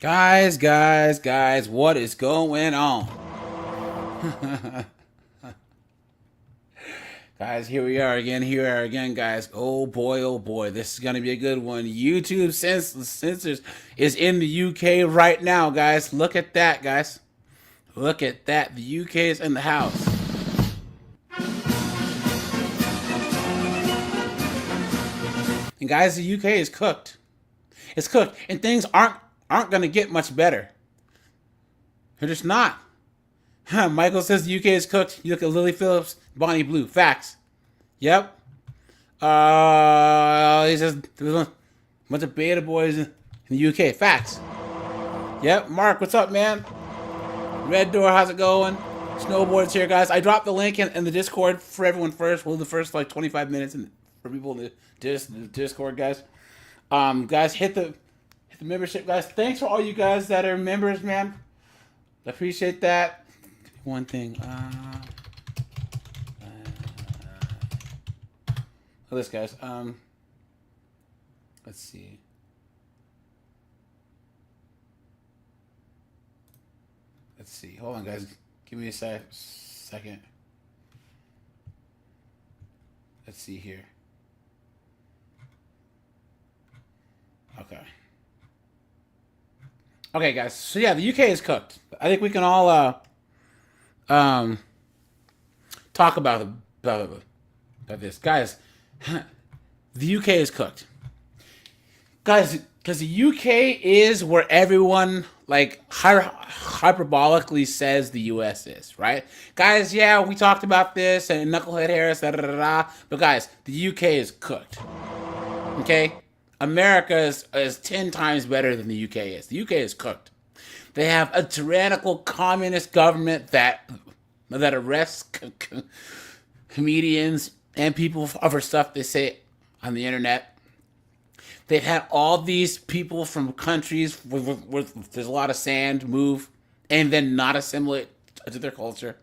Guys, what is going on? Guys, here we are again, guys. Oh boy, this is gonna be a good one. YouTube censors is in the UK right now, guys. Look at that, guys. Look at that. The UK is in the house. And guys, the UK is cooked. It's cooked, and things aren't gonna get much better. They're just not. Michael says the UK is cooked. You look at Lily Phillips, Bonnie Blue. Facts. Yep. He says there's a bunch of beta boys in the UK. Facts. Yep. Mark, what's up, man? Red Door, how's it going? Snowboards here, guys. I dropped the link in the Discord for everyone first. We'll do the first like 25 minutes for people in the Discord, guys. Guys, hit the membership, guys. Thanks for all you guys that are members, man. I appreciate that. One thing. This, guys. Let's see. Let's see. Hold on, guys. Give me a second. Let's see here. Okay. Okay, guys. So yeah, the UK is cooked. I think we can all talk about this, guys. The UK is cooked, guys, because the UK is where everyone like hyperbolically says the US is, right? Guys, yeah, we talked about this and Knucklehead Harris, but guys, the UK is cooked. Okay, America is 10 times better than the UK is. The UK is cooked. They have a tyrannical communist government that arrests comedians and people for stuff they say on the internet. They've had all these people from countries where there's a lot of sand move and then not assimilate to their culture.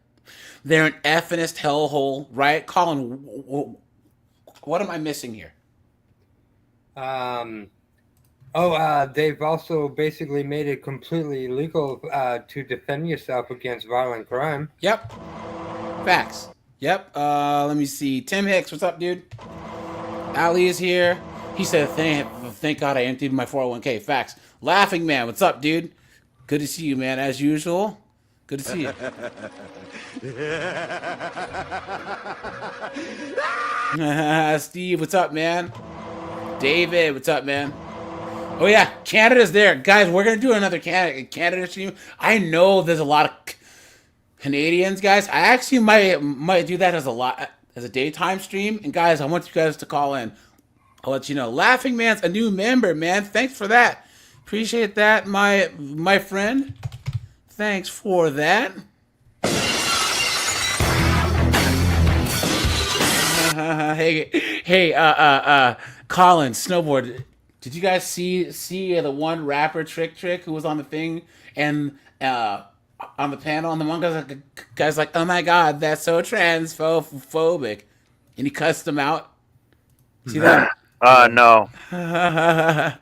They're an ethnicist hellhole, right? Colin, what am I missing here? They've also basically made it completely illegal to defend yourself against violent crime. Yep. Facts. Yep. Let me see. Tim Hicks, what's up, dude? Ali is here. He said, thank God I emptied my 401k. Facts. Laughing Man, what's up, dude? Good to see you, man, as usual. Good to see you. Steve, what's up, man? David, what's up, man? Oh, yeah, Canada's there. Guys, we're going to do another Canada stream. I know there's a lot of Canadians, guys. I actually might do that as a daytime stream. And, guys, I want you guys to call in. I'll let you know. Laughing Man's a new member, man. Thanks for that. Appreciate that, my friend. Thanks for that. Hey, Colin, Snowboard. Did you guys see the one rapper Trick who was on the thing and on the panel, and the one guy's like, oh my God, that's so transphobic, and he cussed him out. See that? No. I'll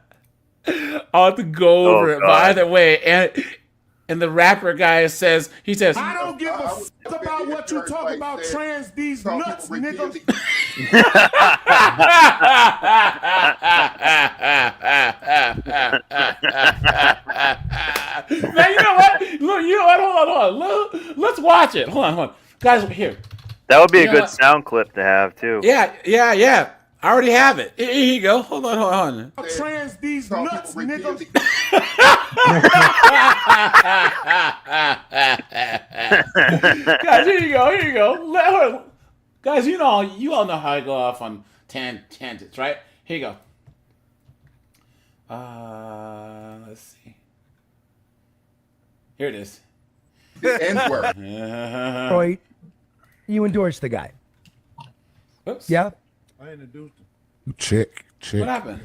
have to go over it. By the way, and the rapper guy says, I don't give a fuck about what you talk about trans these nuts, nigga. Man, you know what? Look, hold on. Let's watch it. Hold on. Guys, here. That would be a good sound clip to have, too. Yeah. I already have it. Here you go. Hold on. Trans these nuts, nigga. Guys, here you go. Guys, you all know how I go off on tangents, right? Here you go. Let's see. Here it is. The N-word. Right. You endorse the guy. Oops. Yeah. I introduced him. Check. What happened?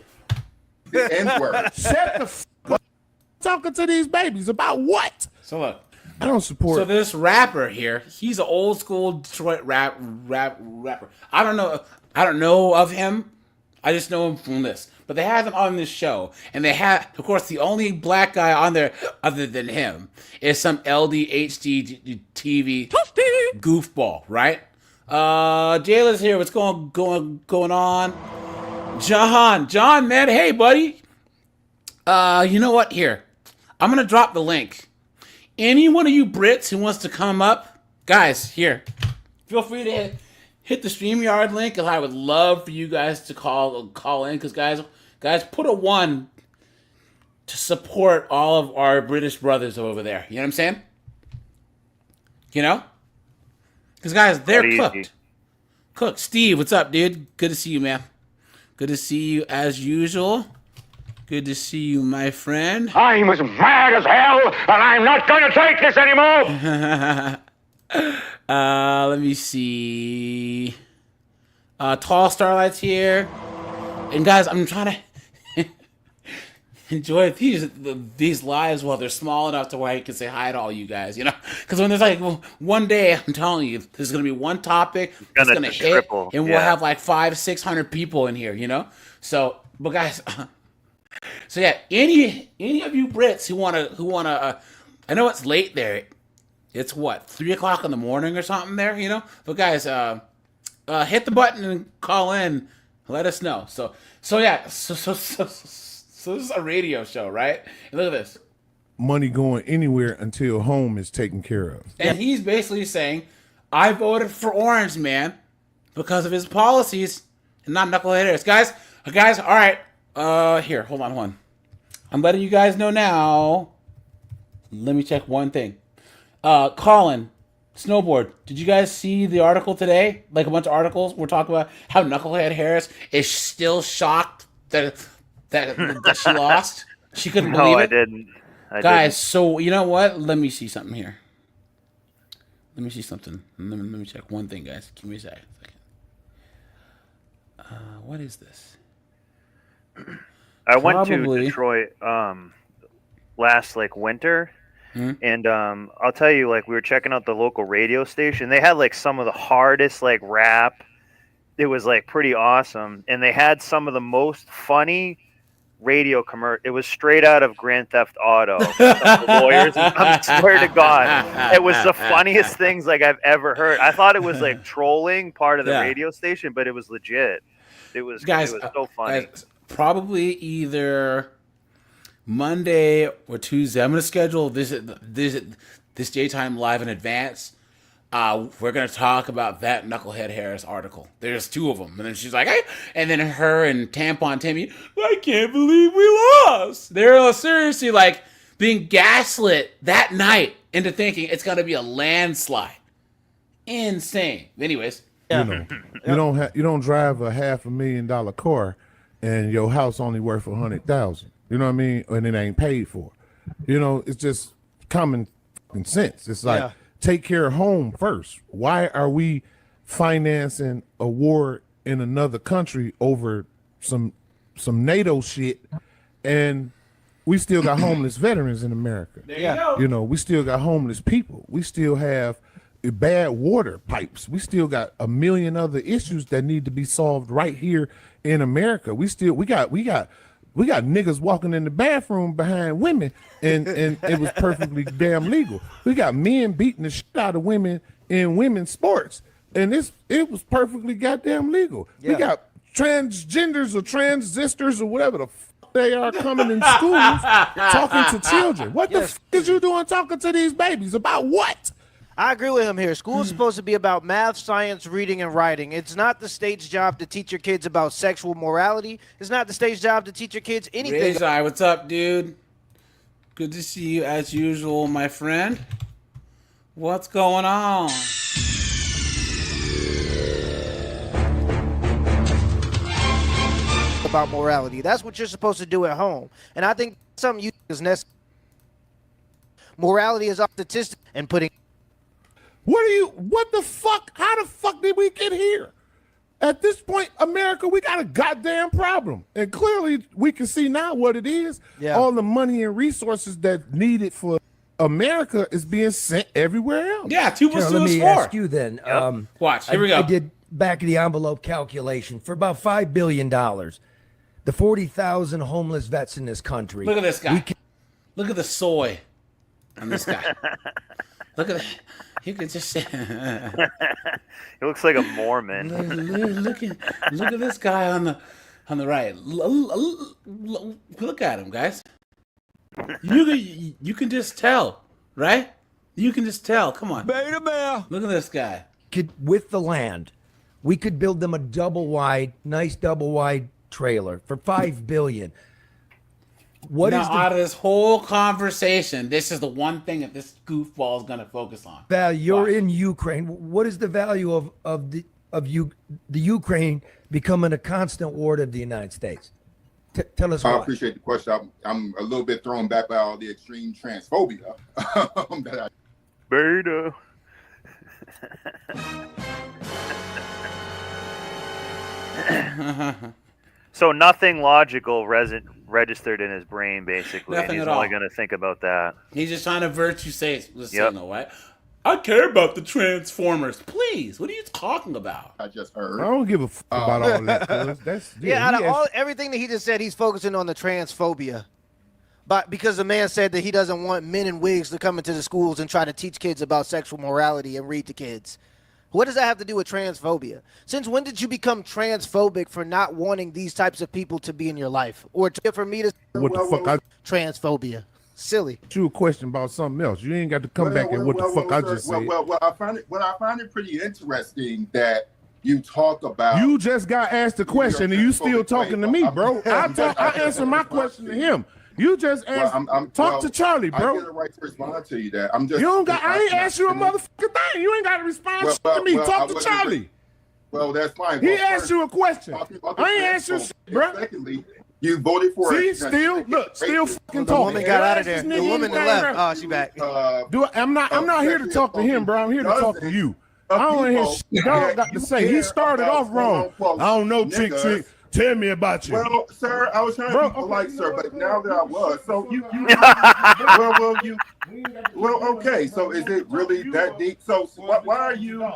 The N-word. Shut the f up. Talking to these babies about what? So look. I don't support. So this rapper here, he's an old school Detroit rapper. I don't know of him. I just know him from this. but they had them on this show, and they had, of course, the only black guy on there other than him is some LDHD TV goofball, right? Jayla's here. What's going on? John, man, hey, buddy. You know what? Here, I'm gonna drop the link. Any one of you Brits who wants to come up, guys, here, feel free to hit the StreamYard link, and I would love for you guys to call in, because guys, put a 1 to support all of our British brothers over there. You know what I'm saying? You know? Because, guys, they're cooked. Steve, what's up, dude? Good to see you, man. Good to see you as usual. Good to see you, my friend. I'm as mad as hell, and I'm not going to take this anymore. Let me see. Tall Starlight's here. And guys, I'm trying to enjoy these lives while they're small enough to where I can say hi to all you guys, you know? Because when there's like one day, I'm telling you, there's going to be one topic that's going to hit, and we'll have like 500-600 people in here, you know? So, but guys, so yeah, any of you Brits who wanna, I know it's late there. It's what, 3:00 in the morning or something there, you know? But guys, hit the button and call in. Let us know. So yeah. So this is a radio show, right? And look at this. Money going anywhere until home is taken care of. And he's basically saying, I voted for Orange Man because of his policies and not knucklehead Harris. Guys, all right. Here, hold on. I'm letting you guys know now. Let me check one thing. Colin, Snowboard, did you guys see the article today? Like a bunch of articles. We're talking about how Knucklehead Harris is still shocked that she lost. She couldn't believe it. No, I didn't. Guys, so you know what? Let me see something here. Let me check one thing, guys. Give me a second. What is this? I went to Detroit last winter. Hmm? And I'll tell you, we were checking out the local radio station. They had some of the hardest rap. It was pretty awesome, and they had some of the most funny radio commercial. It was straight out of Grand Theft Auto. The lawyers, I swear to God, it was the funniest things I've ever heard. I thought it was trolling part of the radio station, but it was legit. It was so funny. Probably either Monday or Tuesday. I'm gonna schedule this daytime live in advance. We're gonna talk about that Knucklehead Harris article. There's 2 of them, and then she's like, hey, and then her and Tampon Timmy, I can't believe we lost. They're seriously being gaslit that night into thinking it's gonna be a landslide. Insane. Anyways, you don't drive a $500,000 car, and your house only worth $100,000. You know what I mean? And it ain't paid for. It's just common sense. It's take care of home first. Why are we financing a war in another country over some NATO shit, and we still got homeless veterans in America? there you go. We still got homeless people. We still have bad water pipes. We still got a million other issues that need to be solved right here in America. We got niggas walking in the bathroom behind women, and it was perfectly damn legal. We got men beating the shit out of women in women's sports, and it was perfectly goddamn legal. Yeah. We got transgenders or transistors or whatever the fuck they are coming in schools talking to children. What the fuck is you doing talking to these babies about what? I agree with him here. School is supposed to be about math, science, reading, and writing. It's not the state's job to teach your kids about sexual morality. It's not the state's job to teach your kids anything. Rizai, what's up, dude? Good to see you as usual, my friend. What's going on? About morality. That's what you're supposed to do at home. And I think something is necessary. Morality is off statistic and putting. What the fuck? How the fuck did we get here? At this point, America, we got a goddamn problem. And clearly we can see now what it is. Yeah. All the money and resources that needed for America is being sent everywhere else. Yeah, 2 + 2 is 4. Let me ask you then. Watch, here we go. I did back of the envelope calculation for about $5 billion. The 40,000 homeless vets in this country. Look at this guy. We can- Look at the soy on this guy. Look at that. You could just say. He looks like a Mormon. look at this guy on the right. Look at him, guys. You can just tell, right? You can just tell. Come on. Beta male. Look at this guy. With the land, we could build them a nice double wide trailer for $5 billion. What is Out of this whole conversation, this is the one thing that this goofball is going to focus on. value? You're in Ukraine. What is the value of the Ukraine becoming a constant ward of the United States? Tell us I why. appreciate the question. I'm a little bit thrown back by all the extreme transphobia that I Beta. So nothing logical registered in his brain, basically. Nothing and he's at only all. going to think about that. He's just trying to virtue signal, right? I care about the Transformers. Please, what are you talking about? just I heard. don't give a fuck about all that. Cuz. That's Out he of everything that he just said, he's focusing on the transphobia. But because the man said that he doesn't want men in wigs to come into the schools and try to teach kids about sexual morality and read to kids. What does that have to do with transphobia? Since when did you become transphobic for not wanting these types of people to be in your life? Or for me to what the fuck? I transphobia? Silly. asked you a question about something else. You ain't got to come back and what the fuck I just said. Well, I find it pretty interesting that you talk about. You just got asked a question and you still talking to me, bro. I answered my question to him. You just asked. Talk to Charlie, I bro. get a right to respond to you. That I'm just. You don't got. I ain't asked you a motherfucking thing. You ain't got to respond to me. Talk to Charlie. Well, that's fine. He asked you a question. I ain't asked you shit, bro. Secondly, you voted for See, it. still fucking The talking. woman got out of there. This The nigga woman ain't left. right. Oh, she back. I'm not here to talk to him, bro. I'm here to talk to you. I don't want to hear shit dog got to say. He started off wrong. I don't know, Trick. Tell me about you. Well, sir, I was trying to be polite, sir, but now that I was, so okay. So is it really that deep? So why are you?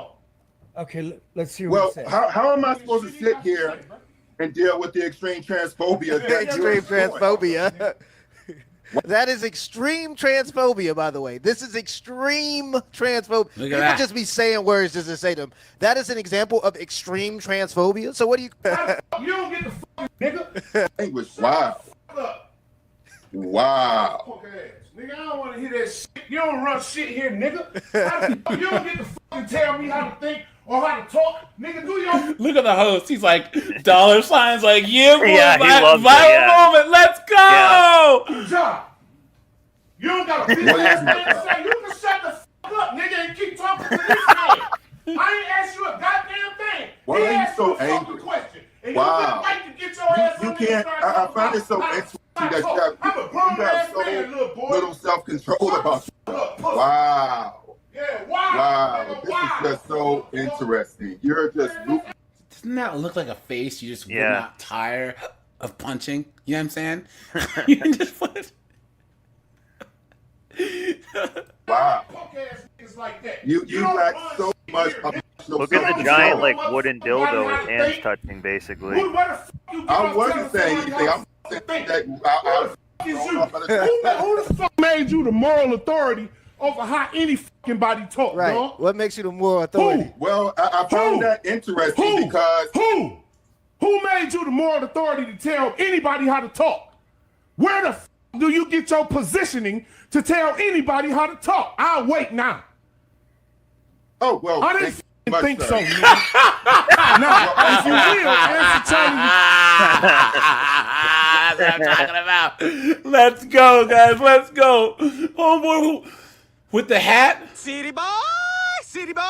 Okay, let's hear Well, what he said. how am I supposed to sit here and deal with the extreme transphobia? Extreme transphobia. That is extreme transphobia, by the way. This is extreme transphobia. People that. just be saying words just to say them. That is an example of extreme transphobia. So what do you? You don't get the fucking nigga. Language. Wow. Wow. Nigga, I don't want to hear that shit. You don't run shit here, nigga. You don't get to fucking tell me how to think or how to talk. Nigga, do your... Look at the host. He's like, dollar signs, like, yeah, boy, Yeah, he loves it, viral yeah. moment. Let's go. Good job. You don't got to be that man to say. You can shut the fuck up, nigga, and keep talking to this man. I ain't asked you a goddamn thing. Why He are you asked so you a fucking angry? question. And Wow. you wouldn't like to get your ass You on there can't. and start I talking find it so about interesting how that to you talk. have I'm a grown-ass so man, little boy. little self-control about you. Wow. Yeah, wow. Wow. Nigga, This wow. is just so interesting. You're just. Doesn't that look like a face you just would Yeah. not tire of punching? You know what I'm saying? You can just put... Wow. Punk-ass niggas like that. You don't lack run so shit much here. emotional Look at the self-control. giant like wooden dildo his hands touching, basically. Where the fuck you get I off wasn't telling saying somebody anything. how I'm to saying think? that Who the fuck is you? Who the fuck made you the moral authority over how any fucking body talk, Right. dog? What makes you the moral authority? Who? Well, I found Who? that interesting Who? because Who made you the moral authority to tell anybody how to talk? Where the f do you get your positioning to tell anybody how to talk? I'll wait now. oh well, I didn't thank you much, think sir. so. Nigga. Now, if you will, answer Charlie. That's what I'm talking about. Let's go, guys. Let's go. Homeboy with the hat. City boy, city boy.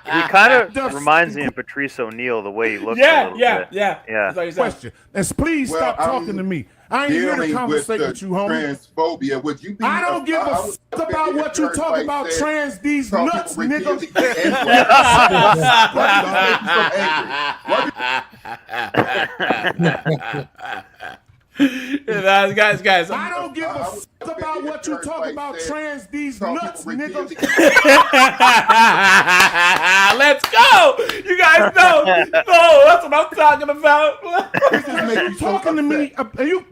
He kind of reminds me of Patrice O'Neill, the way he looks a little bit. Yeah. Yeah. That's what he said. Question. And please Well, stop talking I'm to me. I ain't here to Dealing with conversate the with you, homie. transphobia. Would you be? I don't give a was fuck about what you offended talk if about everybody trans said these some nuts, people repeatedly nigga. the N-word. Why do you make me so angry? Guys. I don't give a fuck about about what you talk about trans these nuts, nigga. Let's go. You guys know. No, that's what I'm talking about. You talking to me,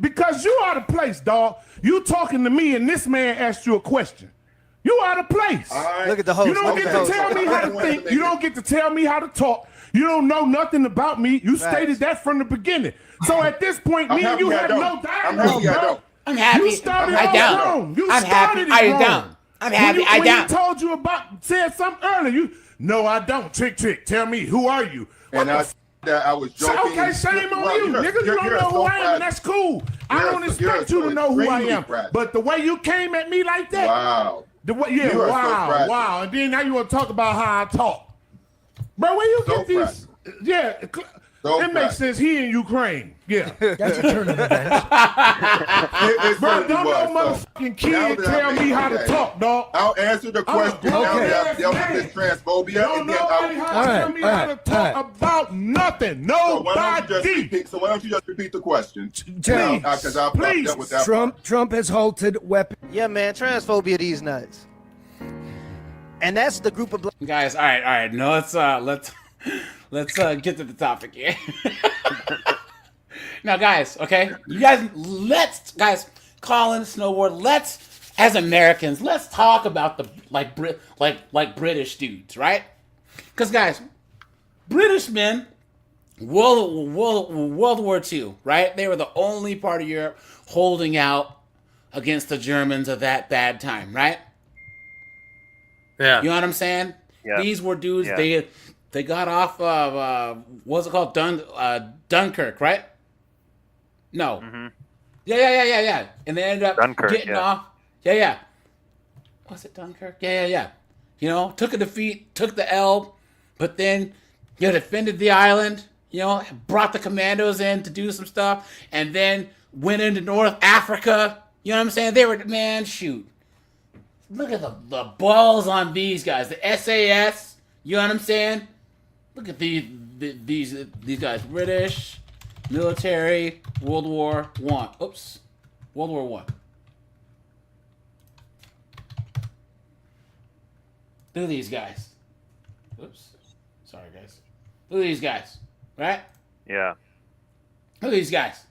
because you out of place, dog. You talking to me, and this man asked you a question. You out of place. Look at the host. You don't get to tell me how to think. You don't get to tell me how to talk. You don't know nothing about me. You stated that from the beginning. So at this point, me and you have no dialogue, bro. I'm happy. You started I all don't. wrong. You I'm happy. started it I wrong. don't. I'm happy. When I he don't. told you said something earlier. No, I don't. Trick. Tell me, who are you? And I said that I was joking. Okay, shame on you, nigga. You don't know who I am, and that's cool. I don't expect you to know who I am. But the way you came at me like that. Wow. Wow. And then now you want to talk about how I talk. Bro, where you get these? Yeah. It makes sense. He in Ukraine. Yeah. That's a turn of events. Bro, don't no motherfucking kid tell me how to talk, dog. I'll answer the question. Now that I've dealt with this transphobia. Don't nobody tell me how to talk about nothing. Nobody. So why don't you just repeat the question? Please. Because I've dealt with that. Trump has halted weapons. Yeah, man, transphobia these nuts. And that's the group of Guys, all right. No, let's get to the topic here. Now, guys, okay, you guys, Colin, Snowboard, let's, as Americans, let's talk about the like British dudes, right? Because, guys, British men, World War II, right? They were the only part of Europe holding out against the Germans of that bad time, right? Yeah. You know what I'm saying? Yeah. These were dudes. Yeah. They got off of what's it called? Dunkirk, right? No. Mm-hmm. Yeah. And they ended up getting off. Yeah. Was it Dunkirk? Yeah. You know, took a defeat, took the L, but then defended the island. You know, brought the commandos in to do some stuff, and then went into North Africa. You know what I'm saying? They were, man, shoot. Look at the balls on these guys. The SAS. You know what I'm saying? Look at these guys. British military, World War I. Oops. World War I. Look at these guys. Oops. Sorry, guys. Look at these guys. Right? Yeah. Look at these guys.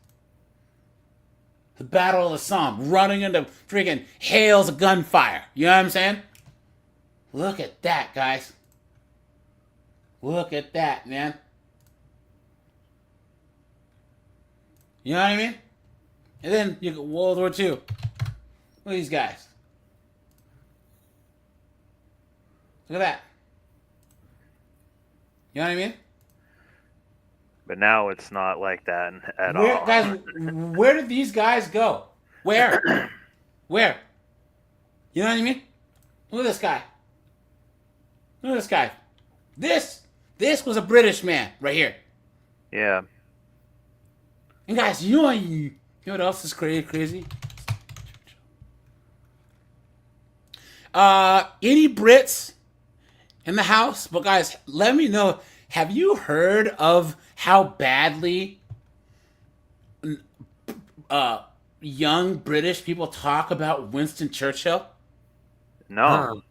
The Battle of the Somme. Running into freaking hails of gunfire. You know what I'm saying? Look at that, guys. Look at that, man. You know what I mean? And then you get World War II. Look at these guys. Look at that. You know what I mean? But now it's not like that at all. Guys, where did these guys go? Where? Where? You know what I mean? Look at this guy. Look at this guy. This was a British man right here. Yeah. And guys, you know what else is crazy? Any Brits in the house? But guys, let me know. Have you heard of how badly young British people talk about Winston Churchill? No.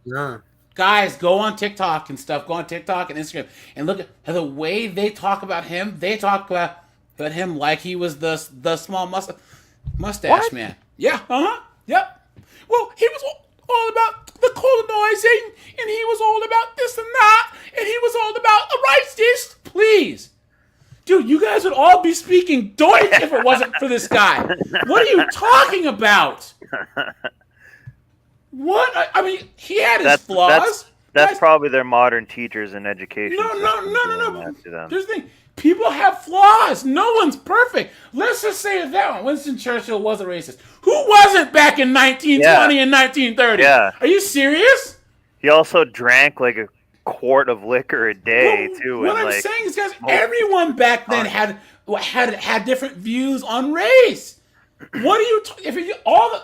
Guys, go on TikTok and stuff. Go on TikTok and Instagram and look at the way they talk about him. They talk about him like he was the small mustache man. Yeah. Yep. Well, he was all about the colonizing, and he was all about this and that, and he was all about the rice dish. Please. Dude, you guys would all be speaking Deutsch if it wasn't for this guy. What are you talking about? What? I mean, he had his flaws. That's guys, probably their modern teachers in education. No. Here's the thing. People have flaws. No one's perfect. Let's just say it that one. Winston Churchill was a racist. Who wasn't back in 1920 and 1930? Yeah. Are you serious? He also drank like a quart of liquor a day too. What I'm saying is, guys, everyone back then had different views on race. What are you? All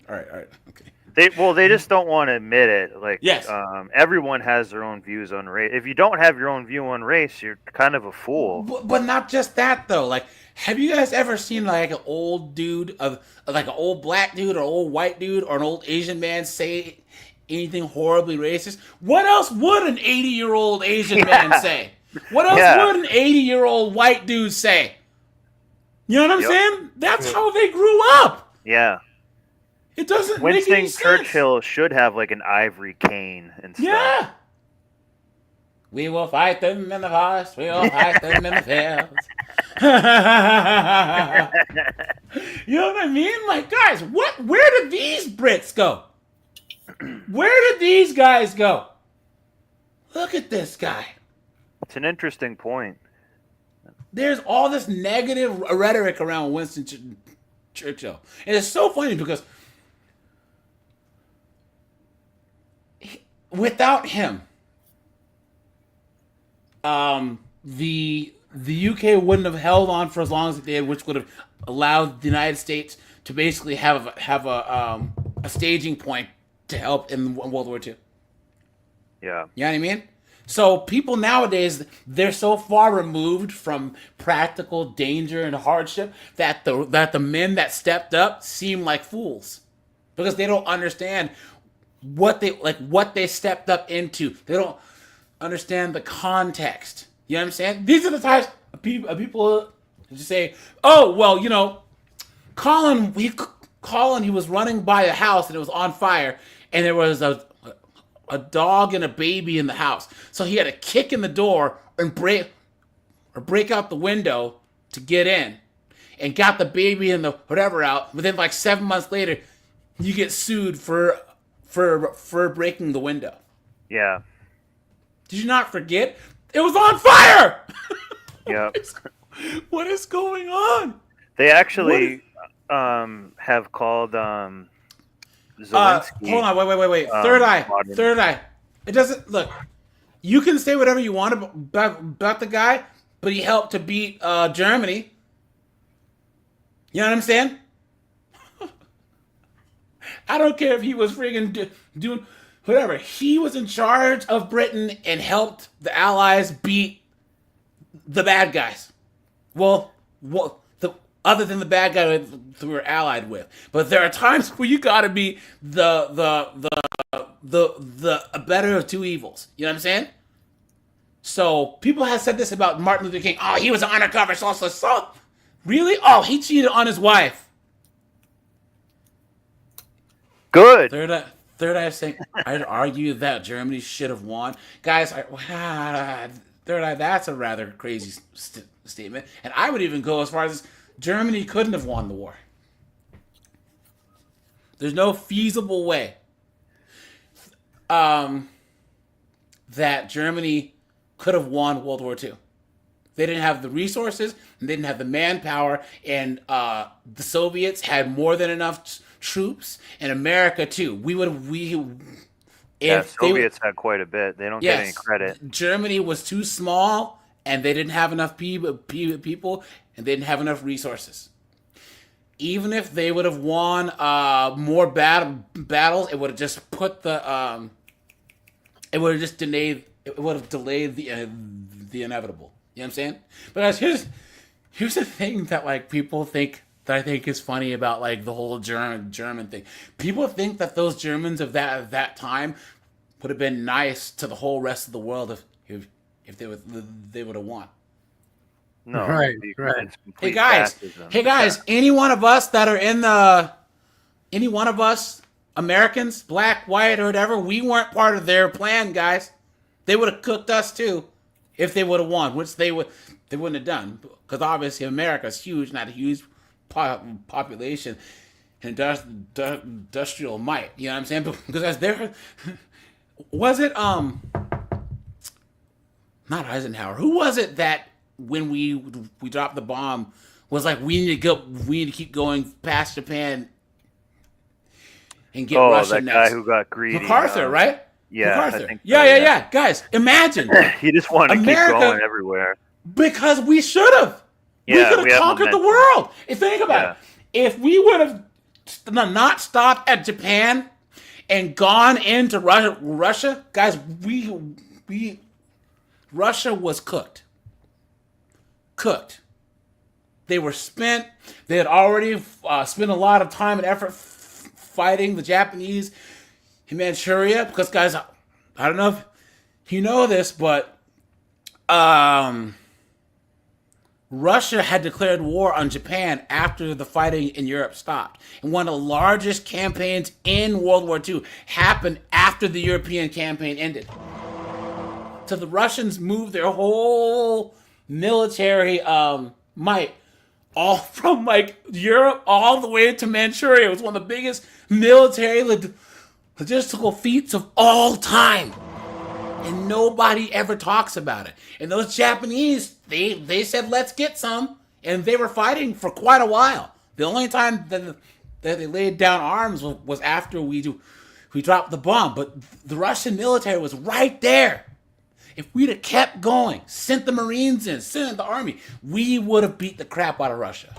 right, okay. They just don't want to admit it. Like, Yes. Everyone has their own views on race. If you don't have your own view on race, you're kind of a fool. But not just that though. Like, have you guys ever seen like an old dude like an old black dude or an old white dude or an old Asian man say anything horribly racist? What else would an 80-year-old Asian man say? What else would an 80-year-old white dude say? You know what I'm saying? That's how they grew up. Yeah. It doesn't Winston make any sense. Churchill should have like an ivory cane and stuff. Yeah. We will fight them in the forest. We will fight them in the fields. You know what I mean? Like, guys, where did these Brits go? Where did these guys go? Look at this guy. It's an interesting point. There's all this negative rhetoric around Winston Churchill. And it's so funny because without him, the UK wouldn't have held on for as long as it did, which would have allowed the United States to basically have a staging point to help in World War II. Yeah. You know what I mean? So people nowadays, they're so far removed from practical danger and hardship that the men that stepped up seem like fools because they don't understand what they stepped up into. They don't understand the context. You know what I'm saying? These are the types of people just say, "Oh, well, you know, Colin, he was running by a house and it was on fire, and there was a dog and a baby in the house. So he had to kick in the door and break out the window to get in, and got the baby and the whatever out. But then, like 7 months later, you get sued for breaking the window. Yeah. Did you not forget? It was on fire. Yeah. What is going on? They actually have called Zelensky. Hold on, wait. Third eye. It doesn't look. You can say whatever you want about the guy, but he helped to beat Germany. You know what I'm saying? I don't care if he was friggin' doing whatever. He was in charge of Britain and helped the Allies beat the bad guys. Well, other than the bad guy that we were allied with. But there are times where you gotta be the better of two evils. You know what I'm saying? So people have said this about Martin Luther King. Oh, he was an undercover so. Really? Oh, he cheated on his wife. Good. Third eye saying, I'd argue that Germany should have won. Guys, third eye, that's a rather crazy statement. And I would even go as far as Germany couldn't have won the war. There's no feasible way that Germany could have won World War II. They didn't have the resources, and they didn't have the manpower, and the Soviets had more than enough troops, and America too. Soviets had quite a bit. They don't get any credit. Germany was too small, and they didn't have enough people, and they didn't have enough resources. Even if they would have won more battles, it would have just put the it would have just delayed. It would have delayed the inevitable. You know what I'm saying? But guys, here's the thing that like people think that I think is funny about like the whole German thing. People think that those Germans of that time would have been nice to the whole rest of the world if they would have won. No, right. Hey guys, any one of us that are any one of us, Americans, black, white, or whatever, we weren't part of their plan, guys. They would have cooked us too if they would have won, which they wouldn't have done, because obviously America's huge, not a huge population, and industrial might. You know what I'm saying? Because there was it not Eisenhower. Who was it that when we dropped the bomb was like we need to keep going past Japan and get Russia that next? guy who got greedy. MacArthur, right? Yeah, MacArthur. I think so, Yeah. Guys, imagine. He just wanted to keep going everywhere. Because we should have. Yeah, we could have conquered the world. Think about it. If we would have not stopped at Japan and gone into Russia, guys, Russia was cooked. Cooked. They were spent. They had already spent a lot of time and effort fighting the Japanese in Manchuria. Because, guys, I don't know if you know this, but Russia had declared war on Japan after the fighting in Europe stopped. And one of the largest campaigns in World War II happened after the European campaign ended. So the Russians moved their whole military might all from like Europe all the way to Manchuria. It was one of the biggest military logistical feats of all time. And nobody ever talks about it. And those Japanese, they said, let's get some. And they were fighting for quite a while. The only time that they laid down arms was after we dropped the bomb. But the Russian military was right there. If we'd have kept going, sent the Marines in, sent the army, we would have beat the crap out of Russia.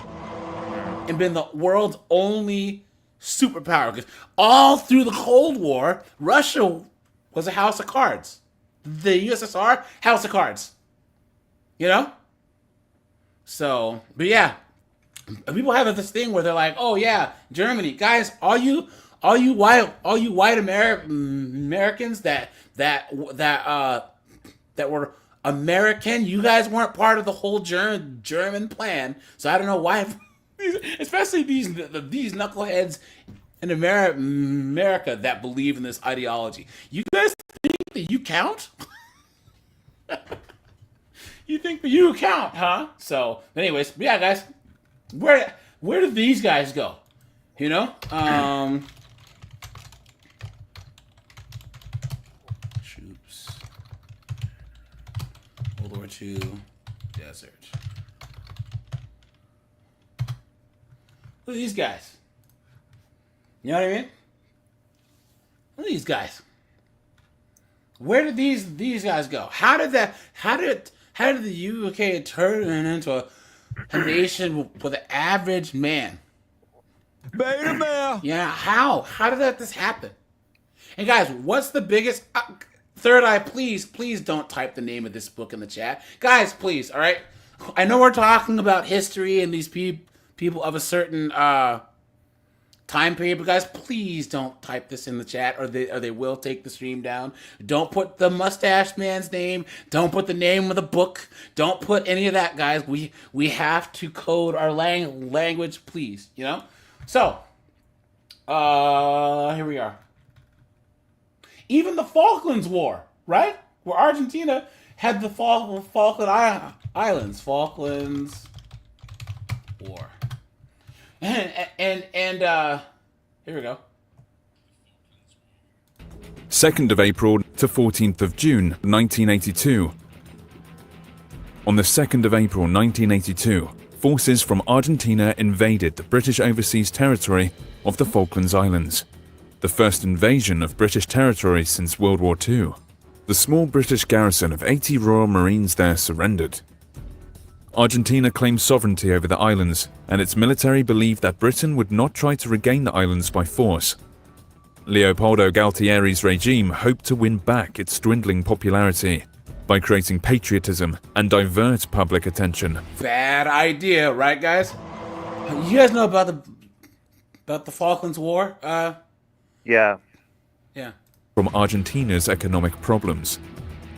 And been the world's only superpower. Because all through the Cold War, Russia was a house of cards. The USSR, house of cards. You know? So, but yeah. People have this thing where they're like, oh yeah, Germany. Guys, all you white Americans that were American, you guys weren't part of the whole German plan. So I don't know why, especially these knuckleheads in America that believe in this ideology. You guys think that you count? You think that you count, huh? So, anyways, yeah, guys, where did these guys go? You know, troops, World War II, desert. Look at these guys. You know what I mean? Look at these guys. Where did these guys go? How did the UK turn into a nation with an average man? Beta male. Yeah, how? How did this happen? And guys, what's the biggest... Third Eye, please don't type the name of this book in the chat. Guys, please, all right? I know we're talking about history and these people of a certain time period, but guys, please don't type this in the chat or they will take the stream down. Don't put the mustache man's name. Don't put the name of the book. Don't put any of that, guys. We have to code our language, please, you know? So, here we are. Even the Falklands War, right? Where Argentina had the Falkland Islands. Falklands War. And here we go. 2nd of April to 14th of June, 1982. On the 2nd of April 1982, forces from Argentina invaded the British overseas territory of the Falklands Islands, the first invasion of British territory since World War II. The small British garrison of 80 Royal Marines there surrendered. Argentina claimed sovereignty over the islands, and its military believed that Britain would not try to regain the islands by force. Leopoldo Galtieri's regime hoped to win back its dwindling popularity by creating patriotism and divert public attention. Bad idea, right, guys? You guys know about the Falklands War? Yeah. Yeah. From Argentina's economic problems.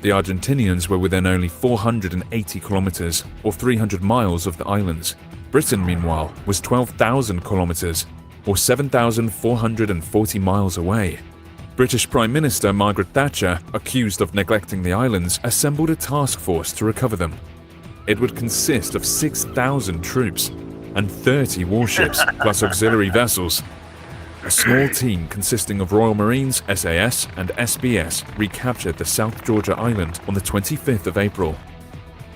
The Argentinians were within only 480 kilometers or 300 miles of the islands. Britain, meanwhile, was 12,000 kilometers or 7,440 miles away. British Prime Minister Margaret Thatcher, accused of neglecting the islands, assembled a task force to recover them. It would consist of 6,000 troops and 30 warships plus auxiliary vessels. A small team consisting of Royal Marines, SAS, and SBS recaptured the South Georgia Island on the 25th of April.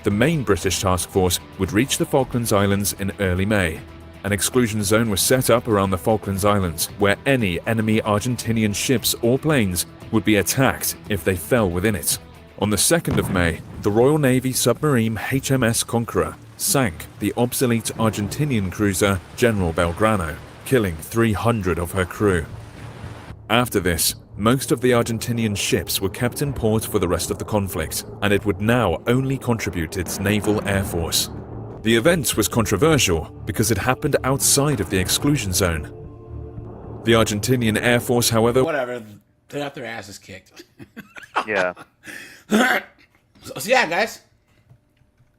The main British task force would reach the Falklands Islands in early May. An exclusion zone was set up around the Falklands Islands, where any enemy Argentinian ships or planes would be attacked if they fell within it. On the 2nd of May, the Royal Navy submarine HMS Conqueror sank the obsolete Argentinian cruiser General Belgrano, killing 300 of her crew. After this, most of the Argentinian ships were kept in port for the rest of the conflict, and it would now only contribute its naval air force. The event was controversial because it happened outside of the exclusion zone. The Argentinian Air Force, however, Whatever. They got their asses kicked. Yeah. So yeah, guys.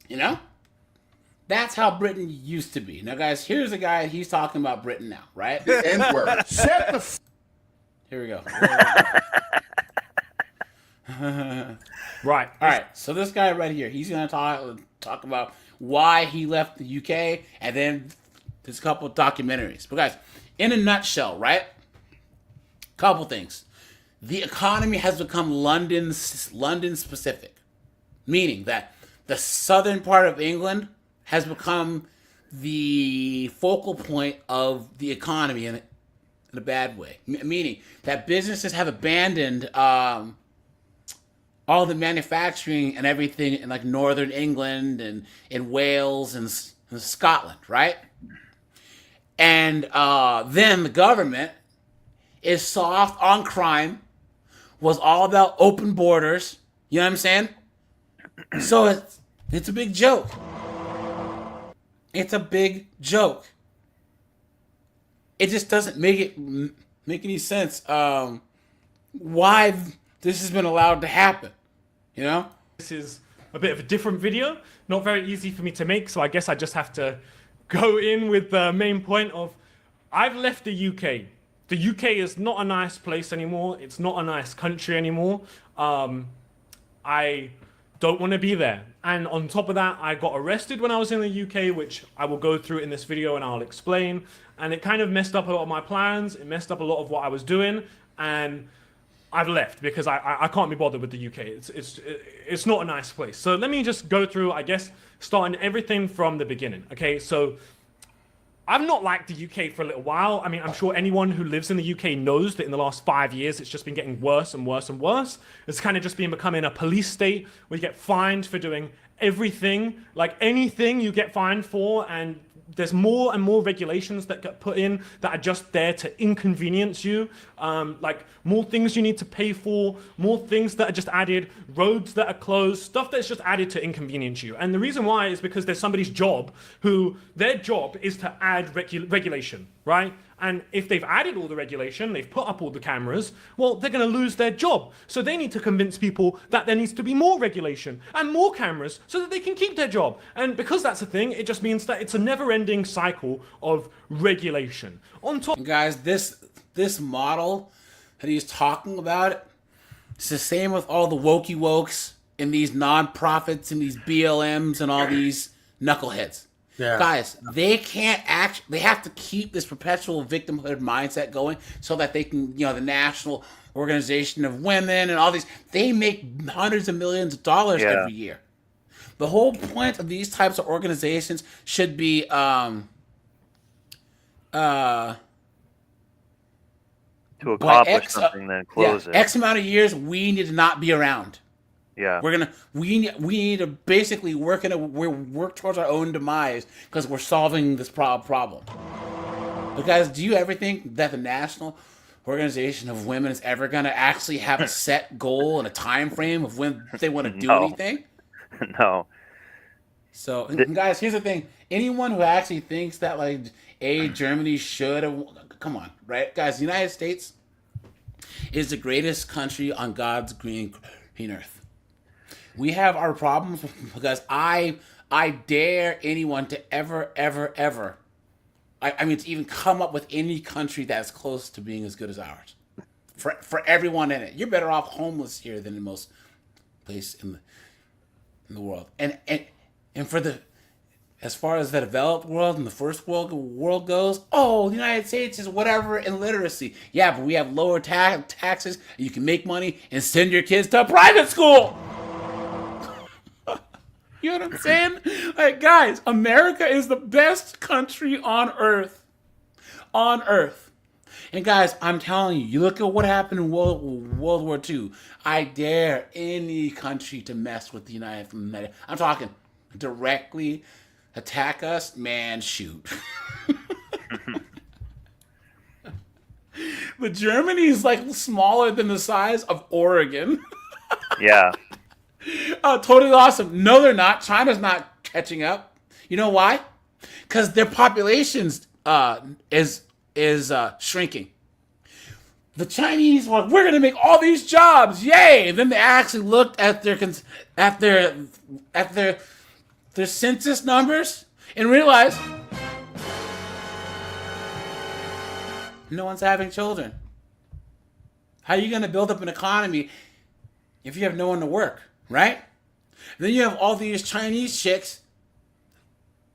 You know? That's how Britain used to be. Now, guys, here's a guy. He's talking about Britain now, right? The N word. Shut the Here we go. Right. All right. So this guy right here, he's going to talk about why he left the UK, and then there's a couple of documentaries. But guys, in a nutshell, right? Couple things. The economy has become London specific, meaning that the southern part of England has become the focal point of the economy in a bad way. Meaning that businesses have abandoned all the manufacturing and everything in like northern England and in Wales and Scotland, right? And then the government is soft on crime, was all about open borders. You know what I'm saying? So it's a big joke. It's a big joke. It just doesn't make any sense why this has been allowed to happen. You know? This is a bit of a different video, not very easy for me to make, so I guess I just have to go in with the main point of I've left the UK. The UK is not a nice place anymore. It's not a nice country anymore. I don't want to be there. And on top of that, I got arrested when I was in the UK, which I will go through in this video and I'll explain. And it kind of messed up a lot of my plans. It messed up a lot of what I was doing. And I've left because I can't be bothered with the UK. It's not a nice place. So let me just go through, I guess, starting everything from the beginning. Okay, so I've not liked the UK for a little while. I mean, I'm sure anyone who lives in the UK knows that in the last 5 years, it's just been getting worse and worse and worse. It's kind of just been becoming a police state where you get fined for doing everything, like anything you get fined for, and there's more and more regulations that get put in that are just there to inconvenience you. Like more things you need to pay for, more things that are just added, roads that are closed, stuff that's just added to inconvenience you. And the reason why is because there's somebody's job who their job is to add regulation, right? And if they've added all the regulation, they've put up all the cameras, well, they're going to lose their job. So they need to convince people that there needs to be more regulation and more cameras so that they can keep their job. And because that's a thing, it just means that it's a never-ending cycle of regulation. On top, guys, this model that he's talking about, it's the same with all the wokey wokes and these non-profits and these BLMs and all these knuckleheads. Yeah. Guys, they can't they have to keep this perpetual victimhood mindset going so that they can, the National Organization of Women and all these, they make hundreds of millions of dollars every year. The whole point of these types of organizations should be to accomplish something, then close it. X amount of years, we need to not be around. Yeah, we need to basically work towards our own demise because we're solving this problem. But guys, do you ever think that the National Organization of Women is ever gonna actually have a set goal and a time frame of when they want to do anything? No. So, guys, here's the thing: anyone who actually thinks that Germany should have, come on, right, guys? The United States is the greatest country on God's green earth. We have our problems because I dare anyone to ever, I mean, to even come up with any country that's close to being as good as ours. For everyone in it. You're better off homeless here than in most places in the world. And for as far as the developed world and the first world goes, the United States is whatever in literacy. Yeah, but we have lower taxes, and you can make money and send your kids to a private school. You know what I'm saying? Guys, America is the best country on earth. On earth. And guys, I'm telling you, look at what happened in World War II. I dare any country to mess with the United States. I'm talking directly attack us, man, shoot. But Germany is like smaller than the size of Oregon. Yeah. Totally awesome. No, they're not. China's not catching up. You know why? Because their populations is shrinking. The Chinese were like, we're gonna make all these jobs, yay! And then they actually looked at their census numbers and realized no one's having children. How are you gonna build up an economy if you have no one to work, right? Then you have all these Chinese chicks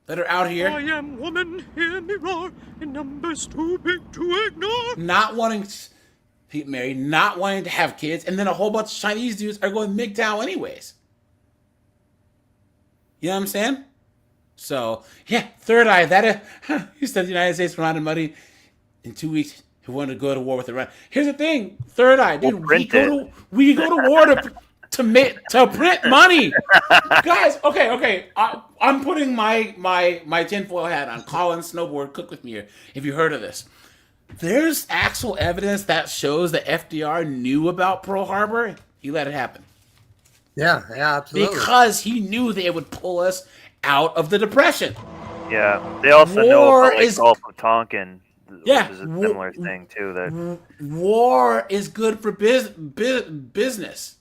that are out here. I am woman, hear me roar, in numbers too big to ignore. Not wanting to get married, not wanting to have kids, and then a whole bunch of Chinese dudes are going MGTOW anyways. You know what I'm saying? So, yeah, Third Eye, he said the United States ran out of money in 2 weeks. He wanted to go to war with Iran. Here's the thing, Third Eye, dude, we go to war to print money. Guys, okay. I'm putting my tinfoil hat on. Colin Snowboard, cook with me here, if you heard of this. There's actual evidence that shows that FDR knew about Pearl Harbor. He let it happen. Yeah, absolutely. Because he knew that it would pull us out of the Depression. Yeah. They also know about like Gulf of Tonkin. Yeah. Which is a similar thing, too. That war is good for business.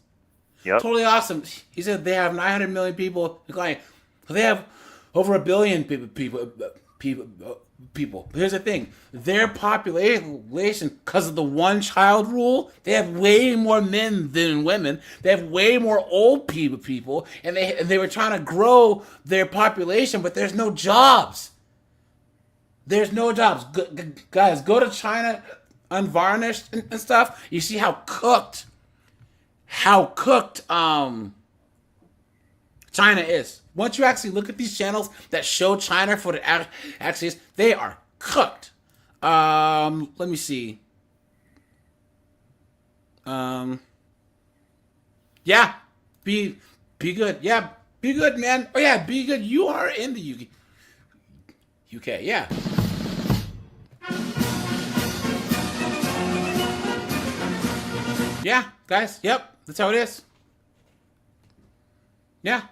Yep. Totally awesome. He said they have 900 million people. They have over 1 billion people. Here's the thing. Their population, because of the one-child rule, they have way more men than women. They have way more old people, and they were trying to grow their population, but there's no jobs. There's no jobs. Guys, go to China, unvarnished and stuff. You see how cooked China is. Once you actually look at these channels that show China for the actually is, they are cooked. Let me see. Yeah, be good. Yeah, be good, man. Oh yeah, be good. You are in the UK. Yeah. Yeah, guys. Yep, that's how it is. Yeah.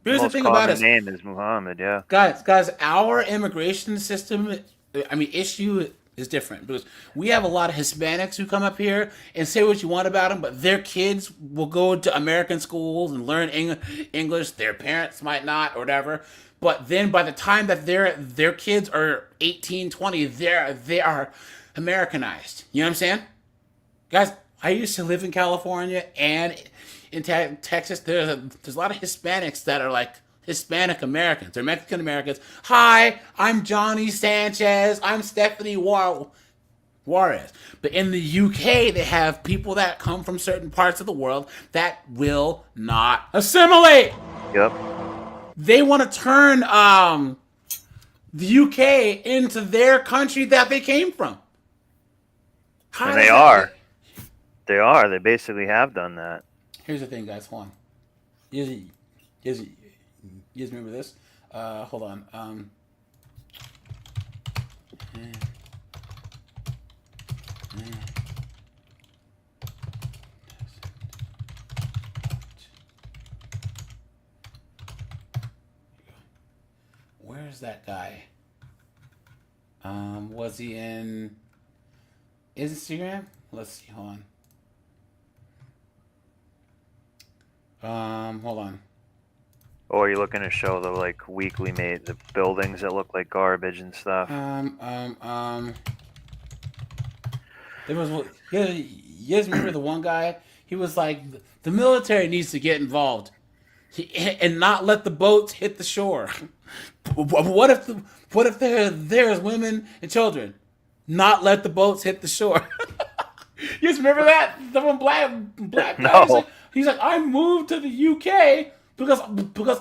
Here's the thing about it. Name is Muhammad. Yeah. Guys, our immigration system, issue is different because we have a lot of Hispanics who come up here and say what you want about them, but their kids will go to American schools and learn English. Their parents might not, or whatever. But then by the time that their kids are 18, 20, they are Americanized. You know what I'm saying? Guys, I used to live in California and in Texas. There's a lot of Hispanics that are like Hispanic Americans. They're Mexican Americans. Hi, I'm Johnny Sanchez. I'm Stephanie Juarez. But in the UK, they have people that come from certain parts of the world that will not assimilate. Yep. They want to turn the UK into their country that they came from. And they are. They are. They basically have done that. Here's the thing, guys. Hold on. You guys remember this? Hold on. Where's that guy? Was he in Instagram? Let's see. Hold on. Hold on. Or are you looking to show the like weekly made the buildings that look like garbage and stuff? There was you guys remember the one guy? He was like, the military needs to get involved and not let the boats hit the shore. What if there's women and children? Not let the boats hit the shore. You guys remember that? The one black guy. No. He's like, I moved to the UK because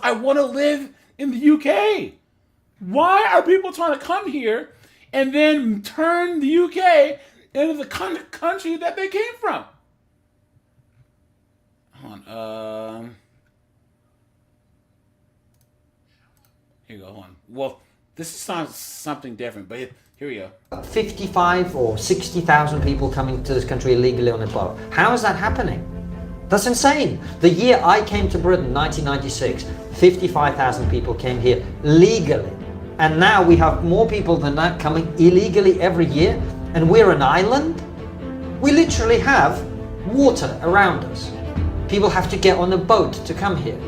I want to live in the UK. Why are people trying to come here and then turn the UK into the country that they came from? Hold on. Here you go. Hold on. Well, this is something different, but here's Here we go. 55 or 60,000 people coming to this country illegally on a boat. How is that happening? That's insane. The year I came to Britain, 1996, 55,000 people came here legally. And now we have more people than that coming illegally every year. And we're an island? We literally have water around us. People have to get on a boat to come here.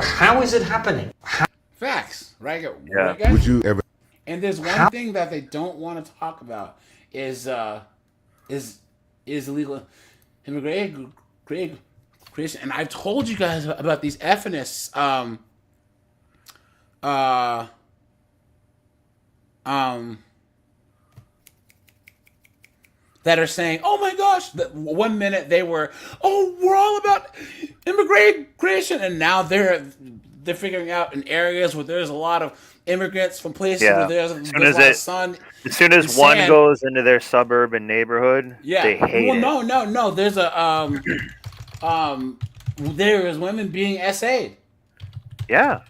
How is it happening? Facts, right? Yeah. Right, guys? Would you ever? And there's one thing that they don't want to talk about is illegal immigration. And I've told you guys about these ethnics that are saying, oh my gosh, that 1 minute they were, oh, we're all about immigration, and now they're figuring out in areas where there's a lot of immigrants from places where there's a lot of sun. As soon as one goes into their suburban neighborhood, they hate it. No. There's a there is women being SA'd. Yeah.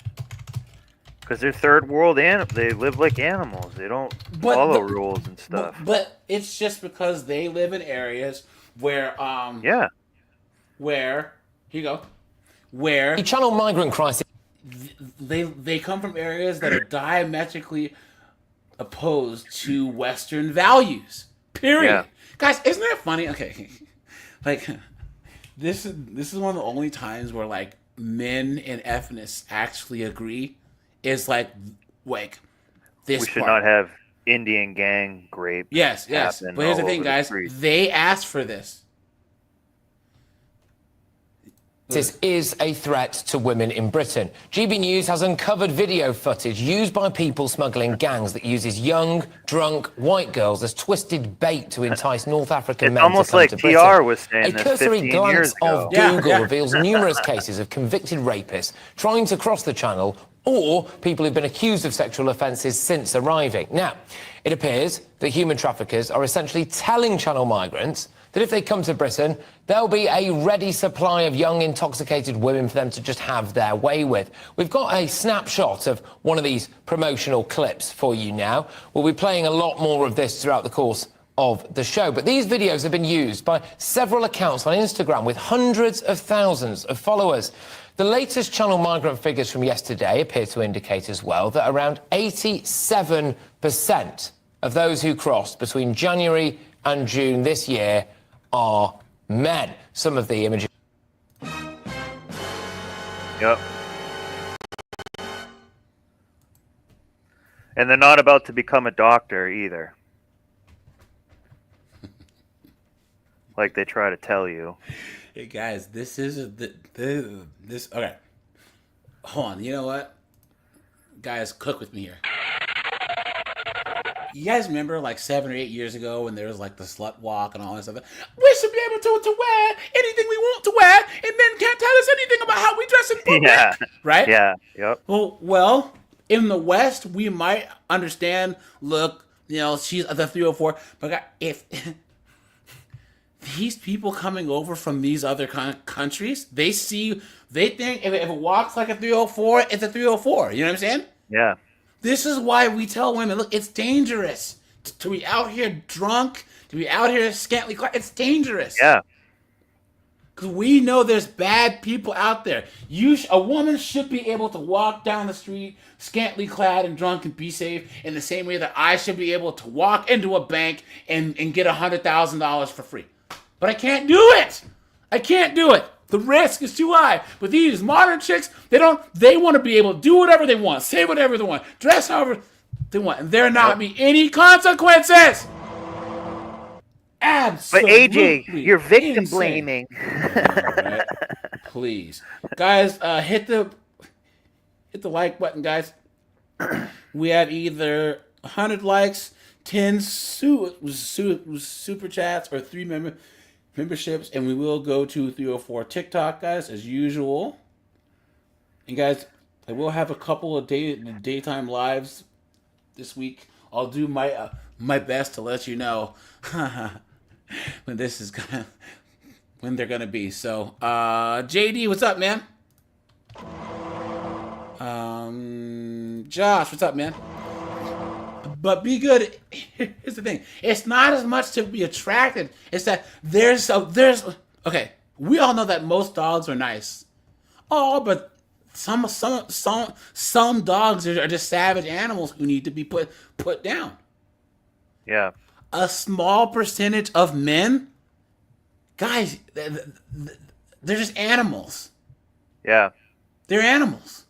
Because they're third world they live like animals. They don't follow rules and stuff. But it's just because they live in areas where where here you go. Where the channel migrant crisis, they come from areas that are diametrically opposed to Western values. Period. Yeah. Guys, isn't that funny? Okay. Like this is one of the only times where like men and ethnics actually agree. Is like this. We should not have Indian gang rape. Yes. But here's the thing, guys. They asked for this. This is a threat to women in Britain. GB News has uncovered video footage used by people smuggling gangs that uses young, drunk, white girls as twisted bait to entice North African men almost to come like to Britain. TR was saying a this cursory 15 glance years ago. of Google reveals numerous cases of convicted rapists trying to cross the channel or people who've been accused of sexual offences since arriving. Now, it appears that human traffickers are essentially telling channel migrants that if they come to Britain, there'll be a ready supply of young, intoxicated women for them to just have their way with. We've got a snapshot of one of these promotional clips for you now. We'll be playing a lot more of this throughout the course of the show. But these videos have been used by several accounts on Instagram with hundreds of thousands of followers. The latest channel migrant figures from yesterday appear to indicate as well that around 87% of those who crossed between January and June this year are men. Some of the images. Yep. And they're not about to become a doctor either. Like they try to tell you. Hey guys, this is this okay. Hold on, you know what? Guys, cook with me here. You guys remember like 7 or 8 years ago when there was like the slut walk and all that stuff? We should be able to wear anything we want to wear, and men can't tell us anything about how we dress in public. Yeah. Right? Yeah. Yep. Well, in the West, we might understand, look, you know, she's the 304, but if these people coming over from these other countries, they think if it walks like a 304, it's a 304. You know what I'm saying? Yeah. This is why we tell women, look, it's dangerous to be out here drunk, to be out here scantily clad. It's dangerous. Yeah. Because we know there's bad people out there. A woman should be able to walk down the street scantily clad and drunk and be safe in the same way that I should be able to walk into a bank and get $100,000 for free. But I can't do it. I can't do it. The risk is too high. But these modern chicks, they want to be able to do whatever they want, say whatever they want, dress however they want, and there not be any consequences. Absolutely. But AJ, you're victim insane. blaming. Right. Please, guys, hit the like button, guys. We have either 100 likes, 10 super chats, or 3 memberships, and we will go to 304 TikTok, guys, as usual. And guys, I will have a couple of daytime lives this week. I'll do my best to let you know when they're gonna be. So, JD, what's up, man? Josh, what's up, man? But be good. Here's the thing. It's not as much to be attracted. It's that there's okay. We all know that most dogs are nice. Oh, but some dogs are just savage animals who need to be put down. Yeah. A small percentage of men, guys, they're just animals. Yeah. They're animals.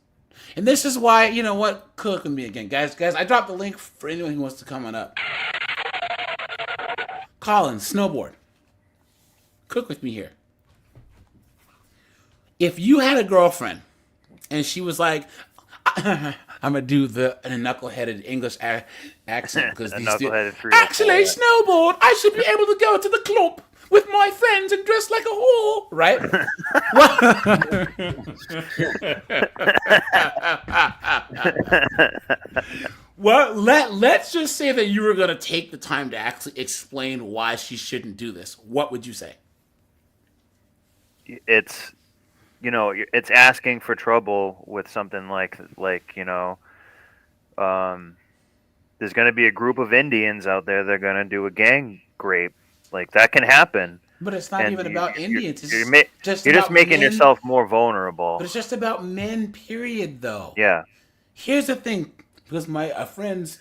And this is why, you know what? Cook with me again. Guys, I dropped the link for anyone who wants to come on up. Colin, snowboard. Cook with me here. If you had a girlfriend and she was like, I'm gonna do a knuckleheaded English accent because these actually snowboard. I should be able to go to the club with my friends and dress like a whore, right? Well, let's just say that you were gonna take the time to actually explain why she shouldn't do this. What would you say? It's, you know, it's asking for trouble with something like you know, there's going to be a group of Indians out there that are going to do a gang rape. Like, that can happen. But it's not even about Indians. You're just making yourself more vulnerable. But it's just about men, period, though. Yeah. Here's the thing, because my friend's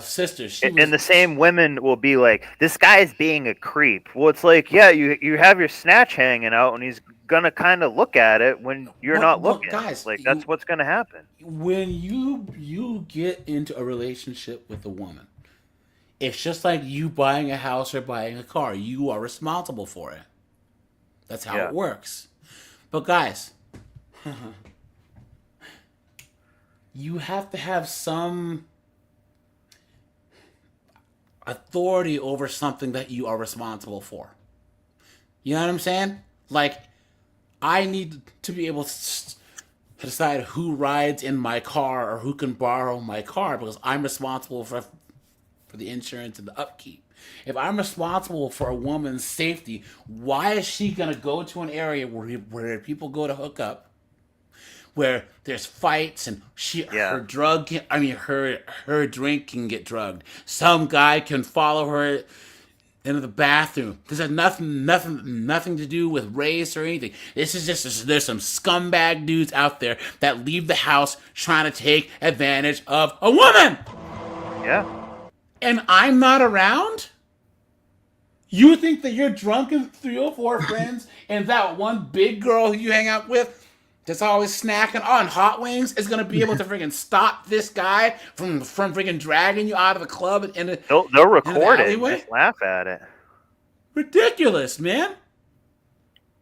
sister, and the same women will be like, this guy's being a creep. Well, it's like, yeah, you have your snatch hanging out, and he's gonna kind of look at it when you're not looking. Guys, like, that's what's gonna happen. When you get into a relationship with a woman, it's just like you buying a house or buying a car. You are responsible for it. That's how it works. But guys, you have to have some authority over something that you are responsible for. You know what I'm saying? Like, I need to be able to decide who rides in my car or who can borrow my car because I'm responsible for the insurance and the upkeep. If I'm responsible for a woman's safety, why is she going to go to an area where people go to hook up, where there's fights and her drink can get drugged. Some guy can follow her into the bathroom. This has nothing to do with race or anything. This is just there's some scumbag dudes out there that leave the house trying to take advantage of a woman. Yeah. And I'm not around? You think that your drunken 304 friends and that one big girl who you hang out with that's always snacking on hot wings is gonna be able to freaking stop this guy from freaking dragging you out of the club and they'll record it and just laugh at it. Ridiculous, man.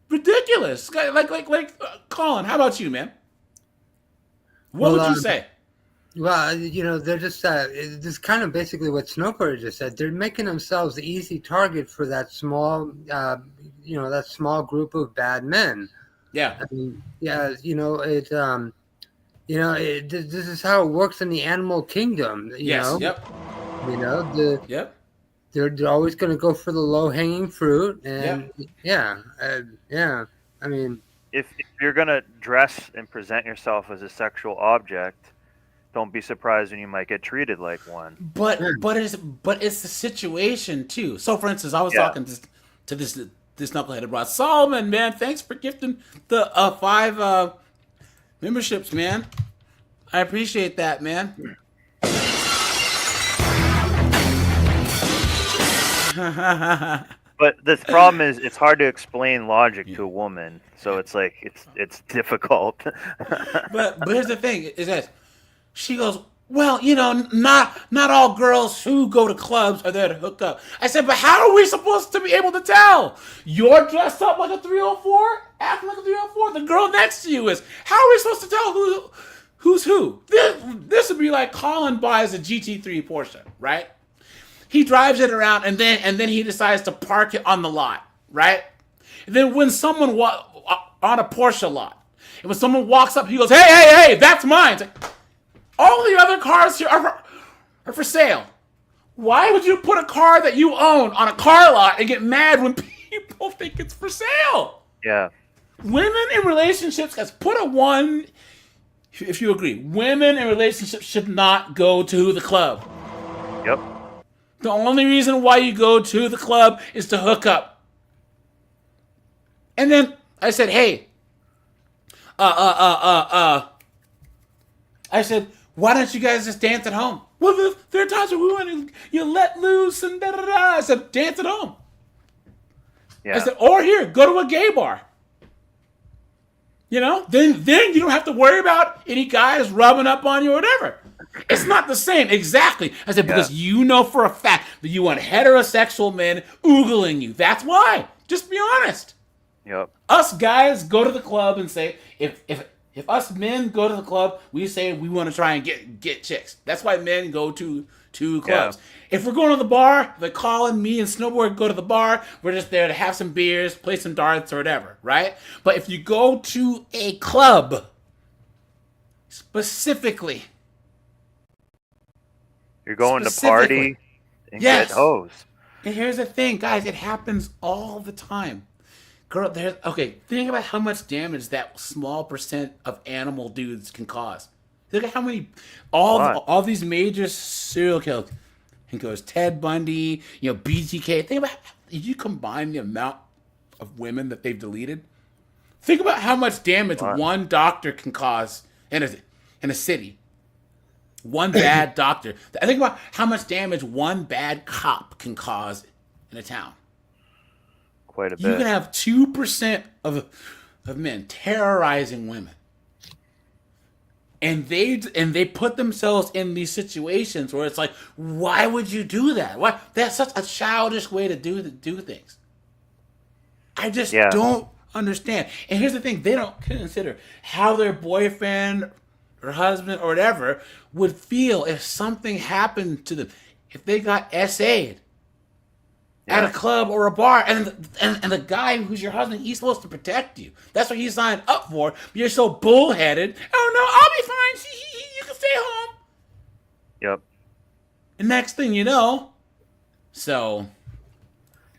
Ridiculous. Like Colin, how about you, man? What would you say? Well, you know, they're just this is kind of basically what Snowboarder just said. They're making themselves the easy target for that small, that small group of bad men. Yeah. I mean, yeah, you know, this is how it works in the animal kingdom. You know? Yep. You know, they're always going to go for the low hanging fruit, and I mean, if you're going to dress and present yourself as a sexual object, don't be surprised when you might get treated like one. But it's the situation too. So, for instance, I was talking to this knuckleheaded Rod Solomon, man. Thanks for gifting the 5 memberships, man. I appreciate that, man. But the problem is, it's hard to explain logic to a woman, so it's like it's difficult. but here's the thing: is that she goes, well, you know, not all girls who go to clubs are there to hook up. I said, but how are we supposed to be able to tell? You're dressed up like a 304, acting like a 304. The girl next to you is. How are we supposed to tell who's who? This would be like Colin buys a GT3 Porsche, right? He drives it around and then he decides to park it on the lot, right? And then when someone on a Porsche lot, and when someone walks up, he goes, hey, that's mine. It's like, all the other cars here are for sale. Why would you put a car that you own on a car lot and get mad when people think it's for sale? Yeah. Women in relationships, guys, put a 1 if you agree. Women in relationships should not go to the club. Yep. The only reason why you go to the club is to hook up. And then I said, hey, I said, why don't you guys just dance at home? Well, there are times where we want to let loose and da-da-da. I said, dance at home. Yeah. I said, or here, go to a gay bar. You know, then you don't have to worry about any guys rubbing up on you or whatever. It's not the same. Exactly. I said, because you know for a fact that you want heterosexual men oogling you. That's why. Just be honest. Yep. Us guys go to the club and say, if us men go to the club, we say we want to try and get chicks. That's why men go to clubs. Yeah. If we're going to the bar, they're calling me and Snowboard go to the bar. We're just there to have some beers, play some darts or whatever, right? But if you go to a club, specifically, you're going to party and get hoes. And here's the thing, guys, it happens all the time. Girl, think about how much damage that small percent of animal dudes can cause. Look at how many, all these major serial killers. It goes Ted Bundy, BTK. Think about, if you combine the amount of women that they've deleted, think about how much damage one doctor can cause in a city. One bad doctor. I think about how much damage one bad cop can cause in a town. Quite a bit. You can have 2% of men terrorizing women. And they put themselves in these situations where it's like, why would you do that? Why? That's such a childish way to do things. I just don't understand. And here's the thing: they don't consider how their boyfriend or husband or whatever would feel if something happened to them, if they got SA'd at a club or a bar, and the guy who's your husband, he's supposed to protect you. That's what he signed up for. But you're so bullheaded. Oh no, I'll be fine. You can stay home. Yep. And next thing you know, so.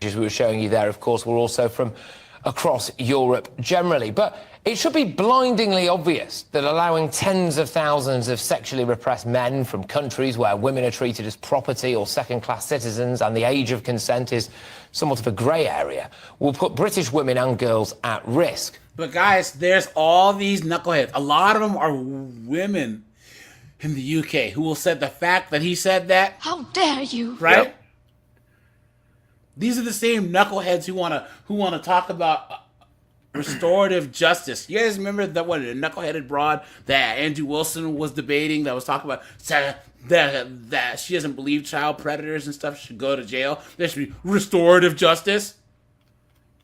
As we were showing you there, of course, were also from across Europe generally. But it should be blindingly obvious that allowing tens of thousands of sexually repressed men from countries where women are treated as property or second-class citizens and the age of consent is somewhat of a grey area will put British women and girls at risk. But guys, there's all these knuckleheads. A lot of them are women in the UK who will say the fact that he said that. How dare you? Right? Yep. These are the same knuckleheads who want to talk about restorative justice. You guys remember that one, the knuckleheaded broad that Andrew Wilson was debating that was talking about that she doesn't believe child predators and stuff should go to jail. There should be restorative justice.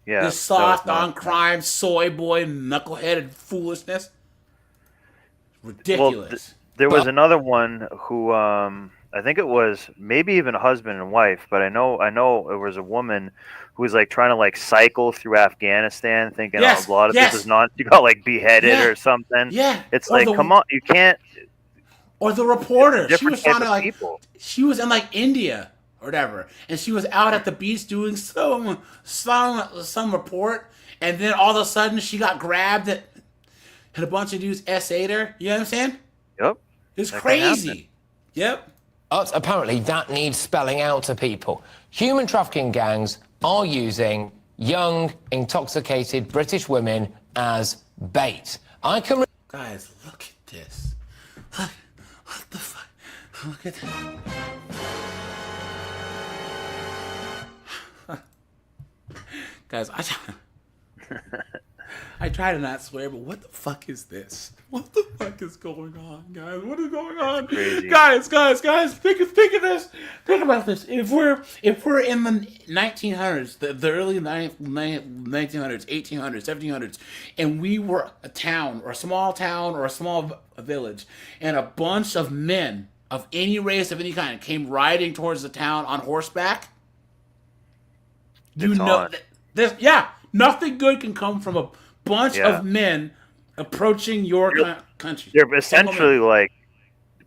Yeah. This soft on crime, soy boy, knuckleheaded foolishness. Ridiculous. Well, there was another one who I think it was maybe even a husband and wife, but I know it was a woman who was like trying to like cycle through Afghanistan, thinking a lot of this is not, you got like beheaded or something. Yeah, it's like come on, you can't. Or the reporter, she was trying to like, people. She was in like India or whatever, and she was out at the beach doing some report, and then all of a sudden she got grabbed and a bunch of dudes SA'd her. You know what I'm saying? Yep. It's crazy. Yep. Apparently, that needs spelling out to people. Human trafficking gangs are using young, intoxicated British women as bait. Guys, look at this. What the fuck? Look at that. Guys, I try to not swear, but what the fuck is this? What the fuck is going on, guys? What is going on? Crazy. Guys, think of this. Think about this. If we're in the 1900s, the early 1900s, 1800s, 1700s, and we were a town or a small village, and a bunch of men of any race of any kind came riding towards the town on horseback, nothing good can come from a bunch of men approaching your country. They're essentially like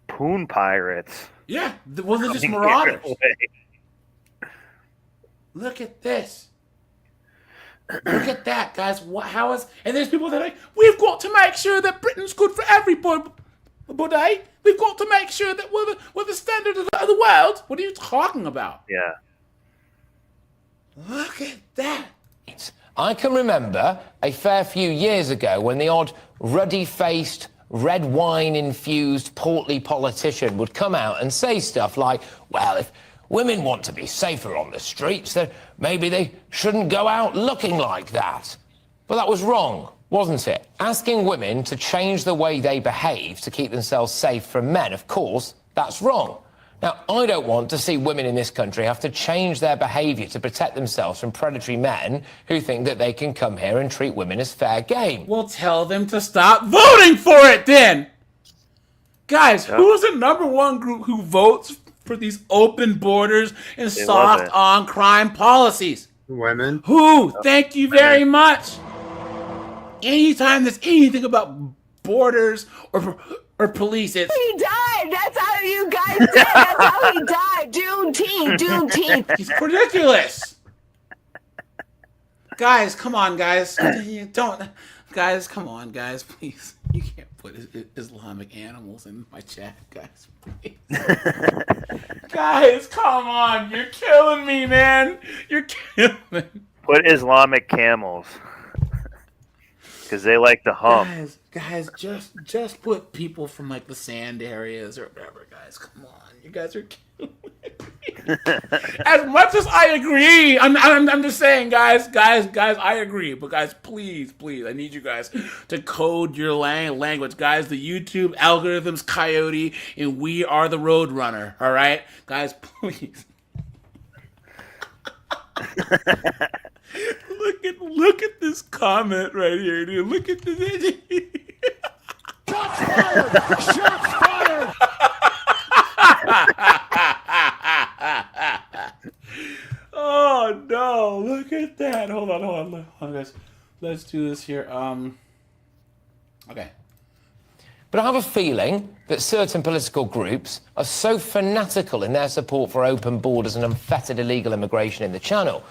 poon pirates. Yeah, well, they're just marauders. Look at this. Look at that, guys. And there's people that are like, we've got to make sure that Britain's good for everybody. But hey, we've got to make sure that we're the standard of the world. What are you talking about? Yeah. Look at that. I can remember a fair few years ago when the odd ruddy-faced, red wine-infused, portly politician would come out and say stuff like, well, if women want to be safer on the streets, then maybe they shouldn't go out looking like that. But that was wrong, wasn't it? Asking women to change the way they behave to keep themselves safe from men, of course, that's wrong. Now, I don't want to see women in this country have to change their behaviour to protect themselves from predatory men who think that they can come here and treat women as fair game. Well, tell them to stop voting for it then. Guys, who's the number one group who votes for these open borders and soft on crime policies? Women. Who? Thank you very much. Anytime there's anything about borders or police, it's... He died. That's how you guys did. That's how he died. Juneteenth. He's ridiculous. Guys, come on, guys. Guys, come on, guys, please. You can't put Islamic animals in my chat, guys, please. Guys, come on. You're killing me, man. You're killing me. Put Islamic camels. Because they like to hum. Guys, just put people from like the sand areas or whatever, guys. Come on. You guys are killing me. As much as I agree, I'm just saying, guys, I agree. But guys, please, I need you guys to code your language. Guys, the YouTube algorithm's Coyote and we are the Roadrunner. All right? Guys, please. Look at this comment right here, dude. Look at this. Shots fired! Shots fired! Oh no! Look at that. Hold on, guys. Let's do this here. Okay. But I have a feeling that certain political groups are so fanatical in their support for open borders and unfettered illegal immigration in the Channel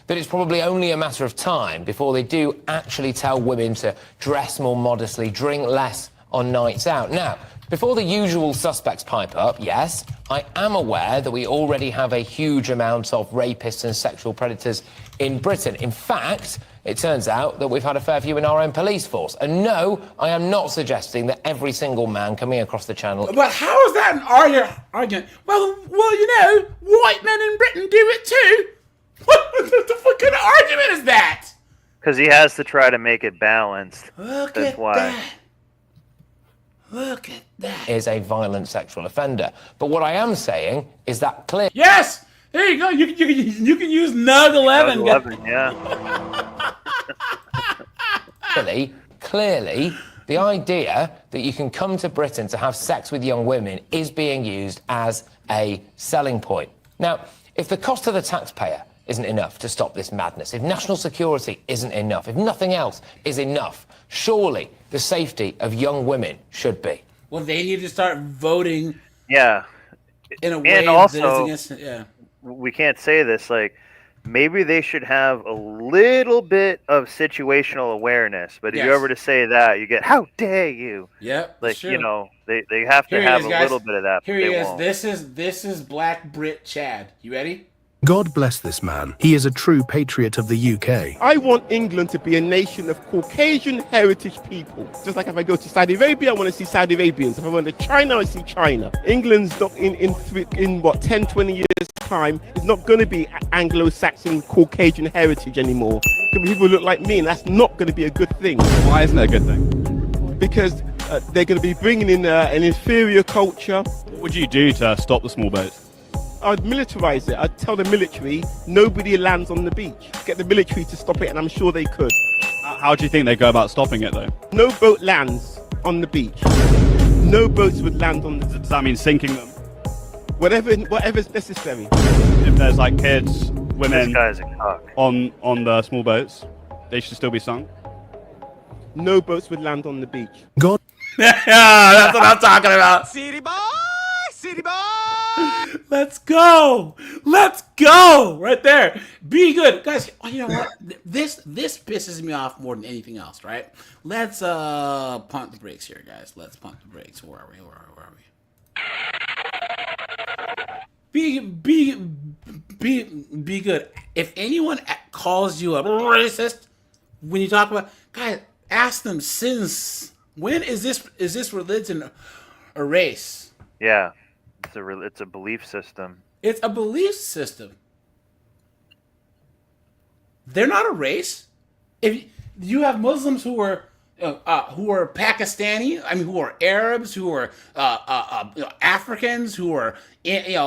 that it's probably only a matter of time before they do actually tell women to dress more modestly, drink less on nights out. Now, before the usual suspects pipe up, yes, I am aware that we already have a huge amount of rapists and sexual predators in Britain. In fact, it turns out that we've had a fair few in our own police force. And no, I am not suggesting that every single man coming across the Channel... But how is that an argument? Well, you know, white men in Britain do it too. What the fucking argument is that? Because he has to try to make it balanced. Look That's at why. that. Look at that. ...is a violent sexual offender. But what I am saying is that clear... Yes! There you go. You can use Nug 11. Nug 11, yeah. Clearly, the idea that you can come to Britain to have sex with young women is being used as a selling point. Now, if the cost to the taxpayer isn't enough to stop this madness, if national security isn't enough, if nothing else is enough, surely the safety of young women should be. Well, they need to start voting. Yeah. In a way and also, that is against, yeah. We can't say this, like, maybe they should have a little bit of situational awareness. But if you ever to say that, you get, how dare you? Yep. Like, sure. you know, they have to have a little bit of that. Here he is. This is Black Brit Chad. You ready? God bless this man. He is a true patriot of the UK. I want England to be a nation of Caucasian heritage people. Just like if I go to Saudi Arabia, I want to see Saudi Arabians. If I want to China, I see China. England's not in what, 10, 20 years time, is not going to be Anglo-Saxon Caucasian heritage anymore. People look like me, and that's not going to be a good thing. Why isn't it a good thing? Because they're going to be bringing in an inferior culture. What would you do to stop the small boats? I'd militarize it. I'd tell the military nobody lands on the beach. Get the military to stop it, and I'm sure they could. How do you think they go about stopping it, though? No boat lands on the beach. No boats would land on the beach. Does that mean sinking them? Whatever's necessary. If there's like kids, women This guy's a cock. on the small boats, they should still be sunk? No boats would land on the beach. God. Yeah, that's what I'm talking about. City boy, city boy. Let's go. Let's go. Right there. Be good. Guys, you know what? This pisses me off more than anything else, right? Let's punt the brakes here, guys. Let's punt the brakes. Where are we? Be good. If anyone calls you a racist when you talk about, guys, ask them since when is this religion a race? Yeah, it's a belief system. It's a belief system. They're not a race. If you have Muslims who are Pakistani, I mean, who are Arabs, who are Africans, who are everything.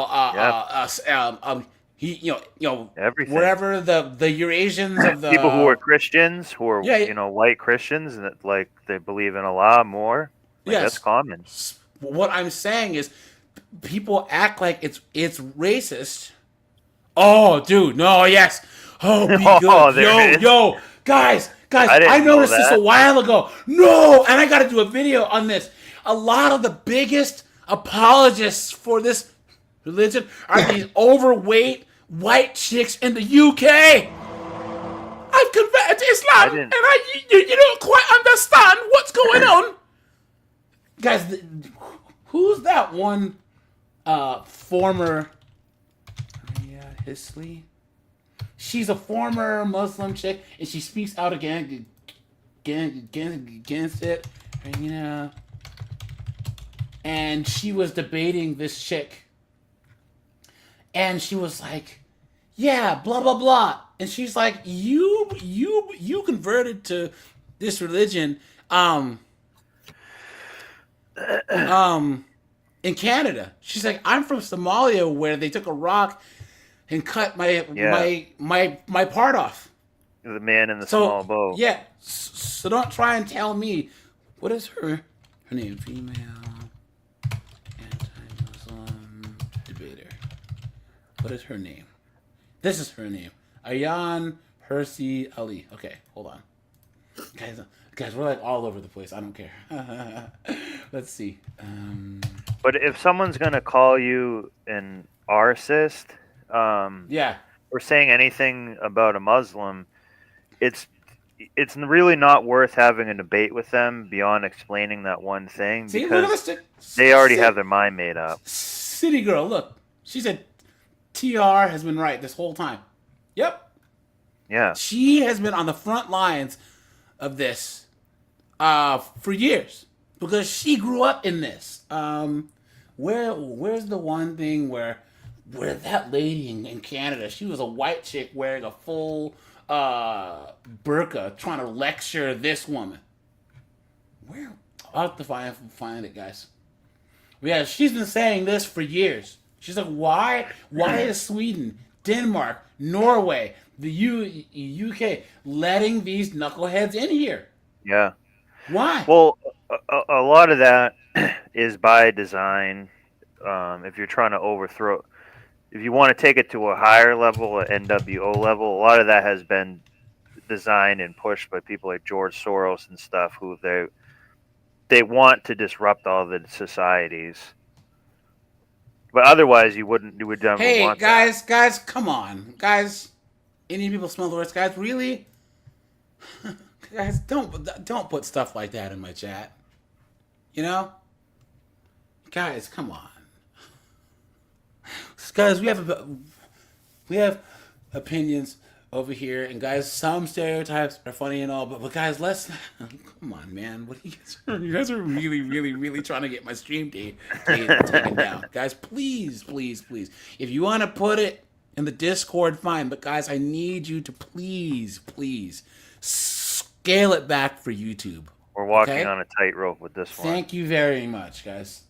Wherever the Eurasians of the people who are Christians, who are white Christians, and that like they believe in Allah more. Like, that's common. What I'm saying is, people act like it's racist. Oh, dude, no, yes. Oh, be good. Yo, guys, I noticed this a while ago. No, and I got to do a video on this. A lot of the biggest apologists for this religion are these overweight white chicks in the UK. I've converted to Islam, and you don't quite understand what's going on. Guys, who's that one former Hisley? She's a former Muslim chick, and she speaks out against it, and, and she was debating this chick, and she was like, yeah, blah blah blah, and she's like, you converted to this religion in Canada. She's like, I'm from Somalia, where they took a rock and cut my part off. The man in the small boat. Yeah. So don't try and tell me. What is her name? Female anti-Muslim debater. What is her name? This is her name. Ayan Hirsi Ali. Okay, hold on. Guys, we're like all over the place. I don't care. Let's see. But if someone's gonna call you an arsist, or saying anything about a Muslim, it's really not worth having a debate with them beyond explaining that one thing, because they already have their mind made up. City girl, look. She said TR has been right this whole time. Yep. Yeah. She has been on the front lines of this for years, because she grew up in this. Where's the one thing where that lady in Canada, she was a white chick wearing a full burqa trying to lecture this woman. Where? I'll have to find it, guys. Yeah, she's been saying this for years. She's like, why is Sweden, Denmark, Norway, the UK letting these knuckleheads in here? Yeah. Why? Well, a lot of that is by design. If you're trying to overthrow, if you want to take it to a higher level, an NWO level, a lot of that has been designed and pushed by people like George Soros and stuff, who they want to disrupt all the societies. But otherwise, you would never want that. Guys, come on, guys. Indian people smell the worst, guys. Really, guys, don't put stuff like that in my chat. You know, guys, come on. Guys, we have opinions over here, and guys, some stereotypes are funny and all, but guys, let's come on, man. What you guys are really trying to get my stream date taken down, guys. Please. If you want to put it in the Discord, fine, but guys, I need you to please scale it back for YouTube. We're walking on a tightrope with this one. Thank you very much, guys.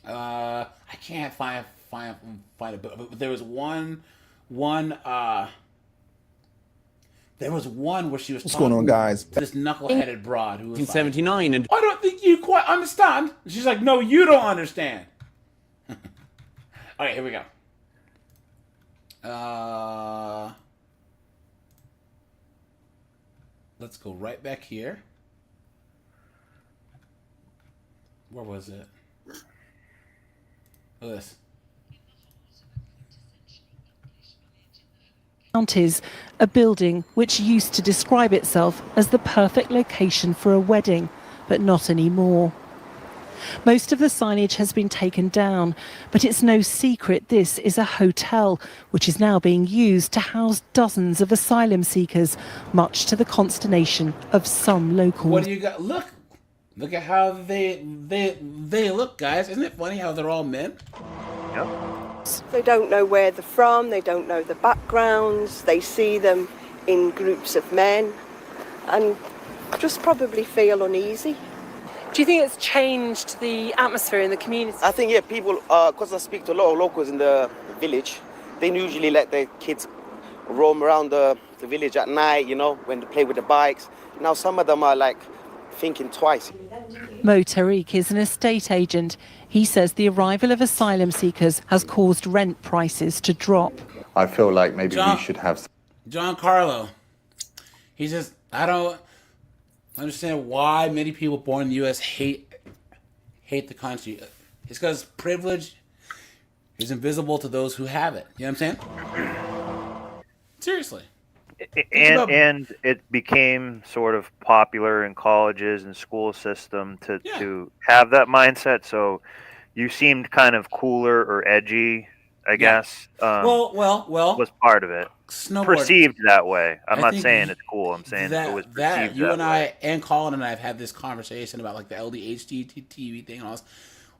I can't find it, but there was one where she was What's going on, guys? This knuckleheaded broad who was 1979 and I don't think you quite understand. She's like, no, you don't understand. Okay, here we go. Let's go right back here. Where was it? Look at this. Counties, a building which used to describe itself as the perfect location for a wedding, but not anymore. Most of the signage has been taken down, but it's no secret this is a hotel, which is now being used to house dozens of asylum seekers, much to the consternation of some locals. What do you got? Look at how they look, guys. Isn't it funny how they're all men? Yep. They don't know where they're from, they don't know the backgrounds, they see them in groups of men and just probably feel uneasy. Do you think it's changed the atmosphere in the community? I think, yeah, people, because I speak to a lot of locals in the village, they usually let their kids roam around the village at night, you know, when they play with the bikes. Now some of them are like thinking twice. Mo Tariq is an estate agent. He says the arrival of asylum seekers has caused rent prices to drop. I feel like maybe we should have... John Carlo. He says, I don't understand why many people born in the U.S. hate the country. It's because privilege is invisible to those who have it. You know what I'm saying? Seriously. And it became sort of popular in colleges and school system to have that mindset. So you seemed kind of cooler or edgy, I guess. Well, was part of it. Perceived that way. I'm not saying it's cool. I'm saying it was perceived you that and way. I and Colin and I have had this conversation about like the LDHD TV thing and all this.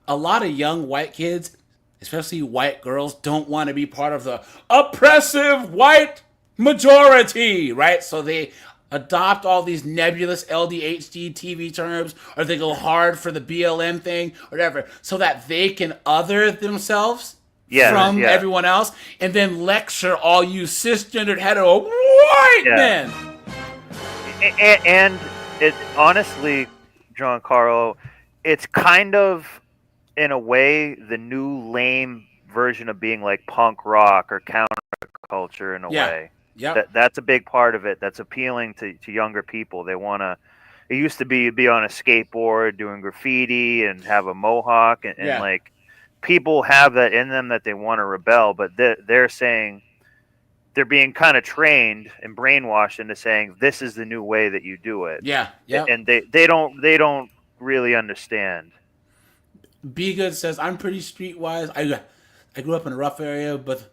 A lot of young white kids, especially white girls, don't want to be part of the oppressive white majority, right? So they adopt all these nebulous LDHD TV terms, or they go hard for the BLM thing, or whatever, so that they can other themselves from everyone else, and then lecture all you cisgendered hetero white men. And it honestly, John Carlo, it's kind of in a way the new lame version of being like punk rock or counterculture in a way. Yeah. That's a big part of it. That's appealing to younger people. They want to. It used to be you'd be on a skateboard doing graffiti and have a mohawk, and like people have that in them that they want to rebel, but they're saying they're being kind of trained and brainwashed into saying this is the new way that you do it. Yeah. And they don't really understand. Be Good says I'm pretty streetwise. I grew up in a rough area, but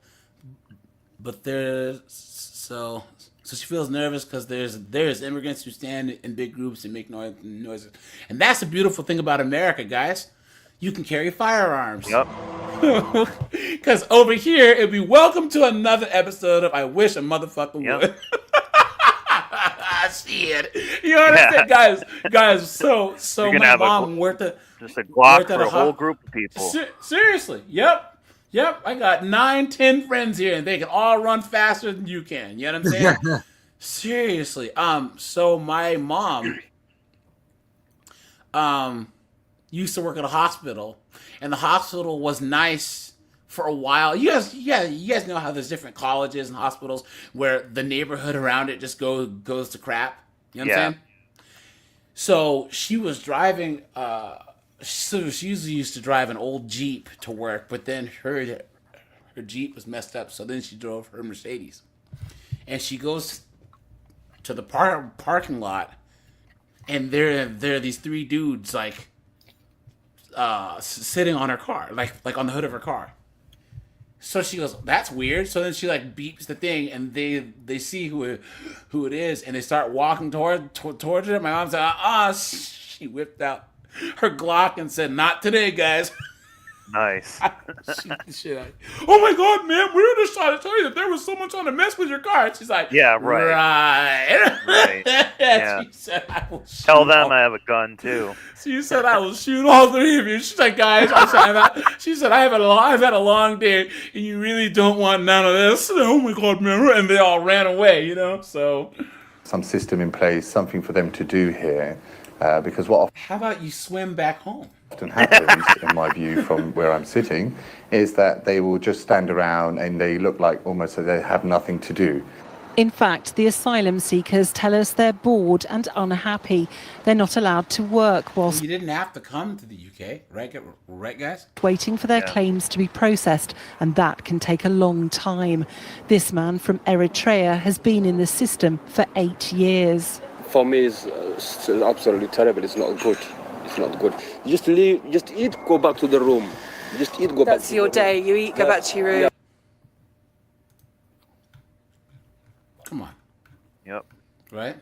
there's so she feels nervous because there's immigrants who stand in big groups and make noises, and that's the beautiful thing about America, guys. You can carry firearms. Yep. Because over here it'd be welcome to another episode of I Wish a Motherfucker Would. Shit. You understand, guys? So my mom worked at just a Glock for a whole group of people. Seriously, yep. I got 9-10 friends here, and they can all run faster than you can. You know what I'm saying? Seriously. So my mom, used to work at a hospital, and the hospital was nice for a while. You guys know how there's different colleges and hospitals where the neighborhood around it just goes to crap. You know what I'm saying? So she was driving. So she usually used to drive an old Jeep to work, but then her Jeep was messed up, so then she drove her Mercedes. And she goes to the parking lot, and there are these three dudes like sitting on her car, like on the hood of her car. So she goes, "That's weird." So then she like beeps the thing, and they see who it is, and they start walking towards her. My mom said, she whipped out her Glock and said, "Not today, guys." Nice. Oh my God, man! We were just trying to tell you that there was someone trying to mess with your car. And she's like, "Yeah, right." Yeah. She said, "I will shoot." Tell them I have a gun too. She said, "I will shoot all three of you." She's like, "Guys," she said, "I've had a long day, and you really don't want none of this." Oh my God, man! And they all ran away. So some system in place, something for them to do here, because what how about you swim back home? Often happens, in my view, from where I'm sitting, is that they will just stand around and they look like almost like they have nothing to do. In fact, the asylum seekers tell us they're bored and unhappy. They're not allowed to work whilst You didn't have to come to the UK, right, guys? waiting for their claims to be processed, and that can take a long time. This man from Eritrea has been in the system for 8 years. For me, it's absolutely terrible. It's not good. It's not good. Just leave, just eat, go back to the room. Just eat, go back to the room. That's your day. You eat, go back to your room. Yeah. Come on. Yep. Right?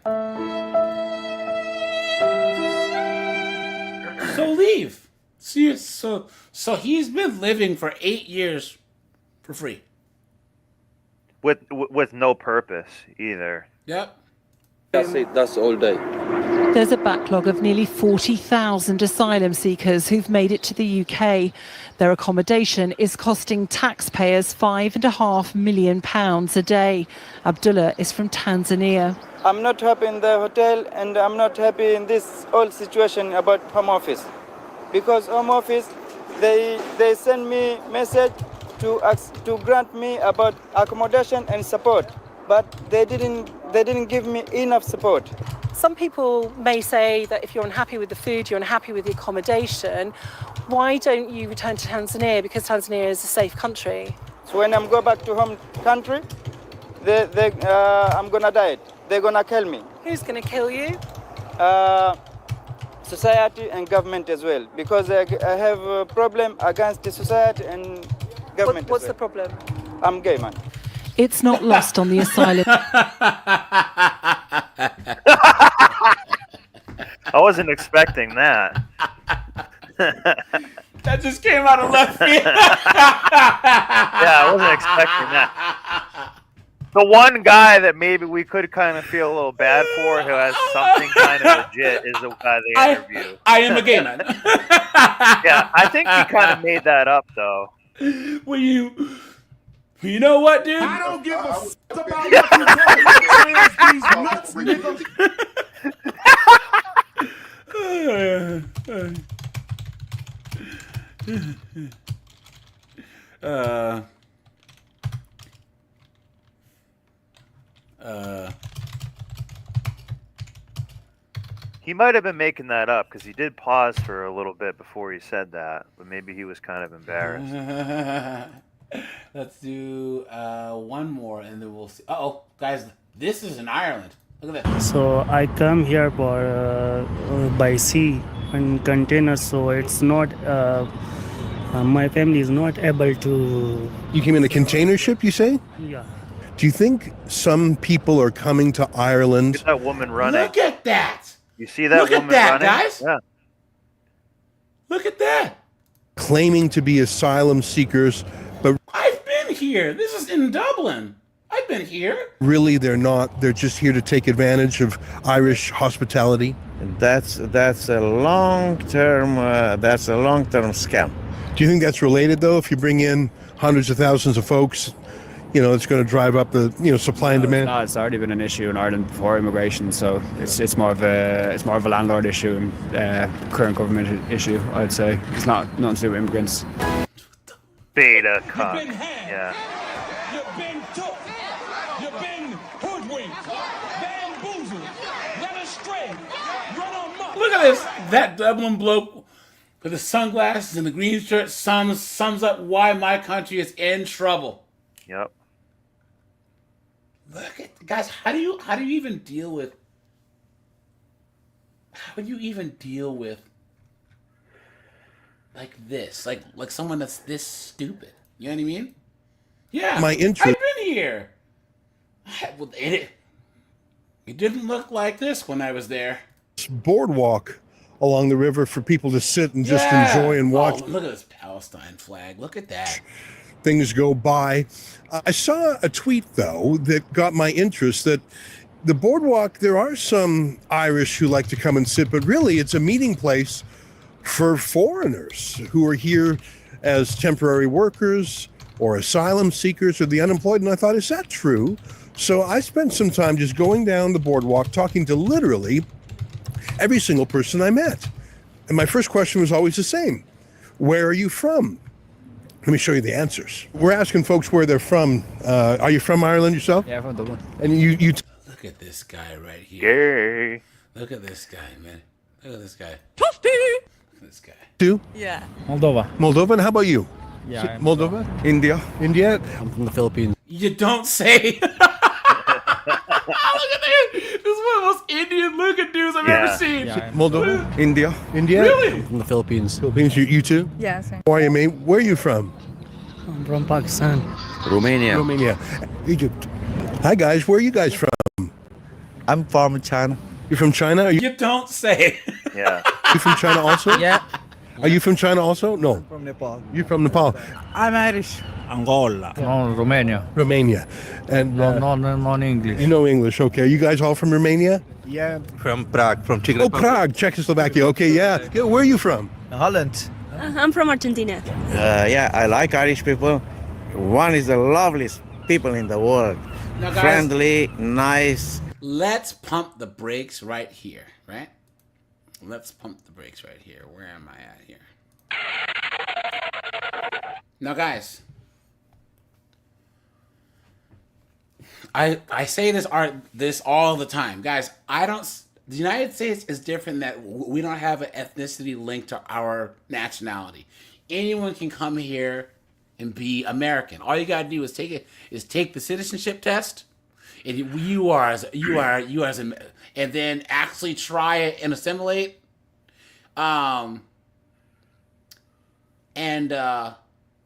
So leave. See, so he's been living for 8 years for free. With no purpose either. Yep. That's it. That's all day. There's a backlog of nearly 40,000 asylum seekers who've made it to the UK. Their accommodation is costing taxpayers £5.5 million a day. Abdullah is from Tanzania. I'm not happy in the hotel, and I'm not happy in this whole situation about Home Office. Because Home Office, they send me message to grant me about accommodation and support, but they didn't give me enough support. Some people may say that if you're unhappy with the food, you're unhappy with the accommodation, why don't you return to Tanzania? Because Tanzania is a safe country. So when I'm go back to home country, I'm gonna die. They're gonna kill me. Who's gonna kill you? Society and government as well, because I have a problem against the society and government. What's the problem? I'm gay, man. It's not lost on the asylum. I wasn't expecting that. That just came out of left field. Yeah, I wasn't expecting that. The one guy that maybe we could kind of feel a little bad for, who has something kind of legit, is the guy they interview. I am a gay man. Yeah, I think he kind of made that up, though. Well, you know what, dude? I don't give a fuck about what you tell these nuts, He might have been making that up because he did pause for a little bit before he said that, but maybe he was kind of embarrassed. Let's do one more and then we'll see. Uh-oh, guys, this is in Ireland. Look at that. So I come here for by sea and containers, so it's not my family is not able to. You came in a container ship, you say? Yeah. Do you think some people are coming to Ireland? Look at that woman running. Look at that. You see that woman running? Guys? Yeah. Look at that. Claiming to be asylum seekers, but I've been here. This is in Dublin. I've been here. really they're not. They're just here to take advantage of Irish hospitality. That's a long-term scam. Do you think that's related, though? If you bring in hundreds of thousands of folks, it's going to drive up the supply and demand. No, it's already been an issue in Ireland before immigration, so it's more of a landlord issue and current government issue. I'd say it's nothing to do with immigrants. Beta cock. Yeah. You've been took. You've been hoodwinked, bamboozled, led astray, run amok. Look at this. That Dublin bloke with the sunglasses and the green shirt sums up why my country is in trouble. Yep. Look at guys. How do you even deal with? How would you even deal with like this? Like someone that's this stupid. You know what I mean? Yeah. My interest. I've been here. It didn't look like this when I was there. Boardwalk along the river for people to sit and just enjoy and watch. Oh, look at this Palestine flag. Look at that. Things go by. I saw a tweet, though, that got my interest, that the boardwalk, there are some Irish who like to come and sit, but really it's a meeting place for foreigners who are here as temporary workers or asylum seekers or the unemployed. And I thought, is that true? So I spent some time just going down the boardwalk, talking to literally every single person I met. And my first question was always the same. Where are you from? Let me show you the answers. We're asking folks where they're from. Are you from Ireland yourself? Yeah, from Dublin. And you Look at this guy right here. Gay. Look at this guy, man. Look at this guy. Toasty! Look at this guy. too? Yeah. Moldova. And how about you? Yeah, Moldova? India. India? I'm from the Philippines. You don't say. Look at this. This is one of the most Indian-looking dudes I've ever seen. Yeah, Moldova? India. India? Really? from the Philippines. Philippines, you too? Yeah, same. Why are you, mate? Where are you from? I'm from Pakistan. Romania. Romania. Egypt. Hi, guys. Where are you guys from? I'm from China. You're from China? Are you You don't say. Yeah. you from China also? Yeah. Are you from China also? No. From Nepal. You're from Nepal. I'm Irish. Angola. No, Romania. Romania. And No English. you know English. Okay. Are you guys all from Romania? Yeah. From Prague. From Czech Oh, Prague, Czechoslovakia. Okay, yeah. Where are you from? Holland. I'm from Argentina. Yeah, I like Irish people. One is the loveliest people in the world. Now, guys, Friendly, nice. let's pump the brakes right here, right? Let's pump the brakes right here. Where am I at here? Now, guys, I say this all the time, guys. The United States is different that we don't have an ethnicity linked to our nationality. Anyone can come here and be American. All you gotta do is take the citizenship test, and and then actually try it and assimilate.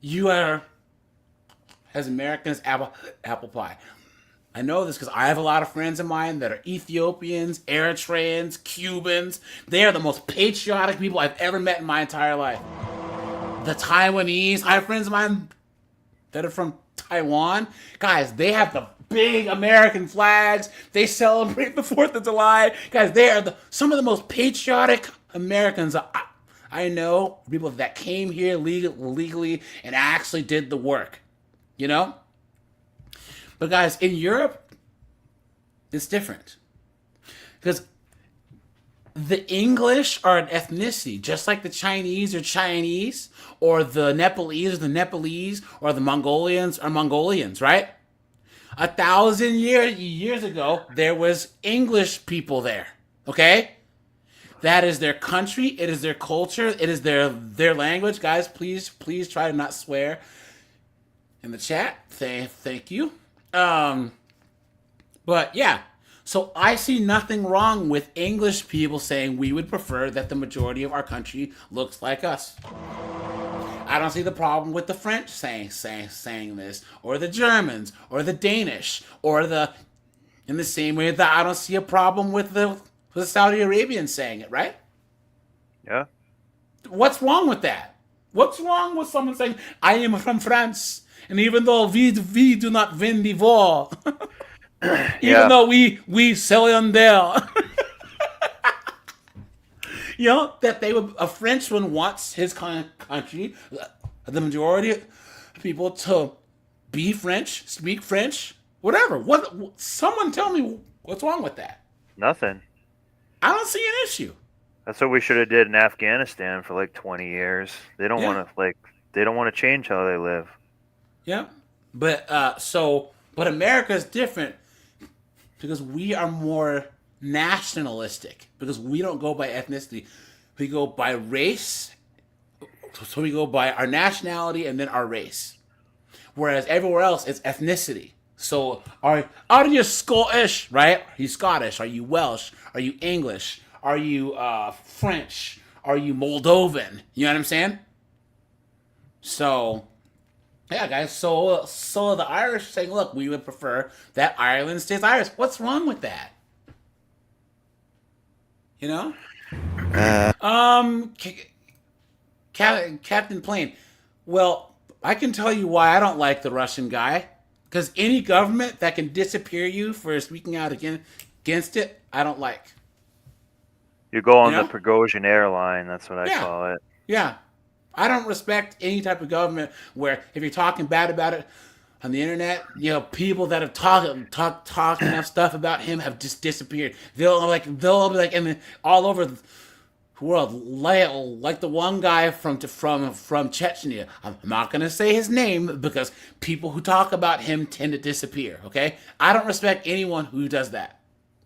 You are, as Americans, apple pie. I know this because I have a lot of friends of mine that are Ethiopians, Eritreans, Cubans. They are the most patriotic people I've ever met in my entire life. The Taiwanese, I have friends of mine that are from Taiwan. Guys, they have the big American flags. They celebrate the 4th of July. Guys, they are some of the most patriotic Americans I know. People that came here legally and actually did the work. You know? But guys, in Europe, it's different. Because the English are an ethnicity, just like the Chinese are Chinese, or the Nepalese are the Nepalese, or the Mongolians are Mongolians, right? 1,000 years ago, there was English people there, okay? That is their country, it is their culture, it is their language. Guys, please try to not swear in the chat. Thank you. But yeah, so I see nothing wrong with English people saying we would prefer that the majority of our country looks like us. I don't see the problem with the French saying this, or the Germans, or the Danish, in the same way that I don't see a problem with the Saudi Arabians saying it, right? Yeah. What's wrong with that? What's wrong with someone saying, I am from France, and even though we do not win the war, even though we sell on there, you know, that a Frenchman wants his country, the majority of people, to be French, speak French, whatever. Someone tell me what's wrong with that? Nothing. I don't see an issue. That's what we should have did in Afghanistan for like 20 years. They don't want to change how they live. Yeah, but America is different because we are more nationalistic, because we don't go by ethnicity, we go by race. So we go by our nationality and then our race, whereas everywhere else it's ethnicity. So are you Scottish, right? Are you Scottish? Are you Welsh? Are you English? Are you French? Are you Moldovan? You know what I'm saying? So, yeah, guys. So the Irish are saying, look, we would prefer that Ireland stays Irish. What's wrong with that? You know? Captain Plain. Well, I can tell you why I don't like the Russian guy. Because any government that can disappear you for speaking out against it, I don't like. You go on the Prigozhin airline, that's what I call it. Yeah. I don't respect any type of government where if you're talking bad about it on the internet, you know, people that have talked enough stuff about him have just disappeared. They'll be like, and then all over world, like the one guy from Chechnya. I'm not gonna say his name because people who talk about him tend to disappear. Okay, I don't respect anyone who does that.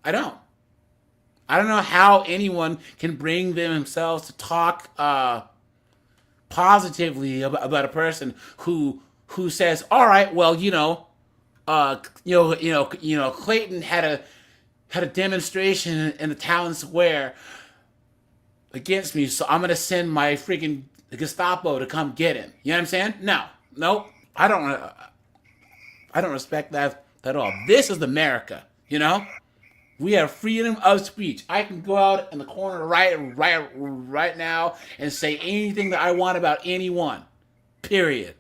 I don't know how anyone can bring themselves to talk positively about a person who says, all right, well, Clayton had a demonstration in the town square against me, so I'm gonna send my freaking Gestapo to come get him. You know what I'm saying? No, I don't respect that at all. This is America, We have freedom of speech. I can go out in the corner right now and say anything that I want about anyone. Period.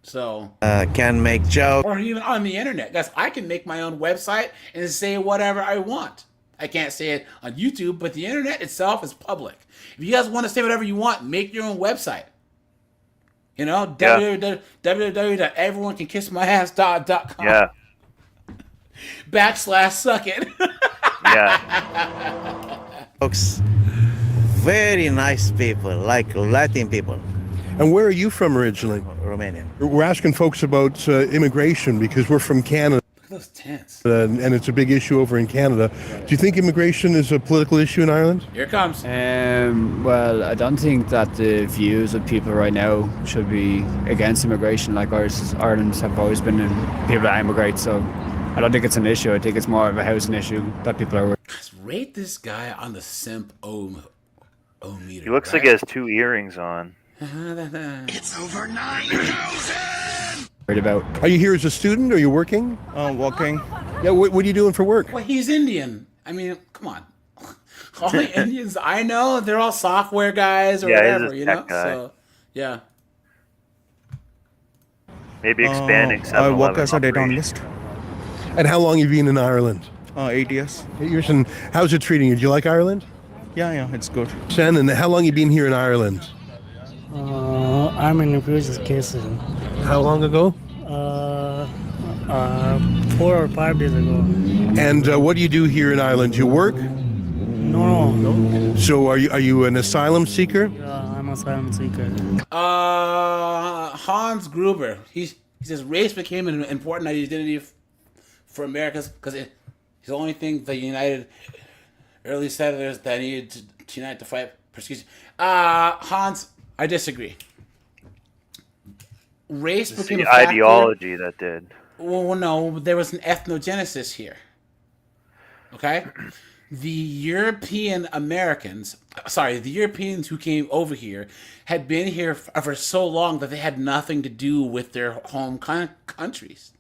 So can make jokes. Or even on the internet. Guys, I can make my own website and say whatever I want. I can't say it on YouTube, but the internet itself is public. If you guys want to say whatever you want, make your own website. www.everyonecankissmyass.com. Yeah. /suck it. Yeah. Folks, very nice people, like Latin people. And where are you from originally? Romania. We're asking folks about immigration because we're from Canada. Look at those tents. And it's a big issue over in Canada. Do you think immigration is a political issue in Ireland? Here it comes. Well, I don't think that the views of people right now should be against immigration. Like Ireland have always been in people that immigrate, so I don't think it's an issue. I think it's more of a housing issue that people are. Let's rate this guy on the simp meter. He looks like he has 2 earrings on. It's over 9,000. Worried about. Are you here as a student? Or are you working? Working. Yeah. What are you doing for work? Well, he's Indian. I mean, come on. All the Indians I know, they're all software guys or whatever, he's a tech guy. So, yeah. Maybe expanding. I work as a data analyst. And how long have you been in Ireland? 8 years. 8 years. And how's it treating you? Do you like Ireland? Yeah, it's good. Sen, and how long have you been here in Ireland? I'm in refugee case. How long ago? 4 or 5 days ago. And what do you do here in Ireland? Do you work? No. So are you an asylum seeker? Yeah, I'm an asylum seeker. Hans Gruber. He says race became an important identity for Americans because it's the only thing the United early settlers that needed to unite to fight persecution. Hans, I disagree. Race became a factor. Ideology that did. Well, no, there was an ethnogenesis here. Okay? The Europeans who came over here had been here for so long that they had nothing to do with their home countries.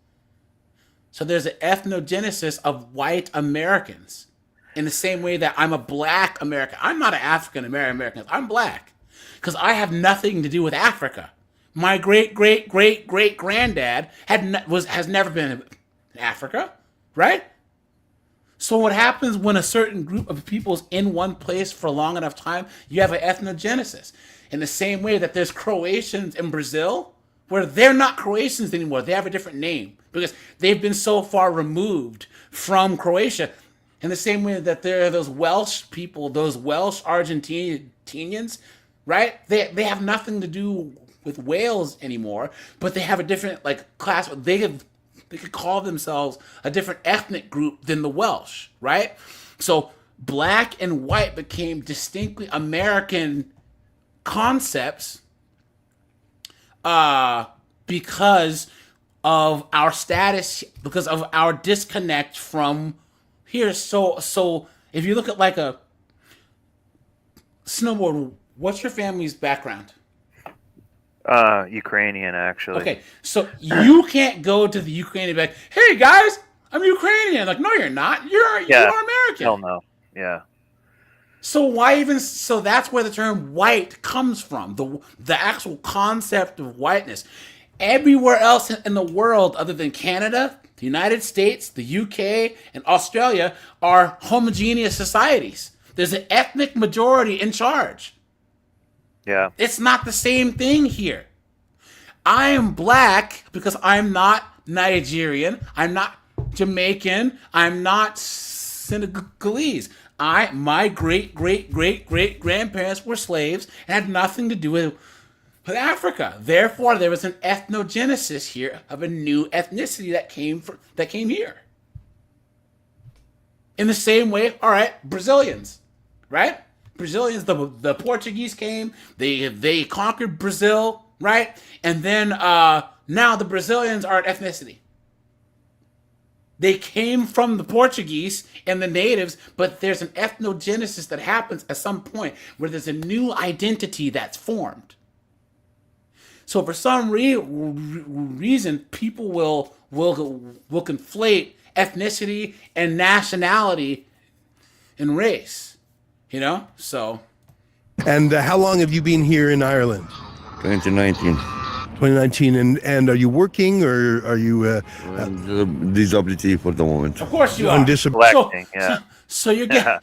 So there's an ethnogenesis of white Americans in the same way that I'm a black American. I'm not an African American. I'm black because I have nothing to do with Africa. My great-great-great-great-granddad has never been in Africa, right? So what happens when a certain group of people's in one place for a long enough time, you have an ethnogenesis. In the same way that there's Croatians in Brazil, where they're not Croatians anymore. They have a different name because they've been so far removed from Croatia. In the same way that there are those Welsh people, those Welsh Argentinians, right? They have nothing to do with Wales anymore, but they have a different class. They could call themselves a different ethnic group than the Welsh, right? So black and white became distinctly American concepts because of our status, because of our disconnect from here. So if you look at like a snowboard, what's your family's background? Ukrainian, actually. Okay, so you can't go to the Ukrainian back. Hey guys, I'm Ukrainian. Like, no, you're not. You're American. Hell no. Yeah. So so that's where the term white comes from. The actual concept of whiteness. Everywhere else in the world, other than Canada, the United States, the UK, and Australia, are homogeneous societies. There's an ethnic majority in charge. Yeah. It's not the same thing here. I am black because I'm not Nigerian. I'm not Jamaican. I'm not Senegalese. My great grandparents were slaves and had nothing to do with Africa. Therefore, there was an ethnogenesis here of a new ethnicity that came here. In the same way, all right, Brazilians, right? Brazilians, the Portuguese came, they conquered Brazil, right? And then now the Brazilians are an ethnicity. They came from the Portuguese and the natives, but there's an ethnogenesis that happens at some point where there's a new identity that's formed. So for some reason, people will conflate ethnicity and nationality and race, you know? So. And how long have you been here in Ireland? 2019. 2019, and are you working or are you disability for the moment? Of course you on are. disability? So you're getting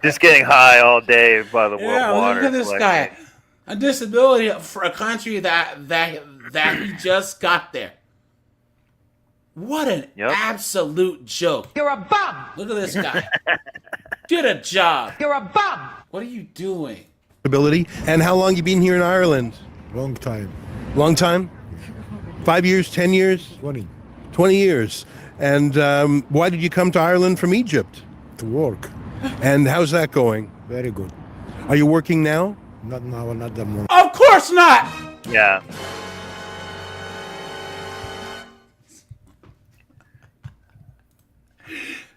just getting high all day by the water. Look at this guy. A disability for a country that he just got there. What an absolute joke. You're a bum. Look at this guy. Get a job. You're a bum. What are you doing? Ability. And how long you been here in Ireland? Long time. Long time? 5 years, 10 years? 20. 20 years. And why did you come to Ireland from Egypt? To work. And how's that going? Very good. Are you working now? Not now, not the moment. Of course not! Yeah.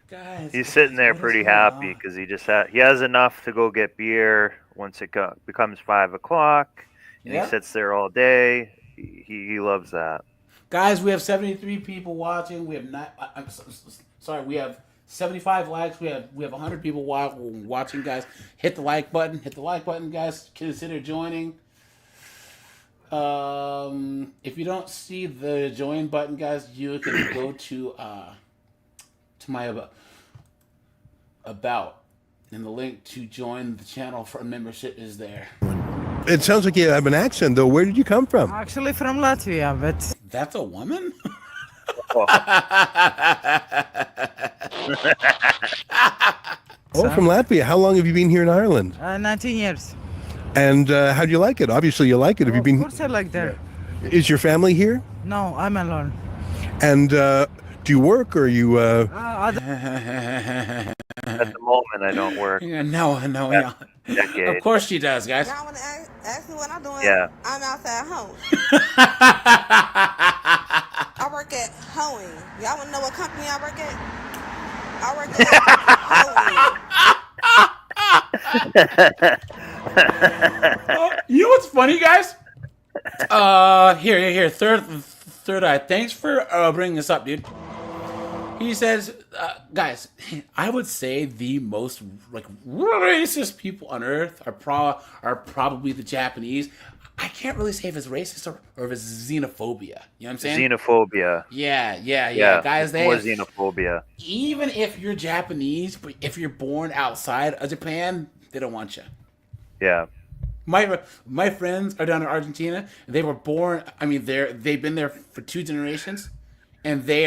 Guys, he's sitting there pretty happy because he has enough to go get beer once it becomes 5 o'clock, and he sits there all day. He loves that. Guys, we have 73 people watching. We have we have 75 likes. We have 100 people watching. Guys, hit the like button. Hit the like button, guys. Consider joining. If you don't see the join button, guys, you can go to my about, and the link to join the channel for a membership is there. It sounds like you have an accent, though. Where did you come from? Actually from Latvia, but... That's a woman? From Latvia. How long have you been here in Ireland? 19 years. And how do you like it? Obviously, you like it. Have you been? Of course I like there. Is your family here? No, I'm alone. And do you work or you? At the moment, I don't work. No. Decade. Of course she does, guys. Y'all want to ask me what I'm doing? Yeah. I'm outside home. I work at Hoeing. Y'all want to know what company I work at? I work at Hoeing. You know what's funny, guys? Here. Third eye. Thanks for bringing this up, dude. He says, guys, I would say the most racist people on Earth are probably the Japanese. I can't really say if it's racist or if it's xenophobia. You know what I'm saying? Xenophobia. Yeah. Guys, more xenophobia. Even if you're Japanese, but if you're born outside of Japan, they don't want you. Yeah. My friends are down in Argentina. They were born. I mean, they've been there for 2 generations, and they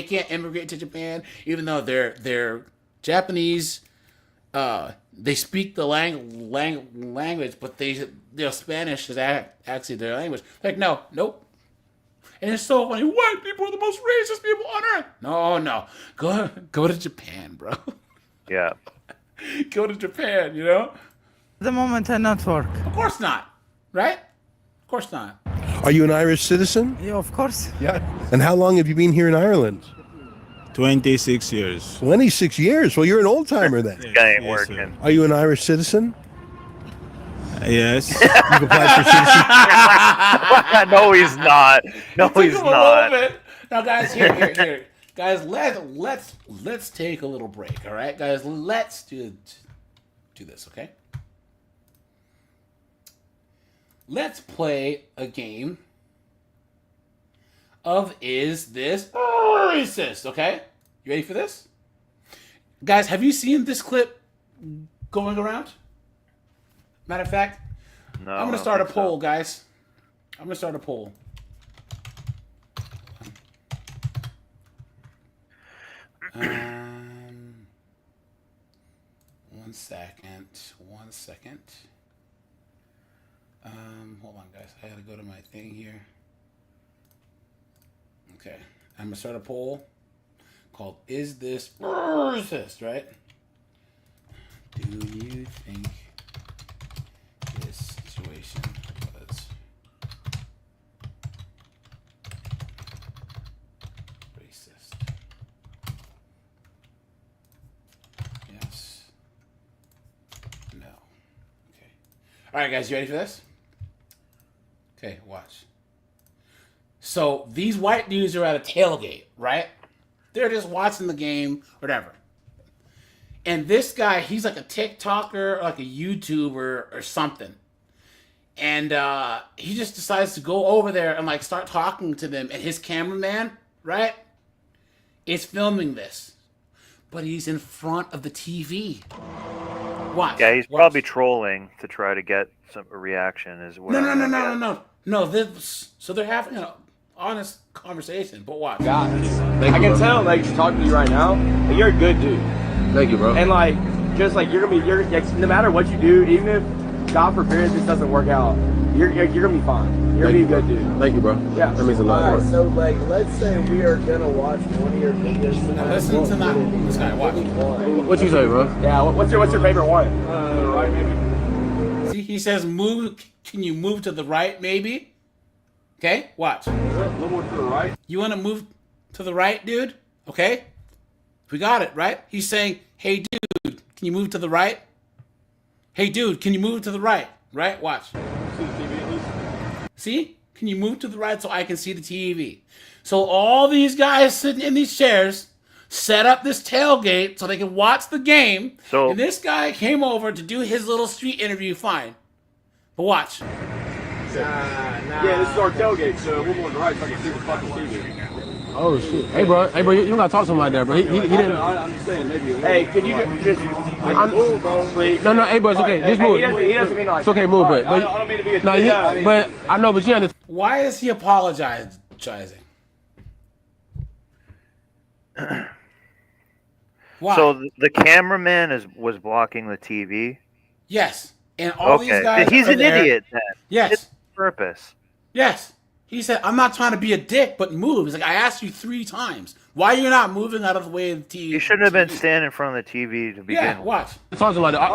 can't immigrate to Japan, even though they're Japanese. They speak the language, but Spanish is actually their language. Like, nope. And it's so funny. White people are the most racist people on Earth. No. Go to Japan, bro. Yeah. Go to Japan, you know? At the moment, I not work. Of course not. Right? Of course not. Are you an Irish citizen? Yeah, of course. Yeah. And how long have you been here in Ireland? 26 years. 26 years? Well, you're an old timer then. This guy ain't working. Are you an Irish citizen? Yes. You've applied for citizenship? No, he's not. No, he's not. Now, guys, here. Guys, let's take a little break, all right? Guys, let's do this, okay? Let's play a game of Is This Racist, okay? You ready for this? Guys, have you seen this clip going around? Matter of fact, no, I'm going to start a poll, guys. I'm going to start a poll. One second. Hold on, guys. I gotta go to my thing here. Okay, I'm gonna start a poll called "Is this racist?" Right? Do you think this situation was racist? Yes. No. Okay. All right, guys, you ready for this? Okay, watch. So these white dudes are at a tailgate, right? They're just watching the game, whatever. And this guy, he's like a TikToker or like a YouTuber or something. And he just decides to go over there and like start talking to them. And his cameraman, right, is filming this. But he's in front of the TV. Watch. Yeah, he's probably trolling to try to get a reaction. Is what No. So they're having an honest conversation. But watch. Guys, I can tell, like, talking to you right now, that you're a good dude. Thank you, bro. And like, just like you're like, no matter what you do, even if God forbid this doesn't work out, you're gonna be fine. You're gonna be a good dude. Thank you, bro. Yeah, that means a lot. Alright, so like, let's say we are gonna watch one of your videos tonight. Listen to that. This guy, watch. What you say, bro? Yeah. What's your favorite one? Right, maybe. See, he says, "Move. Can you move to the right, maybe?" Okay, watch. A little more to the right. You want to move to the right, dude? Okay. We got it, right? He's saying, "Hey, dude, can you move to the right? Hey, dude, can you move to the right?" Right? Watch. See the TV at least? See? Can you move to the right so I can see the TV? So all these guys sitting in these chairs set up this tailgate so they can watch the game. So, and this guy came over to do his little street interview fine. But watch. Yeah, this is our tailgate, so we're going right so I can see the fucking TV. Oh shit! Hey, bro, you don't gotta talk to him like that, bro. He didn't. I'm just saying, maybe. Hey, can you just move, bro? Please. No, hey, bro, it's okay. Just move. He doesn't mean like. It's okay, move, but I don't mean to be a. no, but I know, but you understand. Why is he apologizing? Why? So the cameraman was blocking the TV. Yes, and all these guys. He's an idiot. Then. Yes. It's purpose. Yes. He said, "I'm not trying to be a dick, but move." He's like, "I asked you 3 times. Why are you not moving out of the way of the TV?" You shouldn't have been standing in front of the TV to begin. Yeah, watch. Something like that,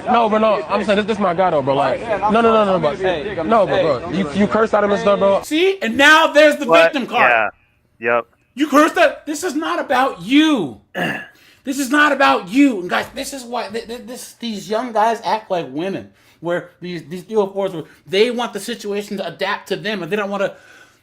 no. I'm saying this my guy though, bro. Like, no, bro. You cursed at him and stuff, bro. See, and now there's the victim card. Yeah. Yep. You cursed that. This is not about you. This is not about you, and guys. This is why these young guys act like women. Where these 304s where they want the situation to adapt to them, and they don't want to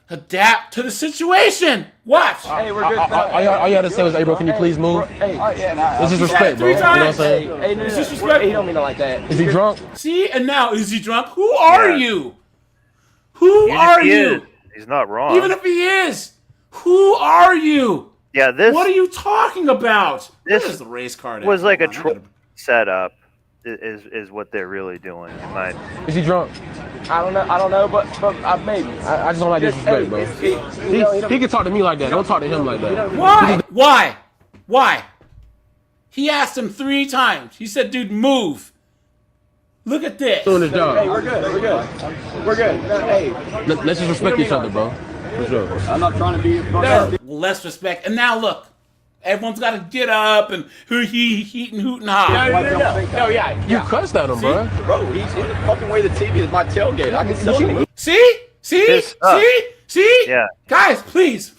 adapt to the situation. Watch. Hey, we're good. All you had to say was, "Hey, bro, can you please move?" This is respect, bro. You know what I'm saying? Hey, this is disrespectful. He don't mean it like that. Is he drunk? See, and now is he drunk? Who are you? Who are you? He's not wrong. Even if he is, who are you? Yeah, this. What are you talking about? This what is the race card? Was like a troll setup. Is what they're really doing. Is he drunk? I don't know, but maybe. I just don't like disrespect, bro. He can talk to me like that. Don't talk to him like that. Why? He asked him 3 times. He said, "Dude, move." Look at this. Doing his job. Hey, we're good. Hey, let's just respect each other, bro. For sure. I'm not trying to be. Less respect. And now look. Everyone's got to get up and heat and hoot and ha. No, yeah. You cussed at him, bro. Bro, he's in the fucking way of the TV is my tailgate. I can see him. See? Yeah. Guys, please.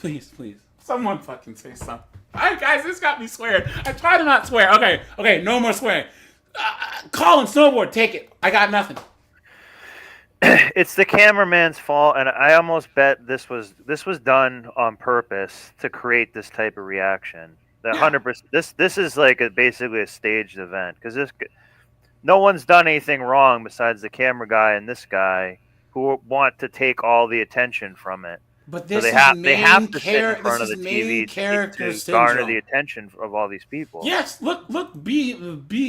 Someone fucking say something. All right, guys, this got me swearing. I try to not swear. Okay, no more swearing. Colin, snowboard, take it. I got nothing. It's the cameraman's fault, and I almost bet this was done on purpose to create this type of reaction. 100%. This is like basically a staged event because no one's done anything wrong besides the camera guy and this guy who want to take all the attention from it. But this so they have to sit in front of the TV to garner the attention of all these people. Yes, look, B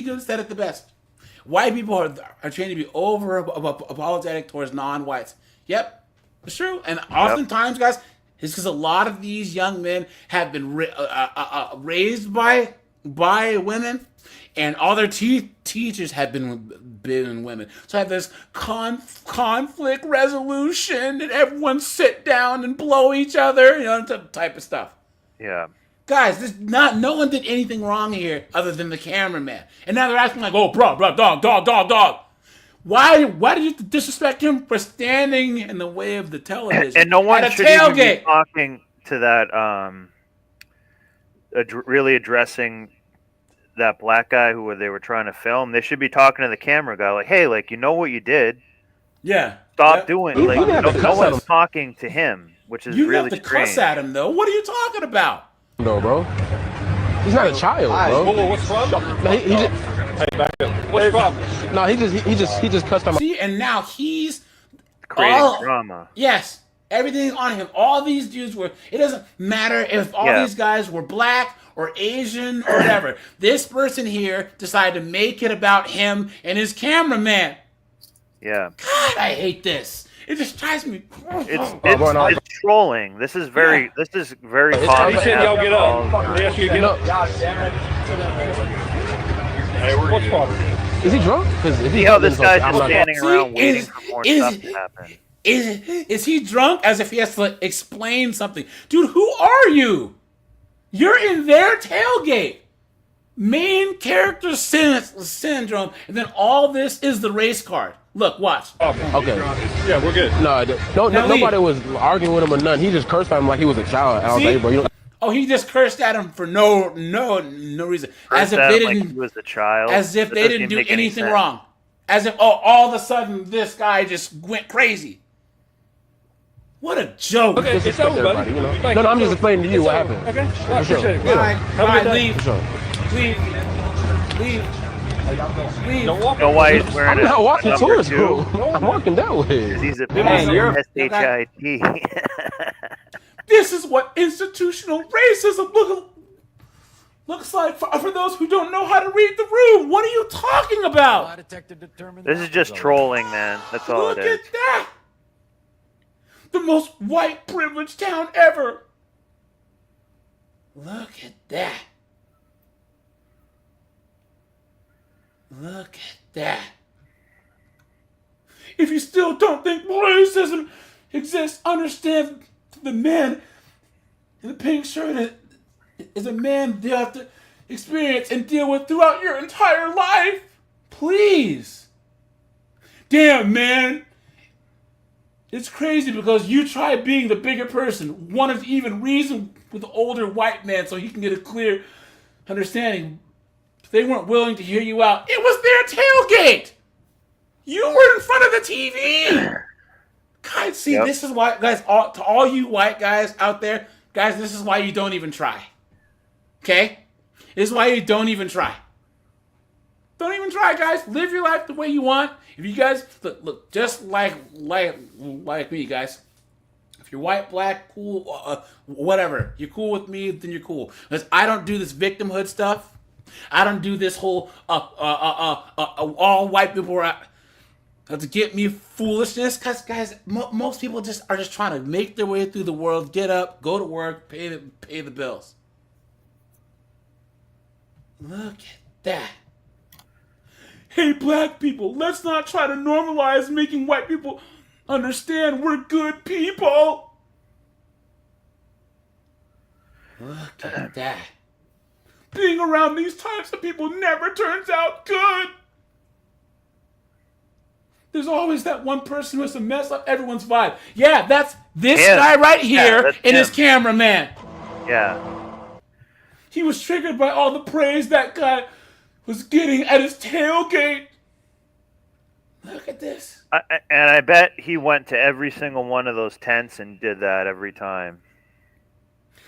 good said it the best. White people are trained to be over apologetic towards non-whites. Yep, it's true. And oftentimes, guys, is because a lot of these young men have been raised by women, and all their teachers have been women. So I have this conflict resolution, and everyone sit down and blow each other, type of stuff. Yeah. Guys, no one did anything wrong here other than the cameraman. And now they're acting like, oh, bro, dog. Why did you disrespect him for standing in the way of the television? And no one at a should tailgate. even be talking to that, really addressing that black guy who they were trying to film. They should be talking to the camera guy, like, hey, like, you know what you did. Yeah. Stop doing it. Like, no one's talking to him, which is you really have to strange. cuss at him, though. What are you talking about? No, bro. He's not a child, bro. Whoa, what's wrong? No, he just, Hey, back up. What's wrong? no, he just cussed him. See, and now he's creating drama. Yes, everything's on him. All these dudes were. It doesn't matter if all these guys were black or Asian or whatever. This person here decided to make it about him and his cameraman. Yeah. God, I hate this. It just drives me. It's trolling. This is very common. He said y'all get up. They asked you to get up. Hey, what's wrong? Is he drunk? See how this guy's just standing around waiting for more stuff to happen. Is he drunk? As if he has to explain something. Dude, who are you? You're in their tailgate. Main character syndrome, and then all this is the race card. Look, watch. Okay. Yeah, we're good. Nobody was arguing with him or nothing. He just cursed at him like he was a child. And I was like, bro, you know. Oh, he just cursed at him for no reason. As if they didn't. Like he was a child. As if they didn't do anything wrong. As if all of a sudden this guy just went crazy. What a joke! Okay, it's over, buddy. You know? No, I'm just explaining to you what happened. Okay, for sure. appreciate it. Bye, leave. Don't walk. Know why he's wearing I'm not walking towards you. I'm walking that way. He's a SHIT. This is what institutional racism looks like for those who don't know how to read the room. What are you talking about? This is just trolling, man. That's all it is. Look at that. The most white privileged town ever. Look at that. Look at that. If you still don't think racism exists, understand the man in the pink shirt is a man you have to experience and deal with throughout your entire life. Please. Damn, man. It's crazy because you try being the bigger person. One of even reason with the older white man so he can get a clear understanding. They weren't willing to hear you out. It was their tailgate. You were in front of the TV. Guys, see, this is why, guys, to all you white guys out there, guys, this is why you don't even try. Okay? This is why you don't even try. Don't even try, guys. Live your life the way you want. If you guys look just like me, guys. If you're white, black, cool, whatever, you're cool with me, then you're cool. Because I don't do this victimhood stuff. I don't do this whole all white people are to get me foolishness. Because guys, most people are just trying to make their way through the world, get up, go to work, pay the bills. Look at that. Hey, black people, let's not try to normalize making white people understand we're good people. Look at that. Being around these types of people never turns out good. There's always that one person who has to mess up everyone's vibe. Yeah, that's this guy right here and his cameraman. Yeah. He was triggered by all the praise that guy was getting at his tailgate. Look at this. And I bet he went to every single one of those tents and did that every time.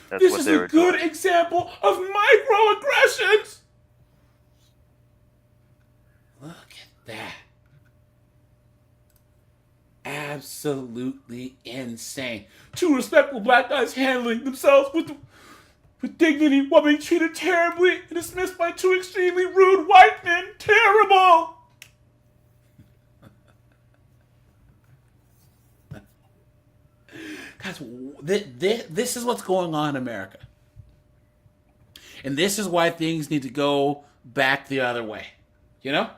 That's this what is they a were good doing. example of microaggressions. Look at that. Absolutely insane. Two respectful black guys handling themselves with dignity while being treated terribly and dismissed by two extremely rude white men. Terrible! Guys, this is what's going on in America. And this is why things need to go back the other way. You know?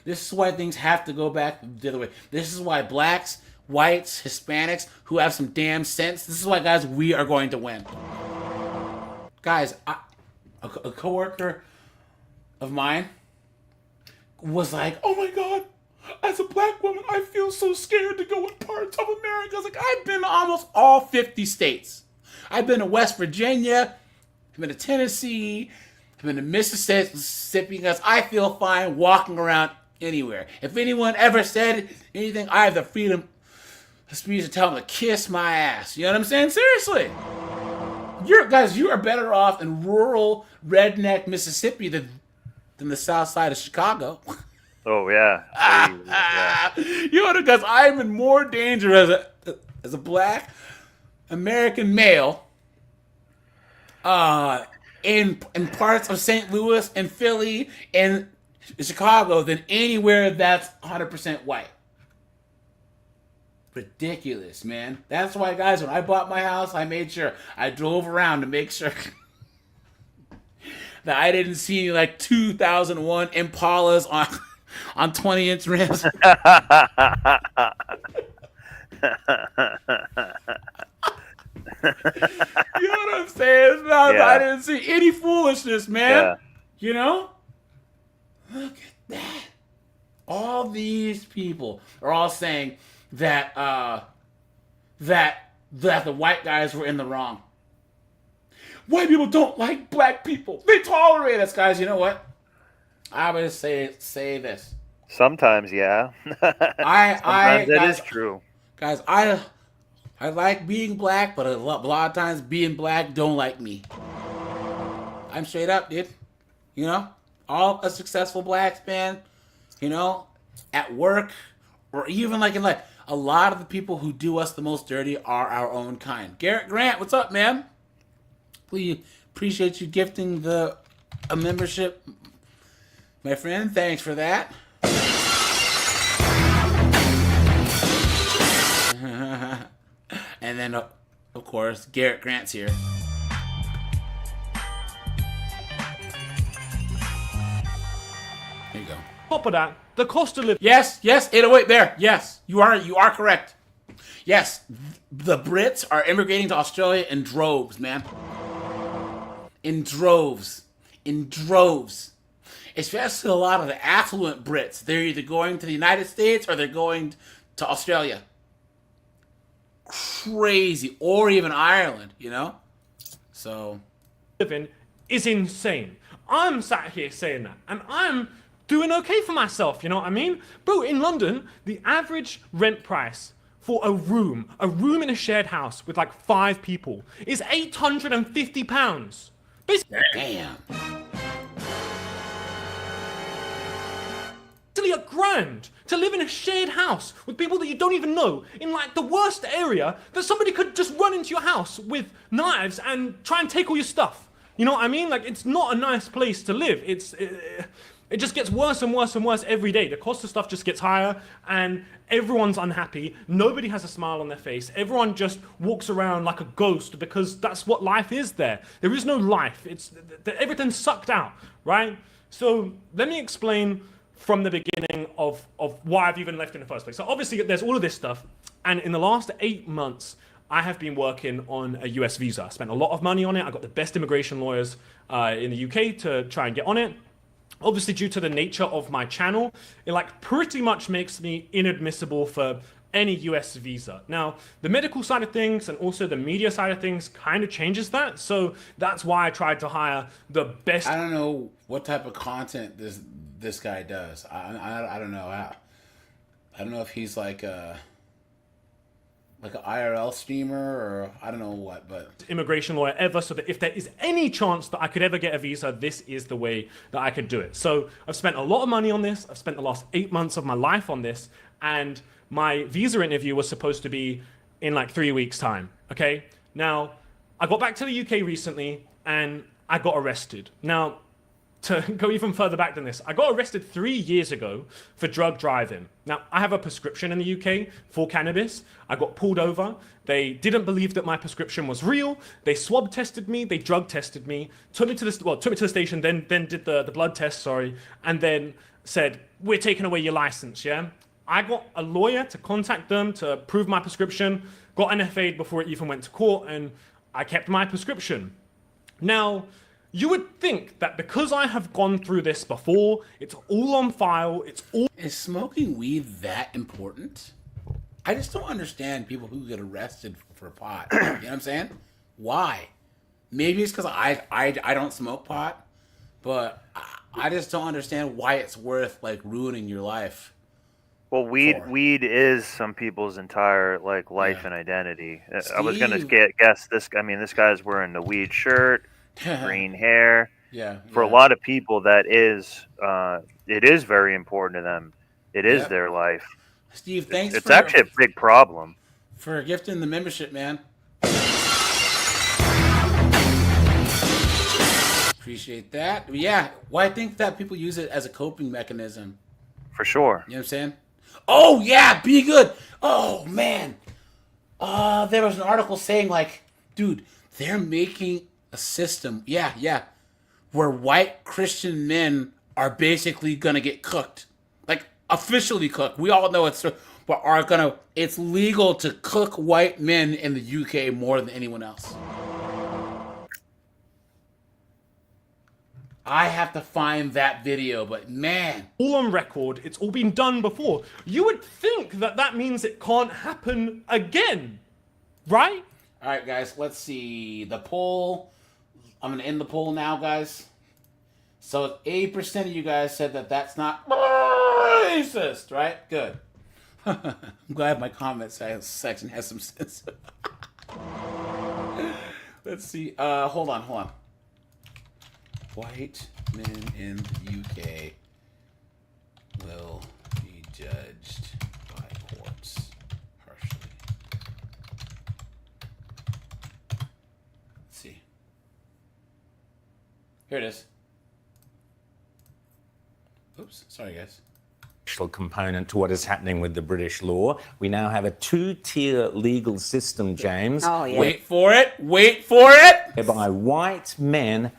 This is why things have to go back the other way. This is why blacks, whites, Hispanics, who have some damn sense, this is why, guys, we are going to win. Guys, a coworker of mine was like, oh my God, as a black woman, I feel so scared to go in parts of America. I was like, I've been to almost all 50 states. I've been to West Virginia, I've been to Tennessee, I've been to Mississippi, because I feel fine walking around anywhere. If anyone ever said anything, I have the freedom of speech to tell them to kiss my ass. You know what I'm saying? Seriously. You are better off in rural, redneck Mississippi than the south side of Chicago. Oh, yeah. You know what, guys? I'm in more danger as a black American male in parts of St. Louis and Philly and Chicago than anywhere that's 100% white. Ridiculous, man. That's why, guys, when I bought my house, I made sure I drove around to make sure that I didn't see like 2001 Impalas on 20-inch rims. You know what I'm saying? No, Yeah. I didn't see any foolishness, man. Yeah. You know? Look at that. All these people are all saying that that the white guys were in the wrong. White people don't like black people. They tolerate us, guys. You know what? I would say this. Sometimes, yeah. Sometimes that guys, is true. Guys, I like being black, but a lot of times being black don't like me. I'm straight up, dude. You know? All a successful blacks, man, you know, at work or even like in life, a lot of the people who do us the most dirty are our own kind. Garrett Grant, what's up, man? We appreciate you gifting a membership, my friend. Thanks for that. And then, of course, Garrett Grant's here. There you go. Top of that, the cost of living. Yes, 808 there. Yes, you are correct. Yes, the Brits are immigrating to Australia in droves, man. In droves. Especially a lot of the affluent Brits. They're either going to the United States or they're going to Australia. Crazy. Or even Ireland, you know? So. Living is insane. I'm sat here saying that, and I'm doing okay for myself, you know what I mean? Bro, in London, the average rent price for a room in a shared house with like 5 people is £850. Basically, damn. £1,000 to live in a shared house with people that you don't even know in like the worst area that somebody could just run into your house with knives and try and take all your stuff. You know what I mean? Like, it's not a nice place to live. It just gets worse and worse and worse every day. The cost of stuff just gets higher and everyone's unhappy. Nobody has a smile on their face. Everyone just walks around like a ghost because that's what life is there. There is no life. Everything's sucked out, right? So let me explain from the beginning of why I've even left in the first place. So obviously there's all of this stuff. And in the last 8 months, I have been working on a US visa. I spent a lot of money on it. I got the best immigration lawyers in the UK to try and get on it. Obviously, due to the nature of my channel, it like pretty much makes me inadmissible for any US visa. Now, the medical side of things and also the media side of things kind of changes that. So that's why I tried to hire the best. I don't know what type of content this guy does. I don't know. I don't know if he's like an IRL streamer or I don't know what, but immigration lawyer ever, so that if there is any chance that I could ever get a visa, this is the way that I could do it. So I've spent a lot of money on this. I've spent the last 8 months of my life on this, and my visa interview was supposed to be in like 3 weeks' time. Okay. Now, I got back to the UK recently and I got arrested. Now, to go even further back than this, I got arrested 3 years ago for drug driving. Now, I have a prescription in the UK for cannabis. I got pulled over. They didn't believe that my prescription was real. They swab tested me. They drug tested me. Took me to the station. Then did the blood test. Sorry, and then said, "We're taking away your license." Yeah. I got a lawyer to contact them to prove my prescription. Got NFA'd before it even went to court, and I kept my prescription. Now, you would think that because I have gone through this before, it's all on file, it's all... Is smoking weed that important? I just don't understand people who get arrested for pot. You know what I'm saying? Why? Maybe it's because I don't smoke pot, but I just don't understand why it's worth, like, ruining your life. Well, weed is some people's entire life and identity. I was gonna guess this. I mean, this guy's wearing the weed shirt, green hair. Yeah. For a lot of people, that is it is very important to them. It is their life. Steve, thanks. It's actually a big problem. For gifting the membership, man. Appreciate that. Yeah. Well, I think that people use it as a coping mechanism. For sure. You know what I'm saying? Oh, yeah, be good. Oh, man. There was an article saying, like, dude, they're making a system, where white Christian men are basically going to get cooked. Like, officially cooked. We all know it's legal to cook white men in the UK more than anyone else. I have to find that video, but man. All on record, it's all been done before. You would think that that means it can't happen again, right? All right, guys, let's see. The poll. I'm going to end the poll now, guys. So 80% of you guys said that that's not racist, right? Good. I'm glad my comment section has some sense. Let's see. Hold on. White men in the UK will be judged by courts harshly. Let's see. Here it is. Oops, sorry guys. Component to what is happening with the British law. We now have a two-tier legal system, James. Oh, yeah. Wait for it. Whereby white men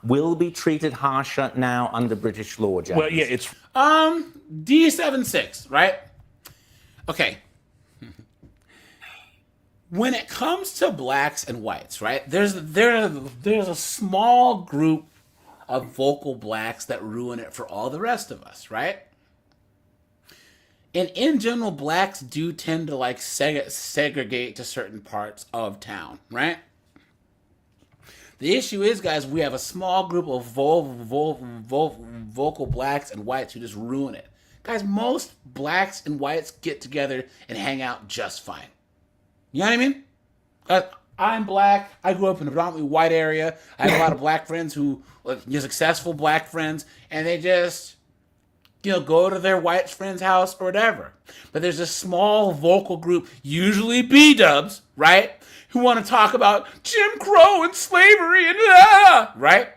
will be treated harsher now under British law, James. Well, yeah, it's D76, right? Okay. When it comes to blacks and whites, right? There's a small group of vocal blacks that ruin it for all the rest of us, right? And in general, blacks do tend to like segregate to certain parts of town, right? The issue is, guys, we have a small group of vocal blacks and whites who just ruin it. Guys, most blacks and whites get together and hang out just fine. You know what I mean? I'm black. I grew up in a predominantly white area. I have a lot of black friends who, successful black friends, and they just, go to their white friend's house or whatever. But there's a small vocal group, usually B-dubs, right? Who want to talk about Jim Crow and slavery and right?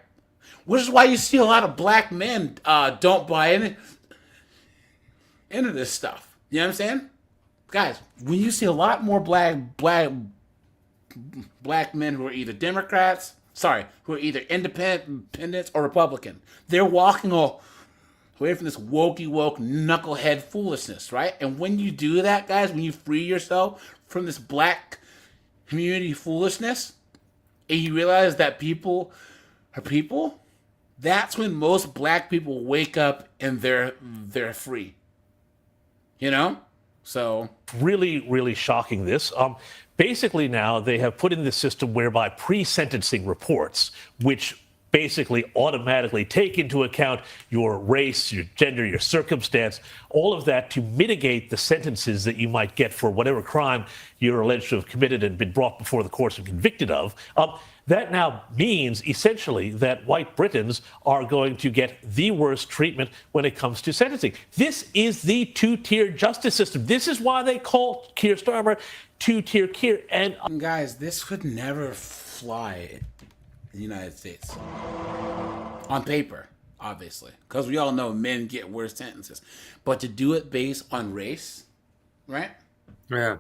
Which is why you see a lot of black men don't buy into this stuff. You know what I'm saying? Guys, when you see a lot more black men who are either who are either independents or Republican, they're walking away from this woke knucklehead foolishness, right? And when you do that, guys, when you free yourself from this black community foolishness, and you realize that people are people, that's when most black people wake up and they're free. So really shocking this. Basically now they have put in this system whereby pre-sentencing reports, which basically automatically take into account your race, your gender, your circumstance, all of that to mitigate the sentences that you might get for whatever crime you're alleged to have committed and been brought before the courts and convicted of. That now means essentially that white Britons are going to get the worst treatment when it comes to sentencing. This is the two-tier justice system. This is why they call Keir Starmer two-tier Keir. And guys, this would never fly in the United States. On paper, obviously, because we all know men get worse sentences. But to do it based on race, right? Yeah.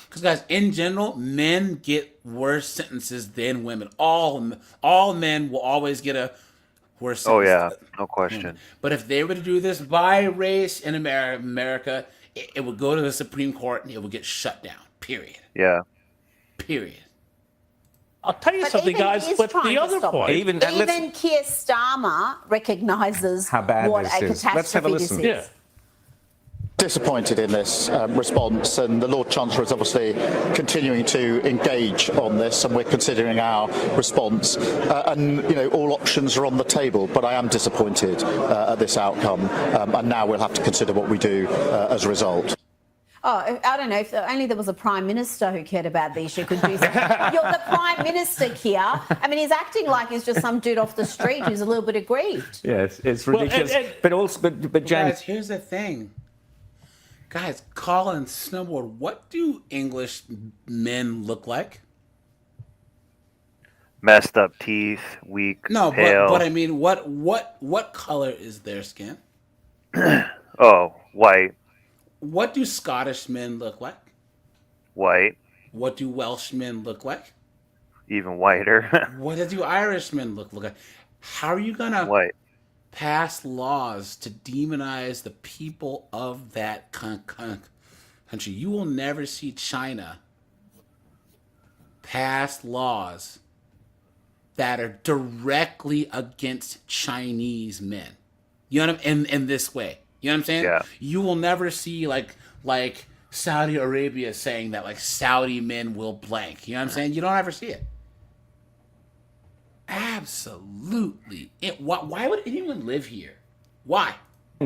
Because guys, in general, men get worse sentences than women. All men will always get a worse sentence. Oh yeah, no question. But if they were to do this by race in America, it would go to the Supreme Court and it would get shut down. Period. Yeah. Period. I'll tell you something, guys. But the other point, even Keir Starmer recognises how bad what this a is. Let's have a catastrophe listen. this is. Yeah. Disappointed in this response, and the Lord Chancellor is obviously continuing to engage on this, and we're considering our response. And all options are on the table, but I am disappointed at this outcome, and now we'll have to consider what we do as a result. Oh, I don't know. If only there was a Prime Minister who cared about the issue could do something. You're the Prime Minister, Keir. I mean, he's acting like he's just some dude off the street who's a little bit aggrieved. Yeah, it's ridiculous. But Jan, guys, here's the thing. Guys, Colin Snowboard, what do English men look like? Messed up teeth, weak, No, pale. but I mean, what color is their skin? Oh, white. What do Scottish men look like? White. What do Welsh men look like? Even whiter. What do Irish men look like? How are you gonna pass laws to demonize the people of that country? You will never see China pass laws that are directly against Chinese men. You know what I'm in this way. You know what I'm saying? Yeah. You will never see like Saudi Arabia saying that like Saudi men will blank. You know what I'm saying? You don't ever see it. Absolutely. Why would anyone live here? Why?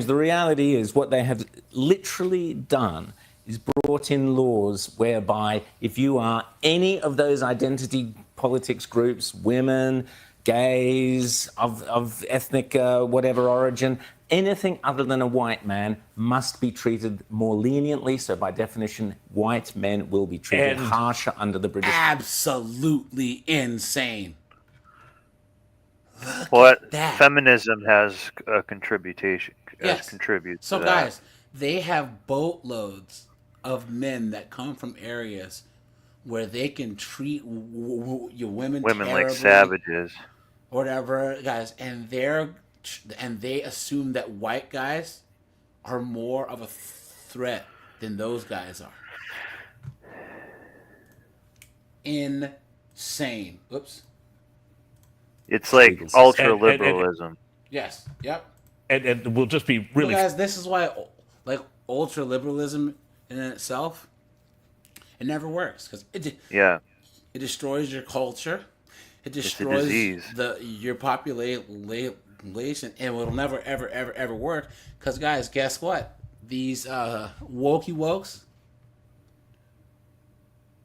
the reality is what they have literally done is brought in laws whereby if you are any of those identity politics groups, women, gays, of ethnic whatever origin, anything other than a white man must be treated more leniently. So by definition, white men will be treated harsher under the British. Absolutely insane. What feminism has a contribution. Yes. Contributes. So to guys, they have boatloads of men that come from areas where they can treat your women like savages, or whatever, guys, and they assume that white guys are more of a threat than those guys are. Insane. Oops. It's like ultra liberalism. Yes. Yep. And we'll just be really. So guys, this is why, like, ultra liberalism in itself, it never works because it destroys your culture. It destroys your population, and it'll never ever work. Because guys, guess what? These wokes,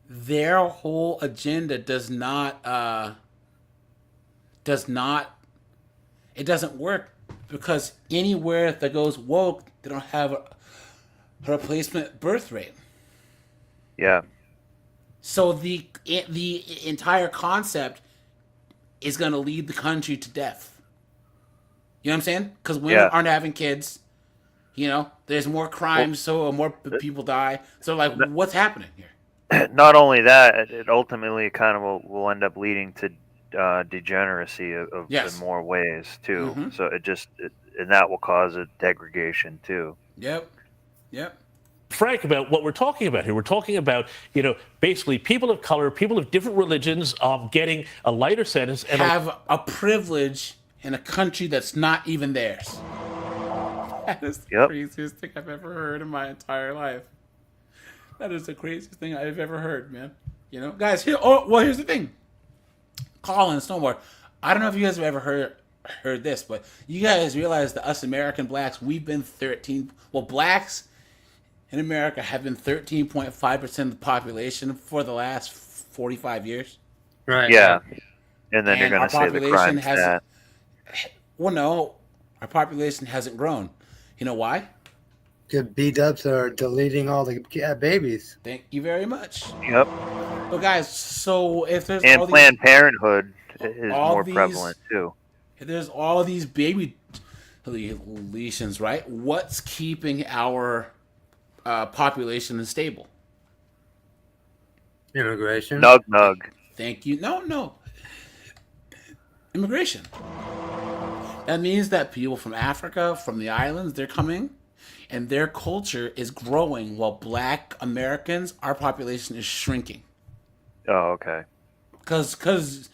their whole agenda does not. It doesn't work because anywhere that goes woke, they don't have a replacement birth rate. Yeah. So the entire concept is going to lead the country to death. You know what I'm saying? Because women aren't having kids. You know, there's more crimes, so more people die. So, like, what's happening here? Not only that, it ultimately kind of will end up leading to degeneracy of in more ways too. Mm-hmm. So and that will cause a degradation too. Yep. Frank, about what we're talking about here. We're talking about, basically people of color, people of different religions getting a lighter sentence. And have a privilege in a country that's not even theirs. That is the craziest thing I've ever heard in my entire life. That is the craziest thing I've ever heard, man. Guys, here's the thing. Colin Snowboard, I don't know if you guys have ever heard this, but you guys realize that us American blacks, we've been blacks in America have been 13.5% of the population for the last 45 years. Right. Yeah. And then you're going to say the crime stat. Well, no, our population hasn't grown. You know why? Because B-dubs are deleting all the babies. Thank you very much. Yep. But guys, so if there's Planned Parenthood is more prevalent too. There's all these baby deletions, right? What's keeping our population stable? Immigration. Nug. Thank you. No. Immigration. That means that people from Africa, from the islands, they're coming, and their culture is growing while Black Americans, our population is shrinking. Oh, okay. Because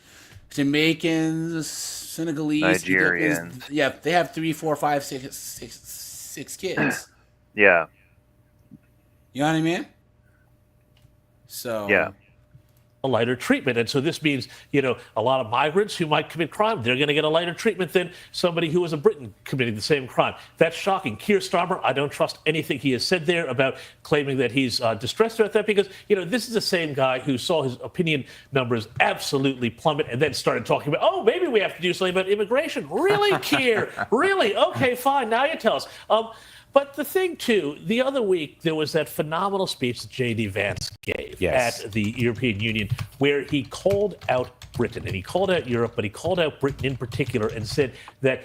Jamaicans, Senegalese, Nigerians. yeah, they have 3, 4, 5, 6 kids. Yeah. You know what I mean? So yeah. A lighter treatment. And so this means, a lot of migrants who might commit crime, they're going to get a lighter treatment than somebody who was a Briton committing the same crime. That's shocking. Keir Starmer, I don't trust anything he has said there about claiming that he's distressed about that because, this is the same guy who saw his opinion numbers absolutely plummet and then started talking about, oh, maybe we have to do something about immigration. Really, Keir? Really? Okay, fine. Now you tell us. But the thing, too, the other week, there was that phenomenal speech that J.D. Vance gave at the European Union where he called out Britain, and he called out Europe, but he called out Britain in particular and said that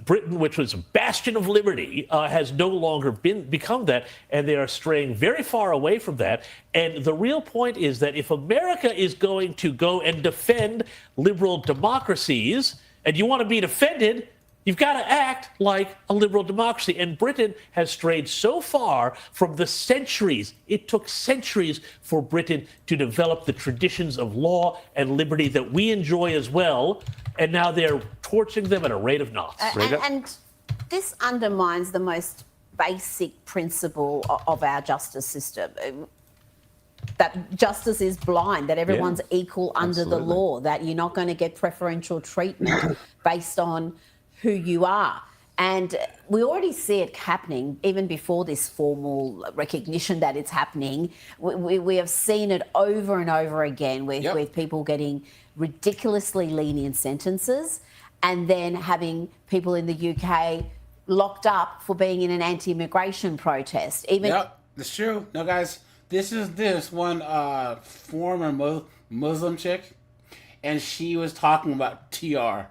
Britain, which was a bastion of liberty, has no longer become that, and they are straying very far away from that. And the real point is that if America is going to go and defend liberal democracies, and you want to be defended, you've got to act like a liberal democracy. And Britain has strayed so far from the centuries. It took centuries for Britain to develop the traditions of law and liberty that we enjoy as well. And now they're torching them at a rate of knots. And this undermines the most basic principle of our justice system. That justice is blind, that everyone's equal under the law, that you're not going to get preferential treatment based on who you are. And we already see it happening even before this formal recognition that it's happening. We have seen it over and over again with people getting ridiculously lenient sentences and then having people in the UK locked up for being in an anti-immigration protest. Yep, that's true. No, guys, this one former Muslim chick, and she was talking about TR.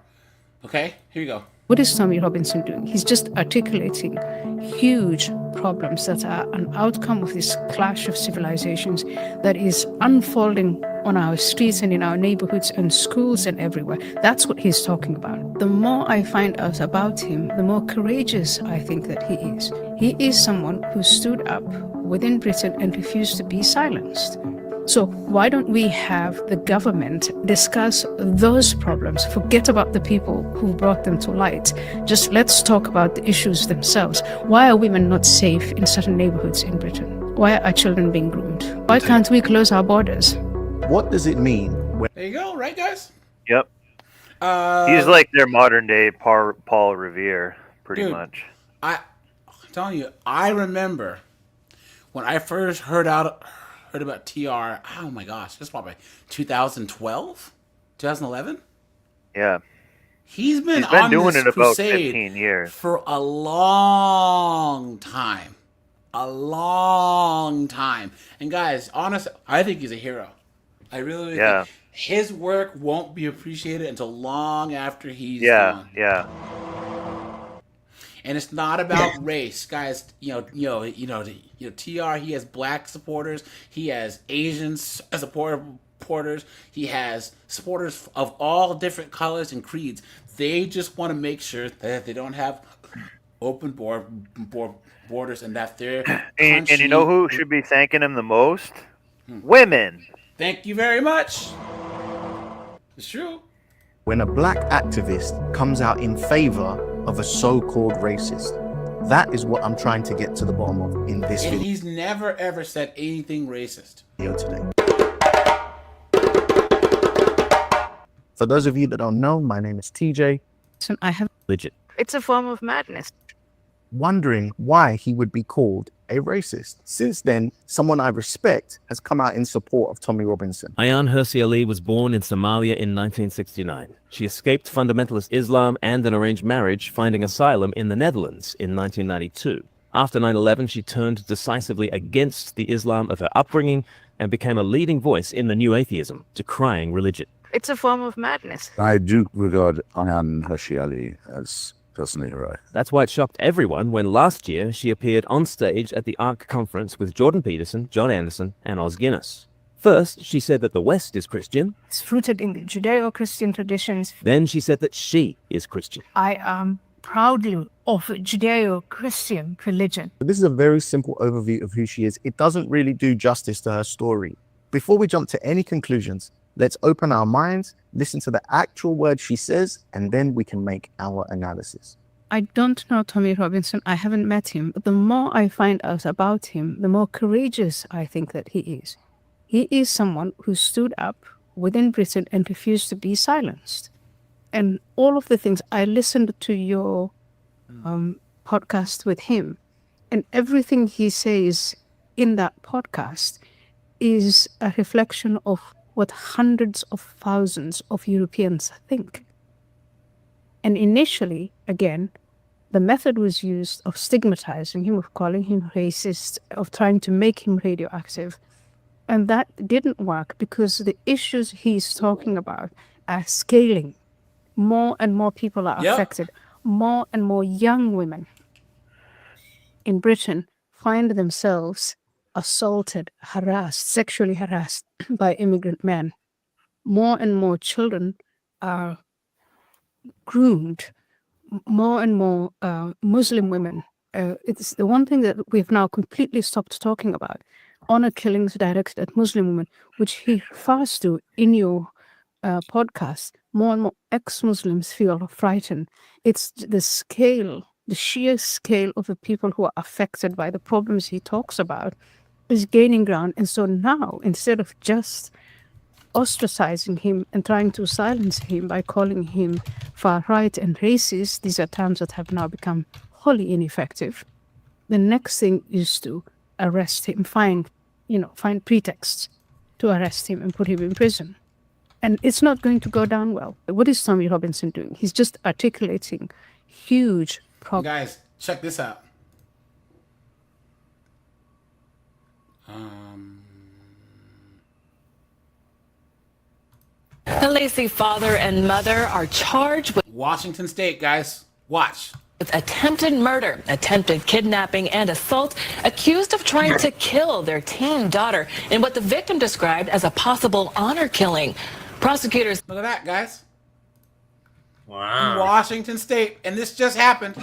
Okay, here you go. What is Tommy Robinson doing? He's just articulating huge problems that are an outcome of this clash of civilizations that is unfolding on our streets and in our neighborhoods and schools and everywhere. That's what he's talking about. The more I find out about him, the more courageous I think that he is. He is someone who stood up within Britain and refused to be silenced. So why don't we have the government discuss those problems? Forget about the people who brought them to light. Just let's talk about the issues themselves. Why are women not safe in certain neighborhoods in Britain? Why are children being groomed? Why can't we close our borders? What does it mean? There you go, right, guys? Yep. He's like their modern day Paul Revere, pretty much. I'm telling you, I remember when I first heard about TR, oh my gosh, this is probably 2012, 2011. Yeah, he's been on doing this it about crusade 15 years for a long time, And guys, honestly, I think he's a hero. I really think his work won't be appreciated until long after he's gone. Yeah. And it's not about race, guys. TR. He has black supporters. He has Asian supporters. He has supporters of all different colors and creeds. They just want to make sure that they don't have open borders and that they're. And you know who should be thanking him the most? Women. Thank you very much. It's true. When a black activist comes out in favor of a so-called racist. That is what I'm trying to get to the bottom of in this video. And he's never ever said anything racist. Today. For those of you that don't know, my name is TJ. I have legit. It's a form of madness. Wondering why he would be called a racist. Since then, someone I respect has come out in support of Tommy Robinson. Ayaan Hirsi Ali was born in Somalia in 1969. She escaped fundamentalist Islam and an arranged marriage, finding asylum in the Netherlands in 1992. After 9/11, she turned decisively against the Islam of her upbringing and became a leading voice in the new atheism, decrying religion. It's a form of madness. I do regard Ayaan Hirsi Ali as personally heroic. That's why it shocked everyone when last year she appeared on stage at the ARC conference with Jordan Peterson, John Anderson, and Os Guinness. First, she said that the West is Christian. It's rooted in the Judeo-Christian traditions. Then she said that she is Christian. I am proudly of a Judeo-Christian religion. This is a very simple overview of who she is. It doesn't really do justice to her story. Before we jump to any conclusions, let's open our minds, listen to the actual words she says, and then we can make our analysis. I don't know Tommy Robinson. I haven't met him. But the more I find out about him, the more courageous I think that he is. He is someone who stood up within Britain and refused to be silenced. And all of the things, I listened to your podcast with him, and everything he says in that podcast is a reflection of what hundreds of thousands of Europeans think. And initially, again, the method was used of stigmatizing him, of calling him racist, of trying to make him radioactive. And that didn't work because the issues he's talking about are scaling. More and more people are affected. More and more young women in Britain find themselves assaulted, harassed, sexually harassed by immigrant men. More and more children are groomed. More and more Muslim women. It's the one thing that we've now completely stopped talking about. Honor killings directed at Muslim women, which he refers to in your podcast. More and more ex-Muslims feel frightened. It's the scale, the sheer scale of the people who are affected by the problems he talks about is gaining ground. And so now, instead of just ostracizing him and trying to silence him by calling him far-right and racist, these are terms that have now become wholly ineffective. The next thing is to arrest him, find pretexts to arrest him and put him in prison. And it's not going to go down well. What is Tommy Robinson doing? He's just articulating huge problems. Guys, check this out. The Lacey father and mother are charged with Washington State, guys. Watch. With attempted murder, attempted kidnapping, and assault, accused of trying to kill their teen daughter in what the victim described as a possible honor killing. Prosecutors... Look at that, guys. Wow. Washington State, and this just happened.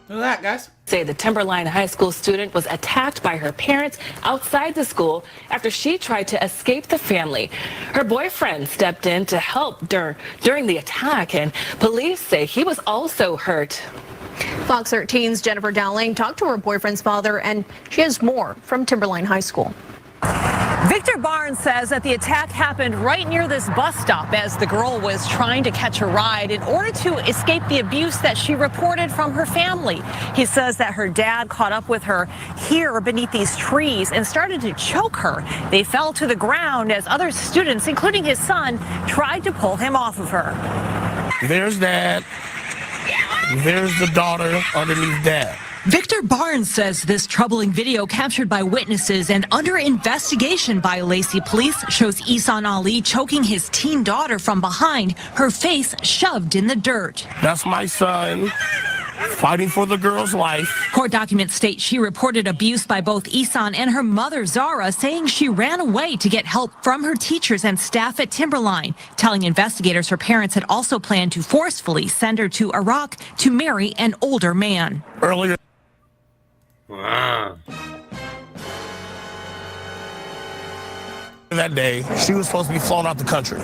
Look at that, guys. Say the Timberline High School student was attacked by her parents outside the school after she tried to escape the family. Her boyfriend stepped in to help during the attack, and police say he was also hurt. Fox 13's Jennifer Dowling talked to her boyfriend's father, and she has more from Timberline High School. Victor Barnes says that the attack happened right near this bus stop as the girl was trying to catch a ride in order to escape the abuse that she reported from her family. He says that her dad caught up with her here beneath these trees and started to choke her. They fell to the ground as other students, including his son, tried to pull him off of her. There's dad. There's the daughter underneath dad. Victor Barnes says this troubling video captured by witnesses and under investigation by Lacey police shows Ihsan Ali choking his teen daughter from behind, her face shoved in the dirt. That's my son fighting for the girl's life. Court documents state she reported abuse by both Ihsan and her mother, Zara, saying she ran away to get help from her teachers and staff at Timberline, telling investigators her parents had also planned to forcefully send her to Iraq to marry an older man. Earlier. That day, she was supposed to be flown out the country.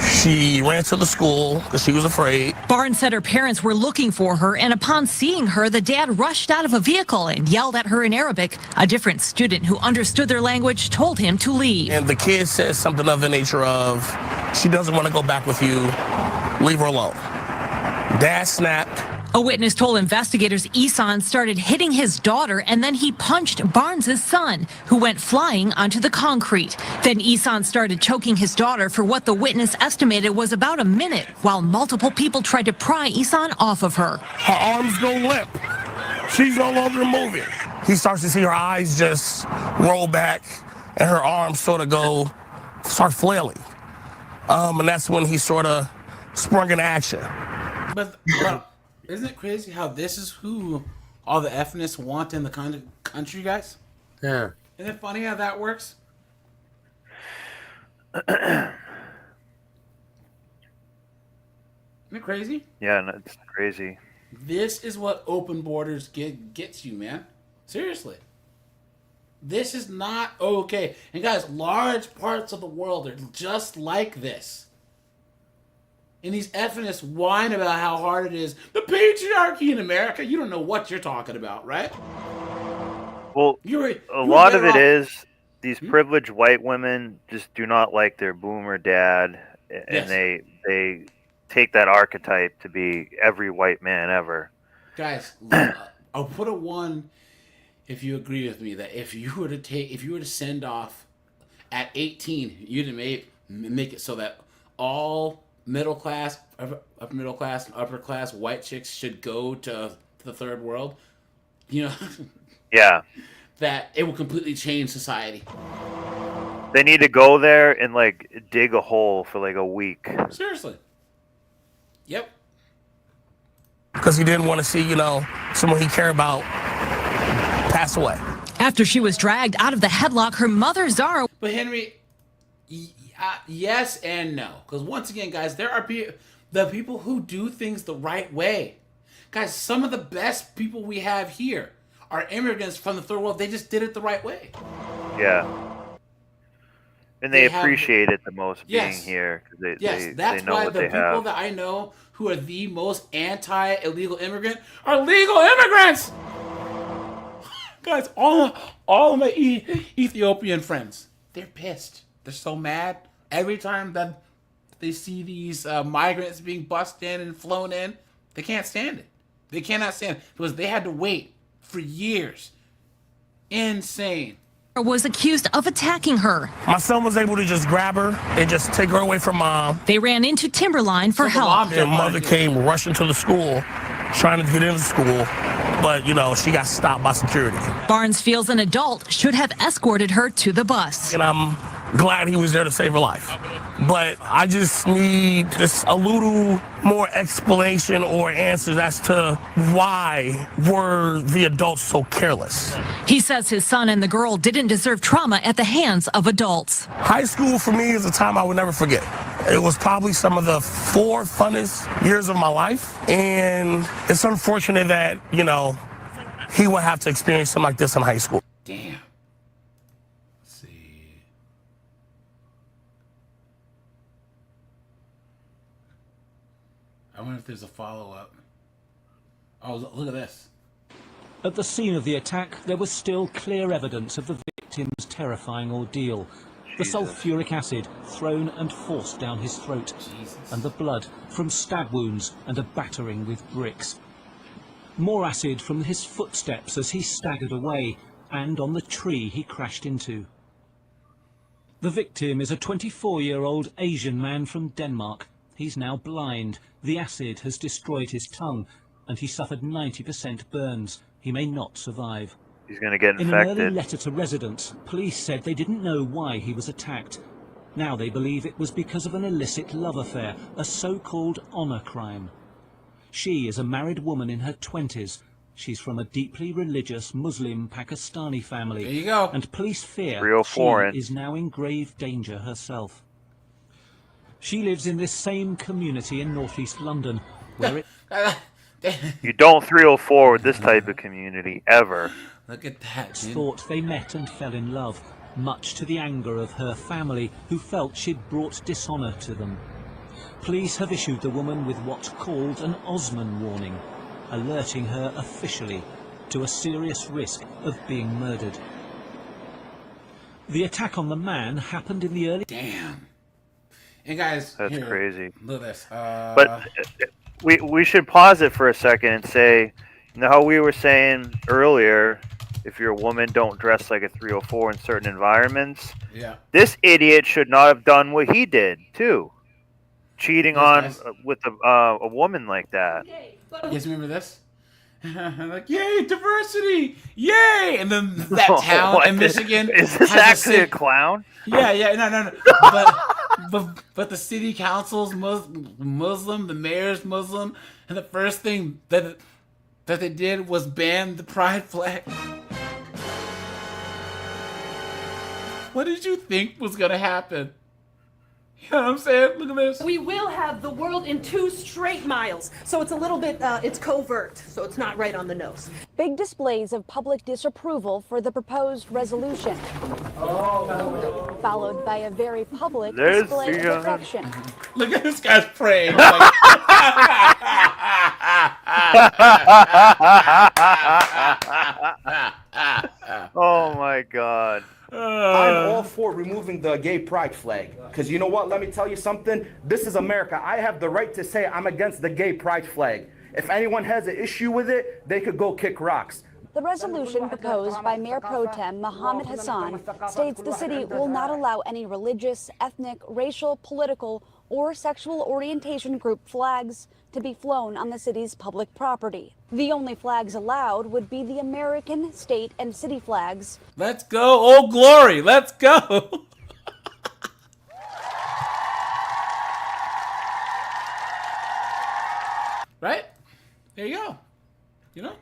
She ran to the school because she was afraid. Barnes said her parents were looking for her, and upon seeing her, the dad rushed out of a vehicle and yelled at her in Arabic. A different student who understood their language told him to leave. And the kid said something of the nature of, she doesn't want to go back with you, leave her alone. Dad snapped. A witness told investigators Ihsan started hitting his daughter and then he punched Barnes' son, who went flying onto the concrete. Then Ihsan started choking his daughter for what the witness estimated was about a minute, while multiple people tried to pry Ihsan off of her. Her arms go limp. She's no longer moving. He starts to see her eyes just roll back. and her arms sort of start flailing. And that's when he sort of sprung into action. But isn't it crazy how this is who all the ethnics want in the country, guys? Yeah. Isn't it funny how that works? Isn't it crazy? Yeah, no, it's crazy. This is what open borders gets you, man. Seriously. This is not okay. And guys, large parts of the world are just like this. And these ethnics whine about how hard it is. The patriarchy in America, you don't know what you're talking about, right? Well, a lot of it is these privileged white women just do not like their boomer dad, and they take that archetype to be every white man ever. Guys, I'll put a 1 if you agree with me that if you were to send off at 18, you'd make it so that all middle class, upper middle class, and upper class white chicks should go to the third world. You know, yeah, that it will completely change society. They need to go there and like dig a hole for like a week. Seriously. Yep. Because he didn't want to see, someone he cared about pass away. After she was dragged out of the headlock, her mother, Zara... But Henry, yes and no. Because once again, guys, there are the people who do things the right way. Guys, some of the best people we have here are immigrants from the third world. They just did it the right way. Yeah. And they appreciate it the most being here. Cause that's they know why what the they people have. that I know who are the most anti-illegal immigrant are legal immigrants. Guys, all of my Ethiopian friends, they're pissed. They're so mad every time that they see these migrants being bussed in and flown in. They can't stand it. They cannot stand it because they had to wait for years. Insane. Was accused of attacking her. My son was able to just grab her and just take her away from mom. They ran into Timberline for help. And mother came rushing to the school, trying to get into school, but she got stopped by security. Barnes feels an adult should have escorted her to the bus. And I'm glad he was there to save her life. But I just need just a little more explanation or answers as to why were the adults so careless. He says his son and the girl didn't deserve trauma at the hands of adults. High school for me is a time I would never forget. It was probably some of the 4 funnest years of my life. And it's unfortunate that, he would have to experience something like this in high school. Damn. I wonder if there's a follow-up. Oh, look at this. At the scene of the attack, there was still clear evidence of the victim's terrifying ordeal. The sulfuric acid thrown and forced down his throat, and the blood from stab wounds and a battering with bricks. More acid from his footsteps as he staggered away, and on the tree he crashed into. The victim is a 24-year-old Asian man from Denmark. He's now blind. The acid has destroyed his tongue, and he suffered 90% burns. He may not survive. He's going to get infected. In an early infected. letter to residents, police said they didn't know why he was attacked. Now they believe it was because of an illicit love affair, a so-called honour crime. She is a married woman in her 20s. She's from a deeply religious Muslim Pakistani family. There you go. And police fear Real she foreign. is now in grave danger herself. She lives in this same community in northeast London, where it... You don't 304 with this type of community, ever. Look at that. Thought they met and fell in love, much to the anger of her family, who felt she'd brought dishonour to them. Police have issued the woman with what's called an Osman warning, alerting her officially to a serious risk of being murdered. The attack on the man happened in the early... Damn. And guys, That's here, crazy. Look at this. But we should pause it for a second and say, how we were saying earlier, if you're a woman, don't dress like a 304 in certain environments. Yeah. This idiot should not have done what he did too, cheating with a woman like that. You guys remember this? like, yay, diversity, yay! And then that town in Michigan is this actually a clown? Yeah, no. But the city council's Muslim, the mayor's Muslim, and the first thing that they did was ban the pride flag. What did you think was gonna happen? You know what I'm saying? Look at this. We will have the world in 2 straight miles. So it's a little bit, it's covert, so it's not right on the nose. Big displays of public disapproval for the proposed resolution. Followed by a very public display of affection. Look at this guy's praying. Oh my God. I'm all for removing the gay pride flag. Because you know what? Let me tell you something. This is America. I have the right to say I'm against the gay pride flag. If anyone has an issue with it, they could go kick rocks. The resolution proposed by Mayor Pro Tem Mohammed Hassan states the city will not allow any religious, ethnic, racial, political, or sexual orientation group flags to be flown on the city's public property. The only flags allowed would be the American, state, and city flags. Let's go, Old Glory, let's go. Right? There you go. You know?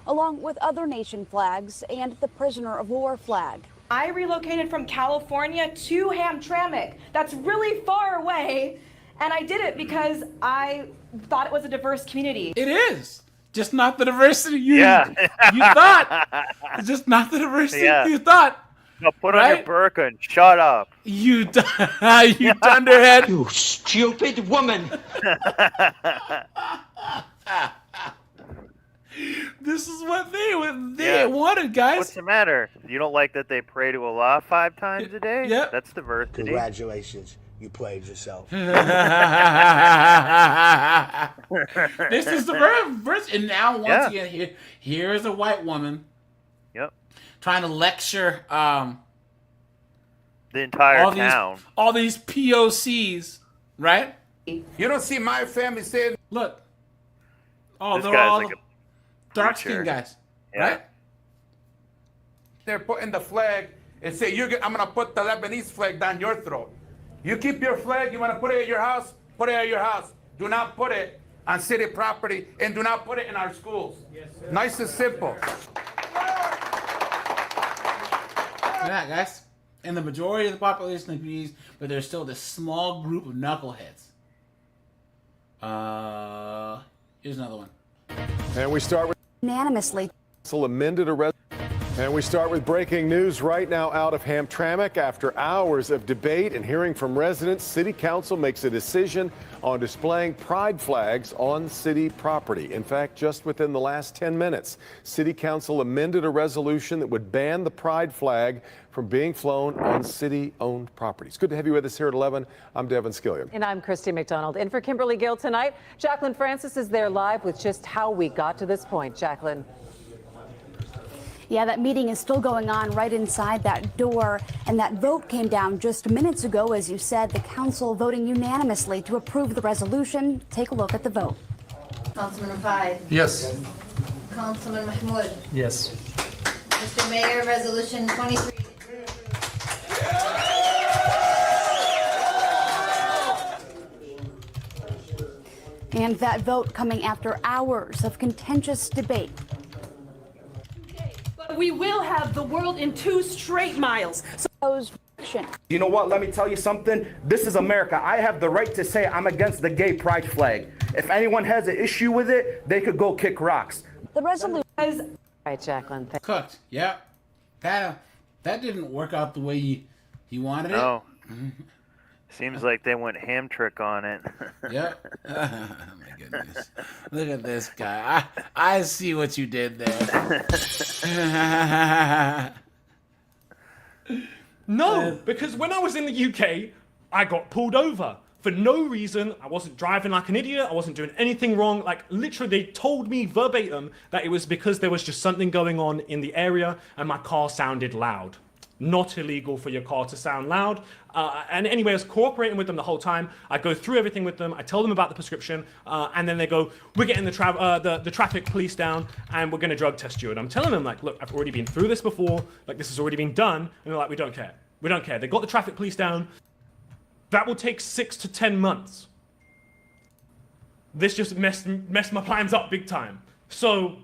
Along with other nation flags and the prisoner of war flag. I relocated from California to Tramik. That's really far away. And I did it because I thought it was a diverse community. It is. Just not the diversity you you thought. It's just not the diversity you thought. No, put on your burqa and shut up. You dunderhead. You stupid woman. This is what they wanted, guys. What's the matter? You don't like that they pray to Allah 5 times a day? Yep. That's diversity. Congratulations. You played yourself. This is the verse. And now, once again, here's a white woman. Yep. Trying to lecture the entire town. All these POCs, right? You don't see my family saying, look. Oh, this they're guy's all like a dark-skinned guys, right? they're putting the flag and say, I'm going to put the Lebanese flag down your throat. You keep your flag, you want to put it at your house, put it at your house. Do not put it on city property and do not put it in our schools. Yes, nice and simple. Look at that, guys. And the majority of the population agrees, but there's still this small group of knuckleheads. Here's another one. And we start with unanimously. Amended a And we start with breaking news right now out of Hamtramck. After hours of debate and hearing from residents, City Council makes a decision on displaying pride flags on city property. In fact, just within the last 10 minutes, City Council amended a resolution that would ban the pride flag from being flown on city-owned properties. Good to have you with us here at 11. I'm Devin Skillion. And I'm Christy McDonald. In for Kimberly Gill tonight. Jacqueline Francis is there live with just how we got to this point. Jacqueline. Yeah, that meeting is still going on right inside that door, and that vote came down just minutes ago. As you said, the council voting unanimously to approve the resolution. Take a look at the vote. Councilman Rafai. Yes. Councilman Mahmoud. Yes. Mr. Mayor, Resolution 23. And that vote coming after hours of contentious debate. We will have the world in 2 straight miles. You know what? Let me tell you something. This is America. I have the right to say I'm against the gay pride flag. If anyone has an issue with it, they could go kick rocks. The resolution is right, Jacqueline. Cooked. Yeah. That didn't work out the way you wanted it. No. Seems like they went ham trick on it. Yeah. Oh my goodness. Look at this guy. I see what you did there. No, because when I was in the UK, I got pulled over for no reason. I wasn't driving like an idiot. I wasn't doing anything wrong. Like, literally, they told me verbatim that it was because there was just something going on in the area and my car sounded loud. not illegal for your car to sound loud. And anyway, I was cooperating with them the whole time. I go through everything with them. I tell them about the prescription, and then they go, "We're getting the traffic police down, and we're going to drug test you." And I'm telling them, like, "Look, I've already been through this before. Like, this has already been done." And they're like, "We don't care. We don't care." They got the traffic police down. That will take 6 to 10 months. This just messed my plans up big time. So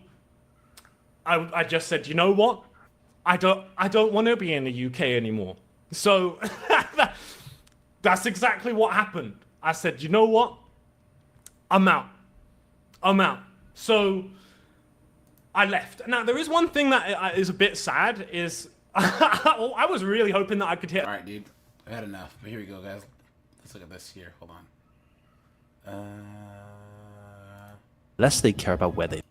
I just said, you know what? I don't want to be in the UK anymore. So that's exactly what happened. I said, you know what? I'm out. So I left. Now, there is one thing that is a bit sad is I was really hoping that I could hit. All right, dude. I've had enough. But here we go, guys. Let's look at this here. Hold on. Less they care about where they.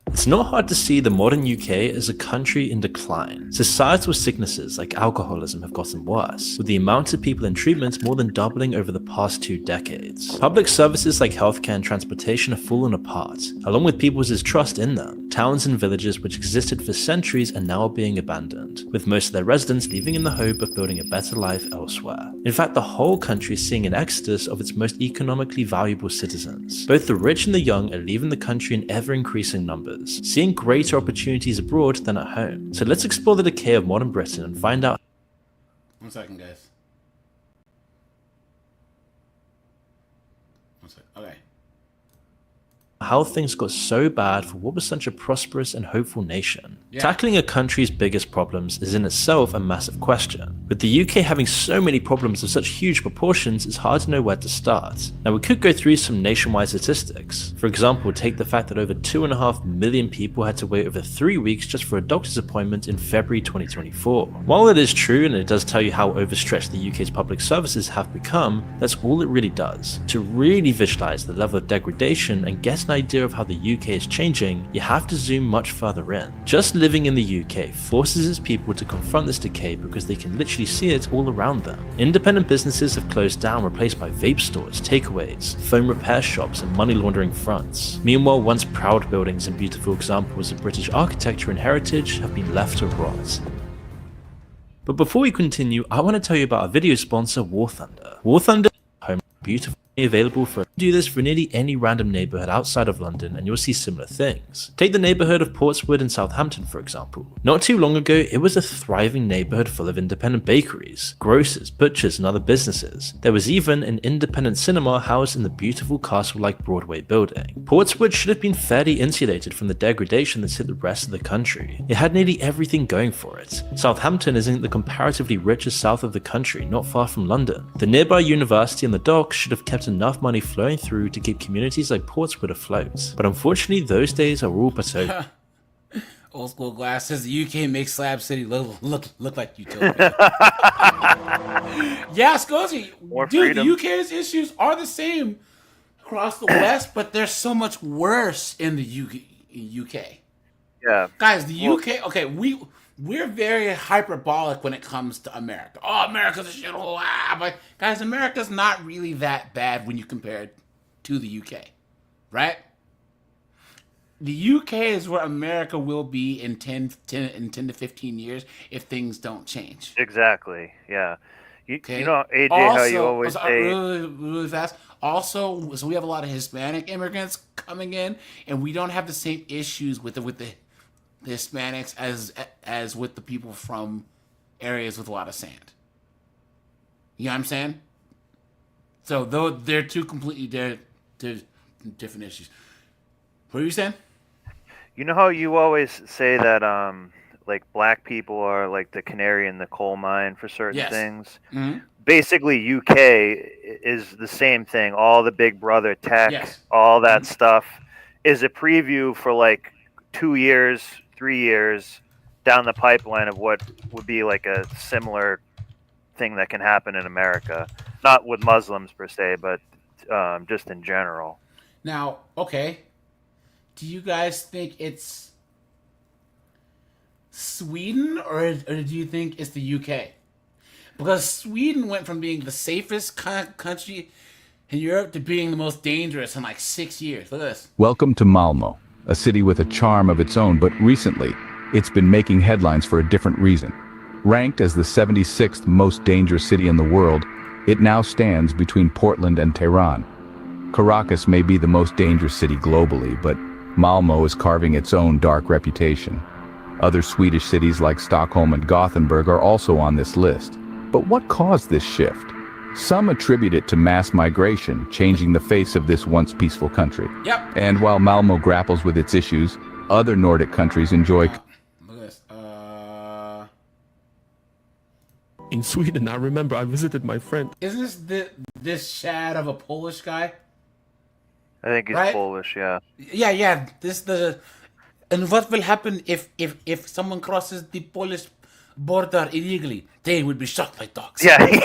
It's not hard to see the modern UK as a country in decline. Societal sicknesses like alcoholism have gotten worse, with the amount of people in treatment more than doubling over the past 2 decades. Public services like healthcare and transportation have fallen apart, along with people's trust in them. Towns and villages which existed for centuries are now being abandoned, with most of their residents leaving in the hope of building a better life elsewhere. In fact, the whole country is seeing an exodus of its most economically valuable citizens. Both the rich and the young are leaving the country in ever-increasing numbers, seeing greater opportunities abroad than at home. So let's explore the decay of modern Britain and find out. 1 second, guys. 1 second. Okay. How things got so bad for what was such a prosperous and hopeful nation. Yeah. Tackling a country's biggest problems is in itself a massive question. With the UK having so many problems of such huge proportions, it's hard to know where to start. Now, we could go through some nationwide statistics. For example, take the fact that over 2.5 million people had to wait over 3 weeks just for a doctor's appointment in February 2024. While it is true and it does tell you how overstretched the UK's public services have become, that's all it really does. To really visualize the level of degradation and get an idea of how the UK is changing, you have to zoom much further in. Just living in the UK forces its people to confront this decay because they can literally see it all around them. Independent businesses have closed down, replaced by vape stores, takeaways, phone repair shops, and money laundering fronts. Meanwhile, once proud buildings and beautiful examples of British architecture and heritage have been left to rot. But before we continue, I want to tell you about our video sponsor, War Thunder. War Thunder is home beautiful. Available for do this for nearly any random neighborhood outside of London and you'll see similar things. Take the neighborhood of Portswood in Southampton for example. Not too long ago, it was a thriving neighborhood full of independent bakeries, grocers, butchers and other businesses. There was even an independent cinema housed in the beautiful castle-like Broadway building. Portswood should have been fairly insulated from the degradation that's hit the rest of the country. It had nearly everything going for it. Southampton is in the comparatively richest south of the country, not far from London. The nearby university and the docks should have kept enough money flowing through to keep communities like Portswood afloat. But unfortunately, those days are all but over. Old School Glass says the UK makes Slab City look like utopia. Yeah, Scozy. Dude, the UK's issues are the same across the West, but they're so much worse in the UK. Yeah. Guys, the UK, okay, we're very hyperbolic when it comes to America. Oh, America's a shithole. But guys, America's not really that bad when you compare it to the UK, right? The UK is where America will be in 10 to 15 years if things don't change. Exactly. Yeah. You know, AJ, also, how you always say really fast. Also, so we have a lot of Hispanic immigrants coming in, and we don't have the same issues with the Hispanics as with the people from areas with a lot of sand. You know what I'm saying? So though they're two completely different issues. What are you saying? You know how you always say that like black people are like the canary in the coal mine for certain things? Mm-hmm. Basically, UK is the same thing. All the Big Brother tech, all that stuff is a preview for like 2 years, 3 years down the pipeline of what would be like a similar thing that can happen in America. Not with Muslims per se, but just in general. Now, okay. Do you guys think it's Sweden or do you think it's the UK? Because Sweden went from being the safest country in Europe to being the most dangerous in like 6 years. Look at this. Welcome to Malmö, a city with a charm of its own, but recently, it's been making headlines for a different reason. Ranked as the 76th most dangerous city in the world, it now stands between Portland and Tehran. Caracas may be the most dangerous city globally, but Malmö is carving its own dark reputation. Other Swedish cities like Stockholm and Gothenburg are also on this list. But what caused this shift? Some attribute it to mass migration, changing the face of this once peaceful country. Yep. And while Malmö grapples with its issues, other Nordic countries enjoy... Look at this. In Sweden, I remember I visited my friend. Isn't this Shad of a Polish guy? I think he's Right? Polish, yeah. Yeah. And what will happen if someone crosses the Polish border illegally? They would be shot like dogs. Yeah. That's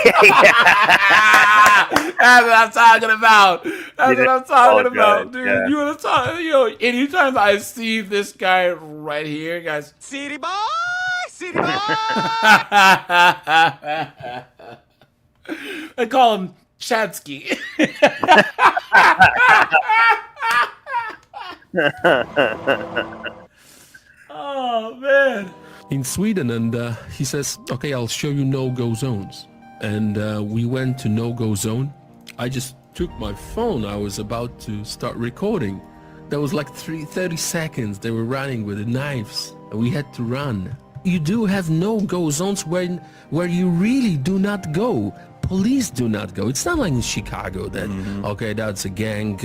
what I'm talking about. That's what I'm talking about, dude. Yeah. You wanna talk? Anytime I see this guy right here, guys. City boy, city boy. I call him Chadsky. Oh man. In Sweden, and he says, okay, I'll show you no-go zones. And we went to no-go zone. I just took my phone. I was about to start recording. That was like 30 seconds. They were running with the knives. And we had to run. You do have no-go zones where you really do not go. Police do not go. It's not like in Chicago that, okay, that's a gang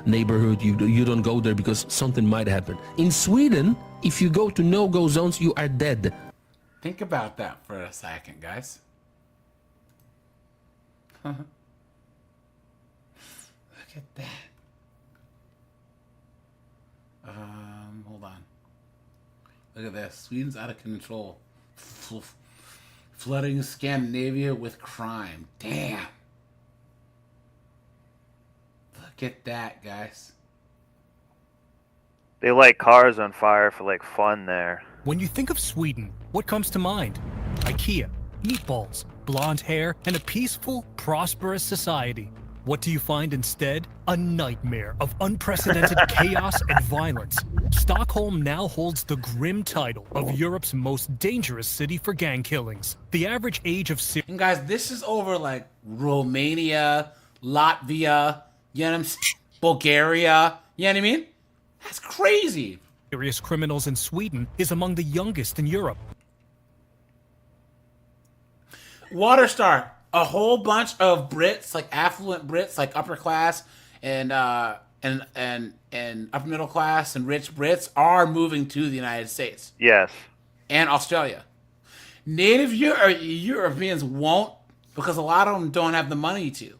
neighborhood. You don't go there because something might happen. In Sweden, if you go to no-go zones, you are dead. Think about that for a second, guys. Look at that. Hold on. Look at this. Sweden's out of control. Flooding Scandinavia with crime. Damn. Look at that, guys. They light cars on fire for like fun there. When you think of Sweden, what comes to mind? IKEA, meatballs, blonde hair, and a peaceful, prosperous society. What do you find instead? A nightmare of unprecedented chaos and violence. Stockholm now holds the grim title of Europe's most dangerous city for gang killings. The average age of... And guys, this is over like Romania, Latvia, you know what I'm saying? Bulgaria, you know what I mean? That's crazy. Serious criminals in Sweden is among the youngest in Europe. Waterstar, a whole bunch of Brits, like affluent Brits, like upper class and upper middle class and rich Brits are moving to the United States. Yes. And Australia. Native Europeans won't because a lot of them don't have the money to. You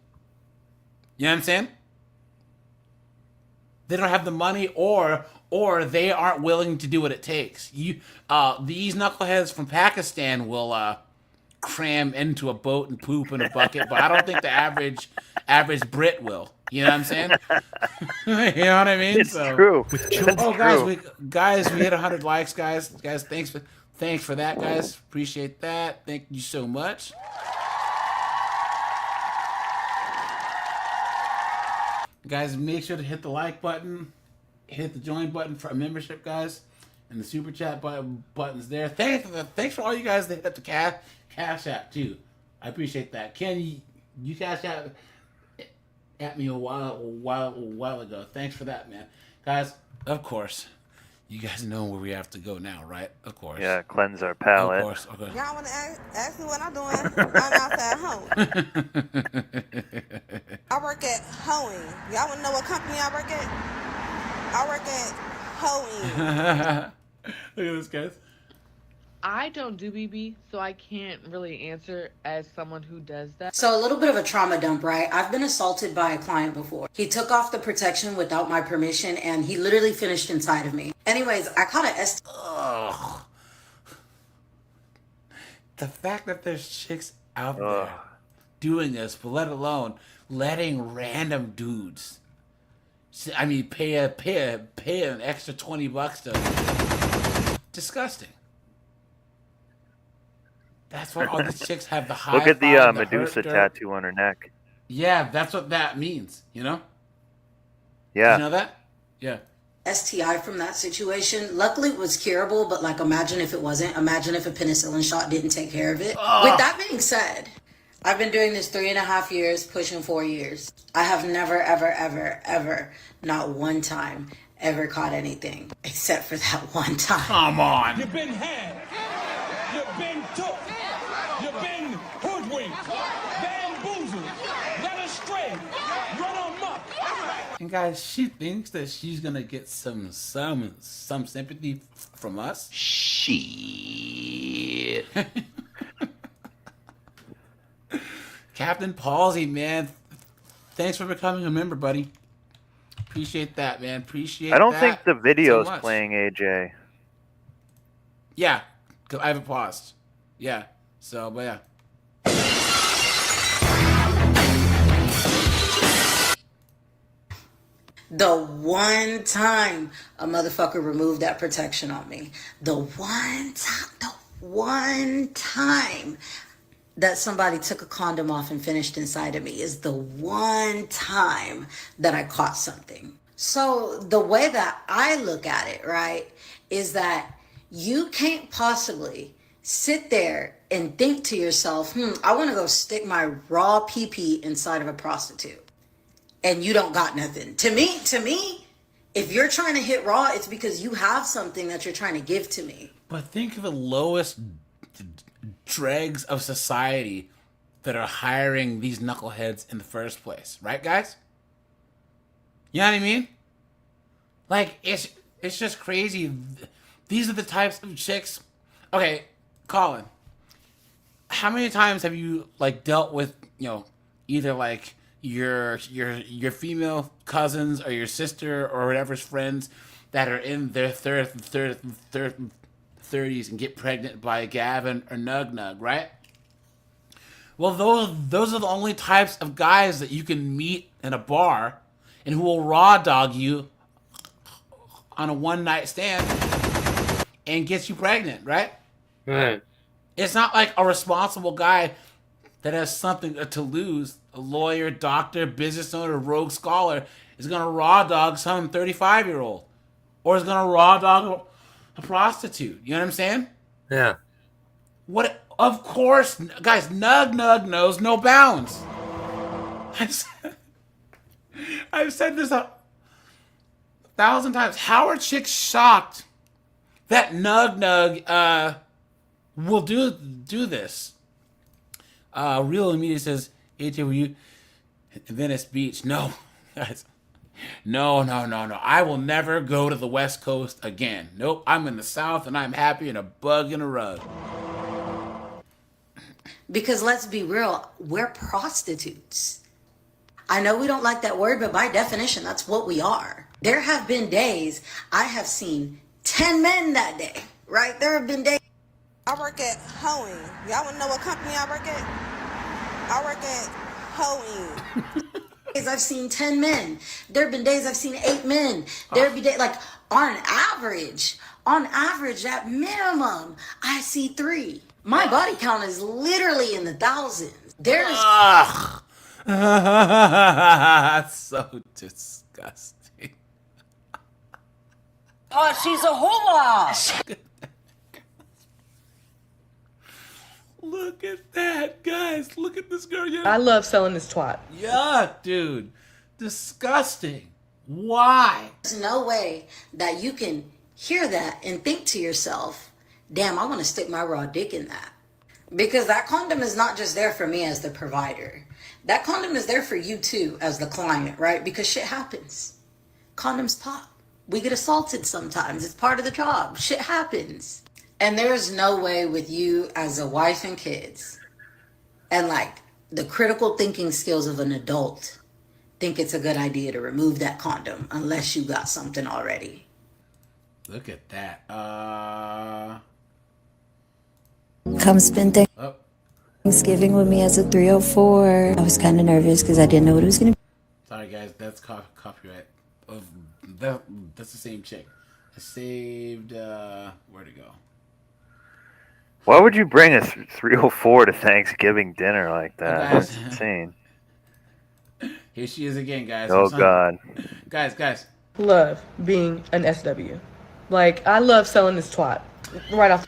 know what I'm saying? They don't have the money or they aren't willing to do what it takes. These knuckleheads from Pakistan will cram into a boat and poop in a bucket, but I don't think the average Brit will. You know what I'm saying? You know what I mean? It's true. Guys, we hit 100 likes, guys. Guys, thanks for that, guys. Appreciate that. Thank you so much. Guys, make sure to hit the like button, hit the join button for a membership, guys, and the super chat buttons there. Thanks for all you guys that hit the cash app too. I appreciate that. Ken, you cash app at me a while ago. Thanks for that, man. Guys, of course, you guys know where we have to go now, right? Of course. Yeah, cleanse our palate. Of course. Okay. Y'all want to ask me what I'm doing? I'm outside home. I work at Hoeing. Y'all want to know what company I work at? I work at Hoeing. Look at this, guys. I don't do BB, so I can't really answer as someone who does that. So a little bit of a trauma dump, right? I've been assaulted by a client before. He took off the protection without my permission, and he literally finished inside of me. Anyways, I caught an The fact that there's chicks out there doing this, but let alone letting random dudes, I mean, pay an extra $20 to, disgusting. That's why all these chicks have the high. Look at the Medusa tattoo on her neck. Yeah, that's what that means. You know. Yeah. You know that? Yeah. STI from that situation. Luckily, it was curable, but like, imagine if it wasn't. Imagine if a penicillin shot didn't take care of it. With that being said, I've been doing this 3.5 years, pushing 4 years. I have never, ever, ever, ever, not one time, ever caught anything except for that one time. Come on. You've been had. You've been took. You've been hoodwinked. Bamboozled. Led astray. Run amok. And guys, she thinks that she's gonna get some sympathy from us. Shit. Captain Palsy, man, thanks for becoming a member, buddy. Appreciate that, man. Appreciate that. I don't think the video's so much. playing, AJ. Yeah, because I haven't paused. Yeah, so, but yeah. The one time a motherfucker removed that protection on me, the one time that somebody took a condom off and finished inside of me is the one time that I caught something. So the way that I look at it, right, is that you can't possibly sit there and think to yourself, I want to go stick my raw pee-pee inside of a prostitute. And you don't got nothing. To me, if you're trying to hit raw, it's because you have something that you're trying to give to me. But think of the lowest dregs of society that are hiring these knuckleheads in the first place, right, guys? You know what I mean? Like, it's just crazy. These are the types of chicks. Okay, Colin, how many times have you like dealt with, you know, either like your female cousins or your sister or whatever's friends that are in their 30s and get pregnant by Gavin or Nug Nug, right? Well, those are the only types of guys that you can meet in a bar and who will raw dog you on a one-night stand and gets you pregnant, right? Right. It's not like a responsible guy that has something to lose, a lawyer, doctor, business owner, rogue scholar, is going to raw dog some 35-year-old. Or is going to raw dog a prostitute. You know what I'm saying? Yeah. What? Of course, guys, Nug Nug knows no bounds. I've said this 1,000 times. How are chicks shocked that Nug Nug will do this? Real Immediate says, AJ, were you in Venice Beach? No, guys. No. I will never go to the West Coast again. Nope, I'm in the South and I'm happy in a bug in a rug. Because let's be real, we're prostitutes. I know we don't like that word, but by definition, that's what we are. There have been days I have seen 10 men that day, right? There have been days. I work at Hoeing. Y'all want to know what company I work at? I work at Hoeing. I've seen 10 men. There have been days I've seen 8 men. There be days, like, on average, at minimum, I see 3. My body count is literally in the thousands. There's... That's so disgusting. Oh, she's a hooah! Look at that, guys. Look at this girl. I love selling this twat. Yeah, dude. Disgusting. Why? There's no way that you can hear that and think to yourself, damn, I want to stick my raw dick in that. Because that condom is not just there for me as the provider. That condom is there for you too as the client, right? Because shit happens. Condoms pop. We get assaulted sometimes. It's part of the job. Shit happens. And there's no way with you as a wife and kids and like the critical thinking skills of an adult think it's a good idea to remove that condom unless you got something already. Look at that. Come spend Thanksgiving with me as a 304. I was kind of nervous because I didn't know what it was going to be. Sorry, guys. That's copyright. That's the same chick. I saved... where'd it go? Why would you bring a 304 to Thanksgiving dinner like that? Guys. That's insane. Here she is again, guys. Oh, God. Guys. love being an SW. Like, I love selling this twat right off.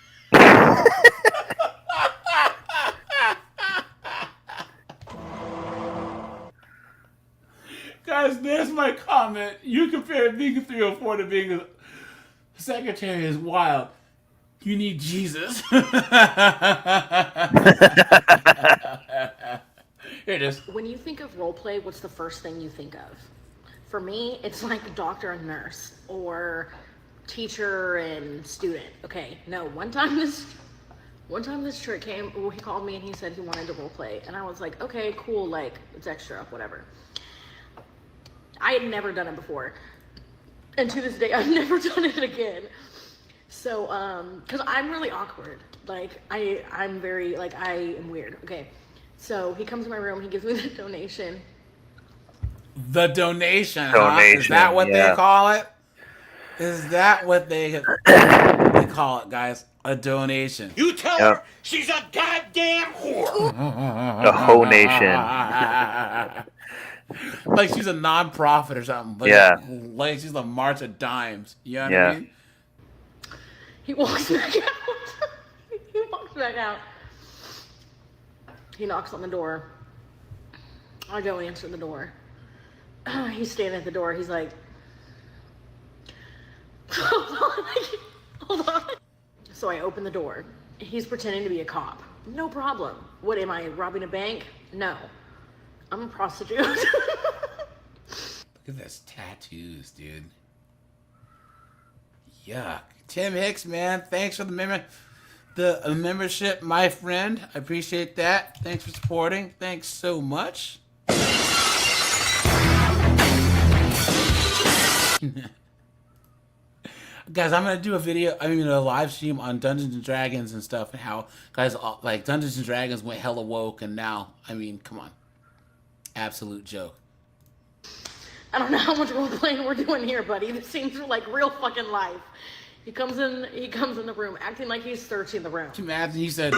Guys, there's my comment. You compare being a 304 to being a secretary is wild. You need Jesus. Here it is. When you think of role play, what's the first thing you think of? For me, it's like doctor and nurse or teacher and student. Okay, no, one time this trick came, he called me and he said he wanted to role play. And I was like, okay, cool, like, it's extra, whatever. I had never done it before. And to this day, I've never done it again. So, cause I'm really awkward. Like, I'm very, like, I am weird. Okay. So he comes to my room, he gives me the donation. The donation, huh? Is that what they call it? Is that what they call it, guys? A donation. You tell her she's a goddamn whore. The whole nation. Like she's a non-profit or something. Like, Yeah. Like she's a March of Dimes. You know what I mean? He walks back out. He walks back out. He knocks on the door. I go answer the door. He's standing at the door. He's like, hold on. So I open the door. He's pretending to be a cop. No problem. What, am I robbing a bank? No. I'm a prostitute. Look at this tattoos, dude. Yuck. Tim Hicks, man, thanks for the membership, my friend. I appreciate that. Thanks for supporting. Thanks so much. Guys, I'm gonna do a live stream on Dungeons and Dragons and stuff, and how guys like Dungeons and Dragons went hella woke, and now, I mean, come on, absolute joke. I don't know how much role playing we're doing here, buddy. This seems like real fucking life. He comes in the room acting like he's searching the room. Imagine he said,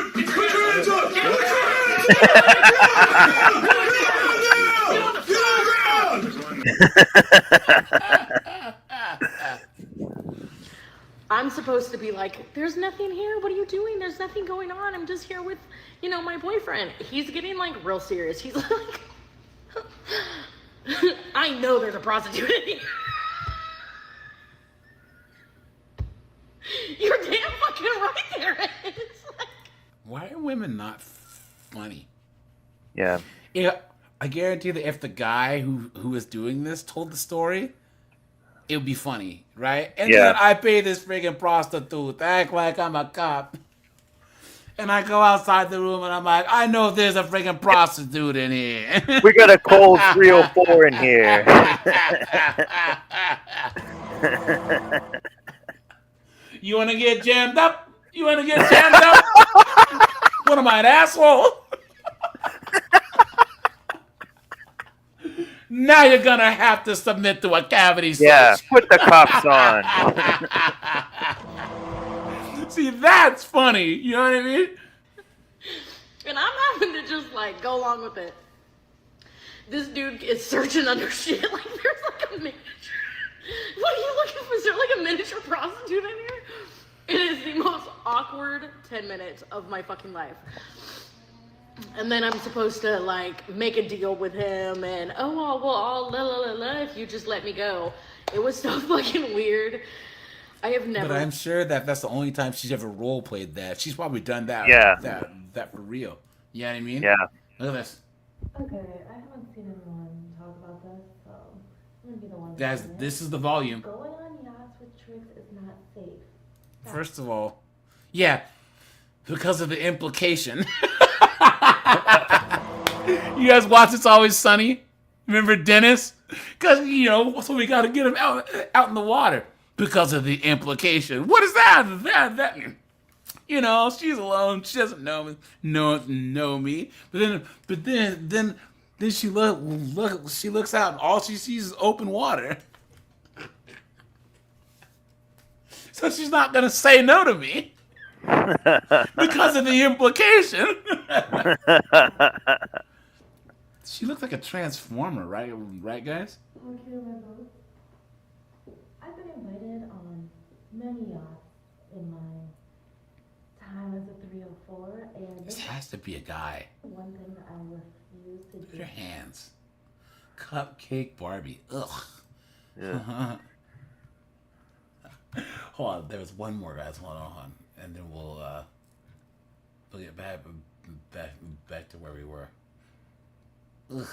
I'm supposed to be like, there's nothing here. What are you doing? There's nothing going on. I'm just here with, my boyfriend. He's getting like real serious. He's like, I know there's a prostitute in here. You're damn fucking right there is. why are women not funny? Yeah. I guarantee that if the guy who is doing this told the story, it would be funny, right? And then I pay this freaking prostitute to act like I'm a cop. And I go outside the room and I'm like, I know there's a freaking prostitute in here. We got a cold 304 in here. You want to get jammed up? You want to get jammed up? What am I, an asshole? Now you're going to have to submit to a cavity search. Yeah, put the cuffs on. See, that's funny. You know what I mean? And I'm having to just like go along with it. This dude is searching under shit. Like there's like a miniature. What are you looking for? Is there like a miniature prostitute in here? It is the most awkward 10 minutes of my fucking life. And then I'm supposed to like make a deal with him and if you just let me go. It was so fucking weird. I have never. But I'm sure that's the only time she's ever role played that. She's probably done that. Yeah. That for real. You know what I mean? Yeah. Look at this. Okay, I haven't seen anyone talk about this, so I'm gonna be the one. Guys, this is the volume. Going on yachts with tricks is not safe. First of all, yeah, because of the implication. You guys watch It's Always Sunny? Remember Dennis? Because, so we got to get him out in the water. Because of the implication. What is that? That she's alone. She doesn't know me. But then she looks out and all she sees is open water. So she's not gonna say no to me. Because of the implication. She looks like a transformer, right, guys? has to be a guy. One thing that I refuse to Put do. your hands. Cupcake Barbie. Ugh. Yeah. Hold on, there was one more, guys. Hold on, and then we'll get back to where we were. Ugh.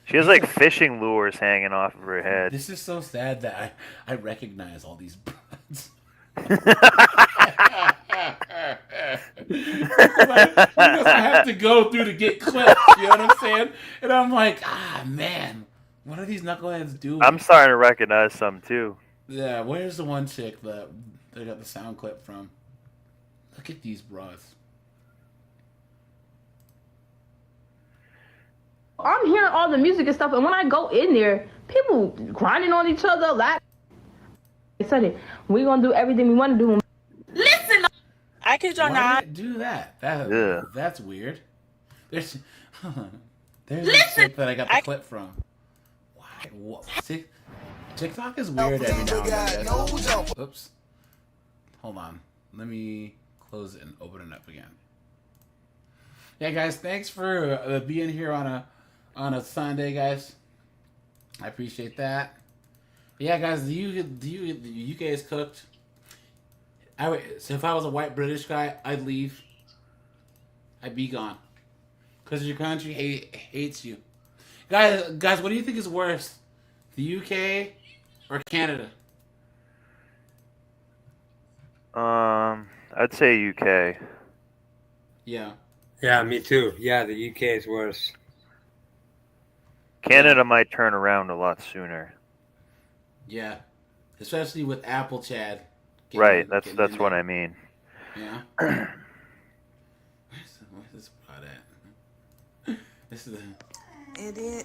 She has like fishing lures hanging off of her head. This is so sad that I recognize all these broads. Because I have to go through to get clips, you know what I'm saying? And I'm like, man, what are these knuckleheads doing? I'm starting to recognize some too. Yeah, where's the one chick that they got the sound clip from? Look at these broads. I'm hearing all the music and stuff, and when I go in there, people grinding on each other, laughing. They said it. We're gonna do everything we want to do. Listen, I kid you Why not. did it do that? That's weird. There's a chick that I got the clip from. Why? What? See, TikTok is weird every now and then. Oops. Hold on. Let me close it and open it up again. Yeah, guys, thanks for being here on a Sunday, guys. I appreciate that. Yeah, guys, the UK is cooked. So if I was a white British guy, I'd leave. I'd be gone. Because your country hates you. Guys, what do you think is worse? The UK or Canada? I'd say UK. Yeah. Yeah, me too. Yeah, the UK is worse. Canada might turn around a lot sooner. Yeah. Especially with Apple Chad. Right, that's what I mean. Yeah. Where's this spot at? This is the... And then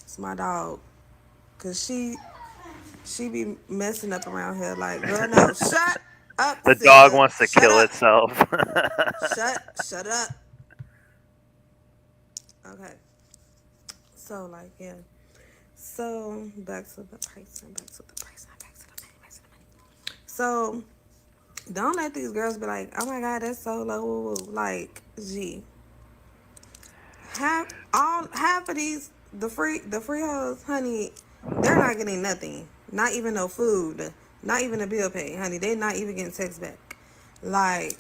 it's my dog, cause she be messing up around here. Like, girl, no, shut up. The Sid. dog wants to Shut kill up. itself. Shut up. Okay. So like yeah. So back to the pricing. So don't let these girls be like, oh my god, that's so low. Like, gee. Half of these the free hoes, honey, they're not getting nothing. Not even no food. Not even a bill paid, honey. They're not even getting text back. Like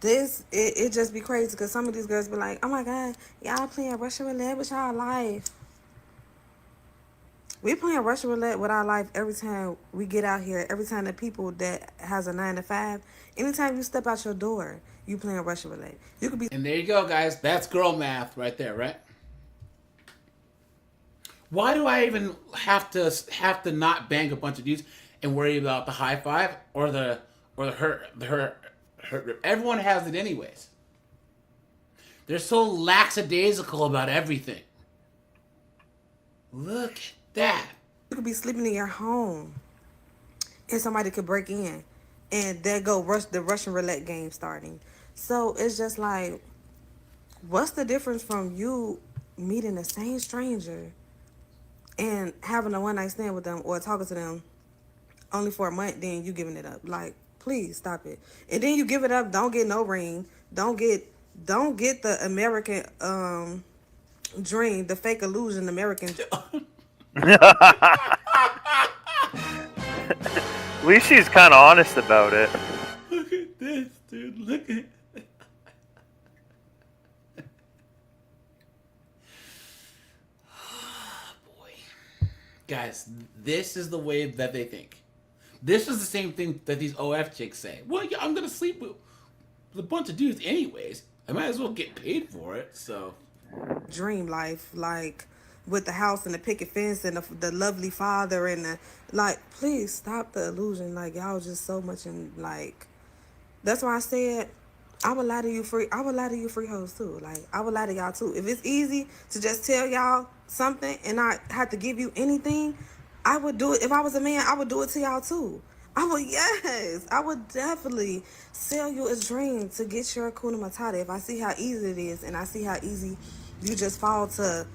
this, it just be crazy because some of these girls be like, oh my god, y'all playing Russian roulette with y'all life. We playing Russian roulette with our life every time we get out here. Every time the people that has a 9 to 5, anytime you step out your door, you playing Russian roulette. You could be. And there you go, guys. That's girl math right there, right? Why do I even have to not bang a bunch of dudes and worry about the high five or the her? Everyone has it anyways. They're so lackadaisical about everything. Look at that. You could be sleeping in your home, and somebody could break in, and there go the Russian roulette game starting. So it's just like, what's the difference from you meeting the same stranger and having a one night stand with them or talking to them only for a month, then you giving it up? Like, please stop it. And then you give it up, don't get no ring, don't get the American dream, the fake illusion American. At least she's kind of honest about it. Look at this, dude. Look at. Boy, guys, this is the way that they think. This is the same thing that these OF chicks say. Well, yeah, I'm gonna sleep with a bunch of dudes anyways. I might as well get paid for it. So, dream life, like with the house and the picket fence and the lovely father and the, like, please stop the illusion. Like, y'all just so much in, like, that's why I said I would lie to you free hoes too. Like, I would lie to y'all too. If it's easy to just tell y'all something and not have to give you anything, I would do it. If I was a man, I would do it to y'all too. I would definitely sell you a dream to get your Hakuna Matata. If I see how easy it is and I see how easy you just fall to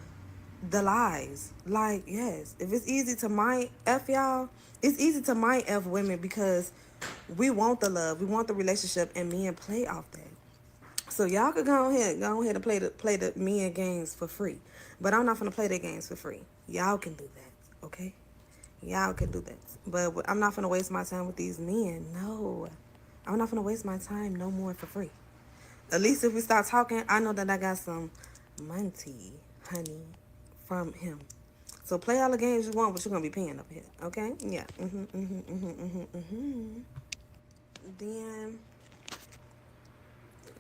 the lies. Like, yes, if it's easy to mind F y'all, it's easy to mind F women because We want the love, we want the relationship, and men play off that. So y'all could go ahead and play the men games for free. But I'm not gonna play their games for free. Y'all can do that, okay? Y'all can do that. But I'm not gonna waste my time with these men. No. I'm not gonna waste my time no more for free. At least if we start talking, I know that I got some money, honey, from him. So play all the games you want, but you're gonna be paying up here, okay? Yeah. Then,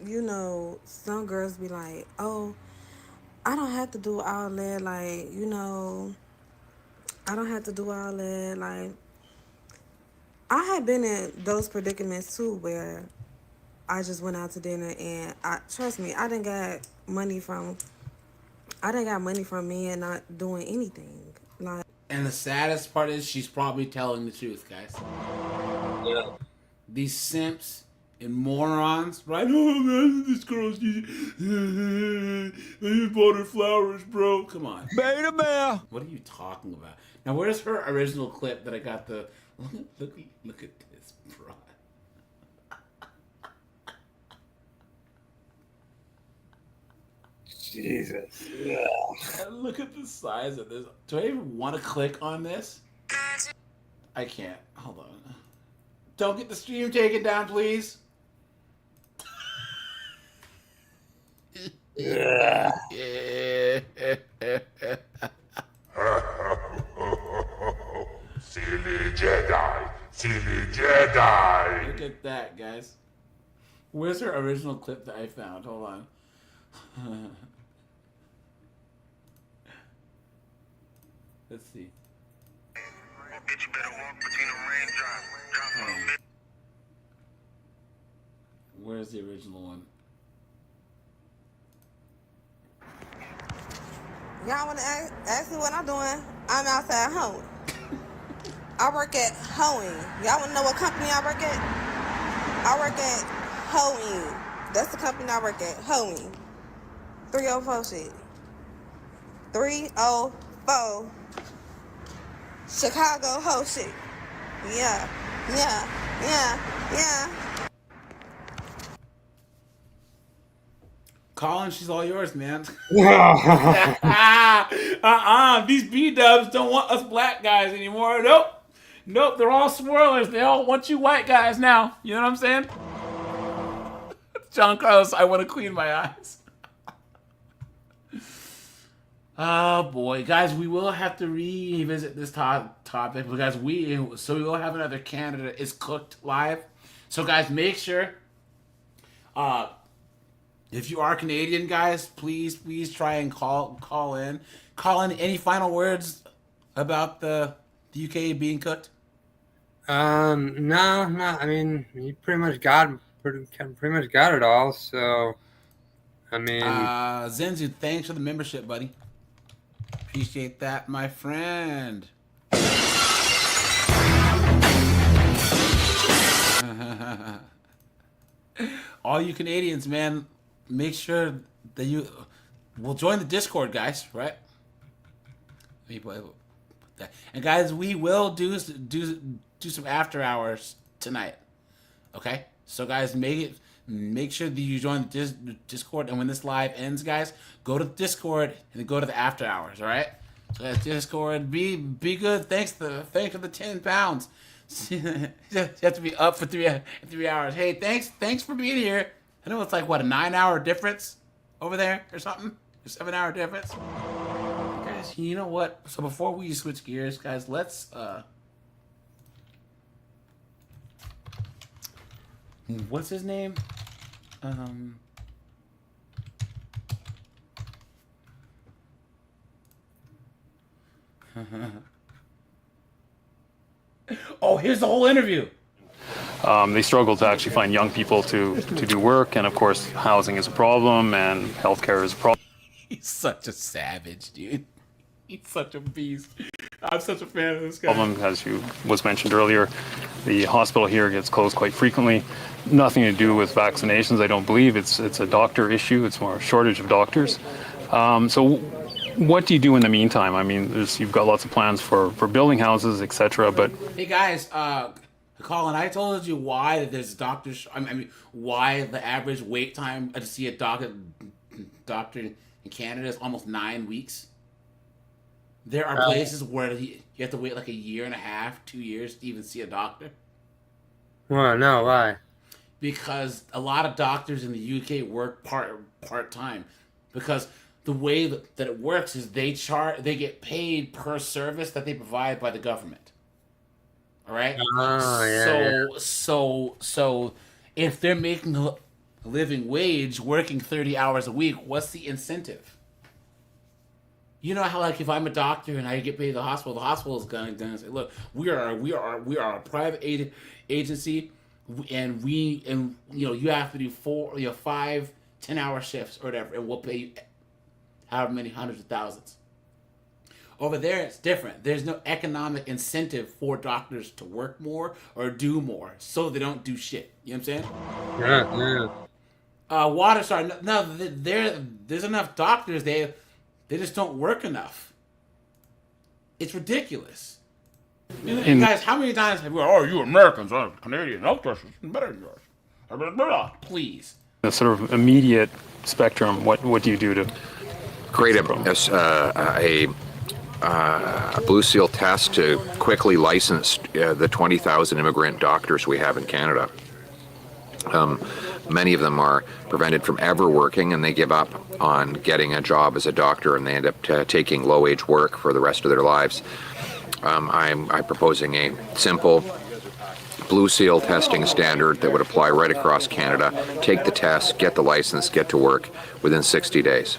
you know, some girls be like, oh, I don't have to do all that, like, you know, I don't have to do all that, like, I have been in those predicaments too where I just went out to dinner and trust me, I didn't got money from men not doing anything. Like, And the saddest part is she's probably telling the truth, guys. Yeah. These simps and morons, right? Oh man, this girl's I just bought her flowers, bro. Come on. Beta bear. What are you talking about? Now where's her original clip that I got the look at this, bro. Jesus. Yeah. Look at the size of this. Do I even want to click on this? I can't. Hold on. Don't get the stream taken down, please. Yeah. Silly Jedi. Silly Jedi. Look at that, guys. Where's her original clip that I found? Hold on. Let's see. Bitch, better walk between the raindrops. Where's the original one? y'all want to ask me what I'm doing? I'm outside hoeing. I work at hoeing. Y'all want to know what company I work at? I work at hoeing. That's the company I work at. Hoeing. 304 shit. 304. Chicago hoe shit. Yeah. Colin, she's all yours, man. These B-dubs don't want us black guys anymore. Nope, they're all swirlers. They all want you white guys now. You know what I'm saying? John Carlos, I want to clean my eyes. Oh boy, guys, we will have to revisit this topic because we will have another candidate is cooked live. So guys, make sure if you are Canadian, guys, please try and call in. Colin, any final words about the UK being cooked? No. I mean, you pretty much got it all. So, I mean, Zenzu, thanks for the membership, buddy. Appreciate that, my friend. All you Canadians, man, make sure that you will join the Discord, guys. Right? And guys, we will do some after hours tonight. Okay, so guys, make sure that you join the Discord, and when this live ends, guys, go to the Discord and then go to the after hours. All right, so guys, Discord, be good. Thanks for the 10 pounds. You have to be up for 3 hours. Hey, thanks for being here. I know it's like what, a 9-hour difference over there or something, a 7-hour difference. Guys, you know what? So before we switch gears, guys, let's what's his name? Oh, here's the whole interview. They struggle to actually find young people to do work, and of course, housing is a problem, and healthcare is a problem. He's such a savage, dude. He's such a beast. I'm such a fan of this guy. As you was mentioned earlier, the hospital here gets closed quite frequently. Nothing to do with vaccinations, I don't believe. It's a doctor issue. It's more a shortage of doctors. So what do you do in the meantime? I mean, you've got lots of plans for building houses, etc. But hey guys, Colin, I told you why there's doctors. I mean, why the average wait time to see a doctor in Canada is almost 9 weeks. There are places where you have to wait like a year and a half, 2 years to even see a doctor. Well, no, why? Because a lot of doctors in the UK work part time. Because the way that it works is they get paid per service that they provide by the government. All right. Oh, yeah. So if they're making a living wage working 30 hours a week, what's the incentive? You know how, like, if I'm a doctor and I get paid the hospital is gonna say, look, we are a private agency, and you have to do 5 10-hour shifts or whatever, and we'll pay you however many hundreds of thousands. Over there, it's different. There's no economic incentive for doctors to work more or do more, so they don't do shit. You know what I'm saying? Yeah. Water star. No, there's enough doctors. They just don't work enough. It's ridiculous. Guys, how many times have you Americans are Canadian healthcare system better than yours? Please. The sort of immediate spectrum. What do you do to create a Blue Seal test to quickly license the 20,000 immigrant doctors we have in Canada? Many of them are prevented from ever working, and they give up on getting a job as a doctor, and they end up taking low-wage work for the rest of their lives. I'm proposing a simple Blue Seal testing standard that would apply right across Canada. Take the test, get the license, get to work within 60 days.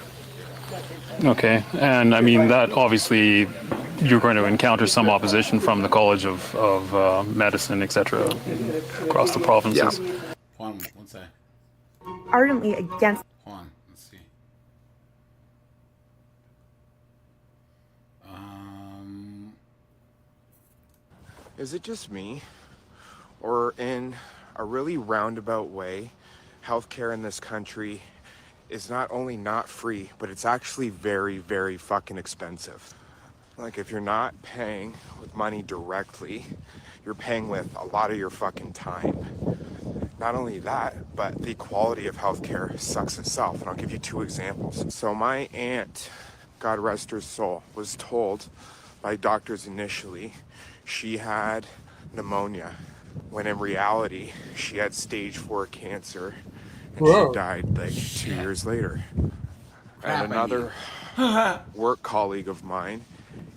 Okay, and I mean that obviously you're going to encounter some opposition from the College of Medicine, etc., across the provinces. Yeah. One sec. Ardently against. Hold on, let's see. Is it just me, or in a really roundabout way, healthcare in this country is not only not free, but it's actually very, very fucking expensive? Like, if you're not paying with money directly, you're paying with a lot of your fucking time. Not only that, but the quality of healthcare sucks itself. And I'll give you 2 examples. So my aunt, God rest her soul, was told by doctors initially she had pneumonia, when in reality she had stage 4 cancer, and Whoa. she died like 2 years later. And another work colleague of mine,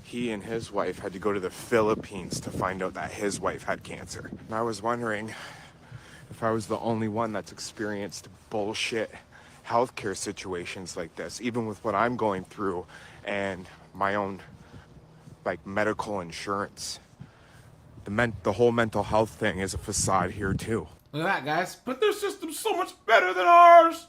he and his wife had to go to the Philippines to find out that his wife had cancer. And I was wondering if I was the only one that's experienced bullshit healthcare situations like this, even with what I'm going through and my own like medical insurance. The whole mental health thing is a facade here too. Look at that, guys. But their system's so much better than ours.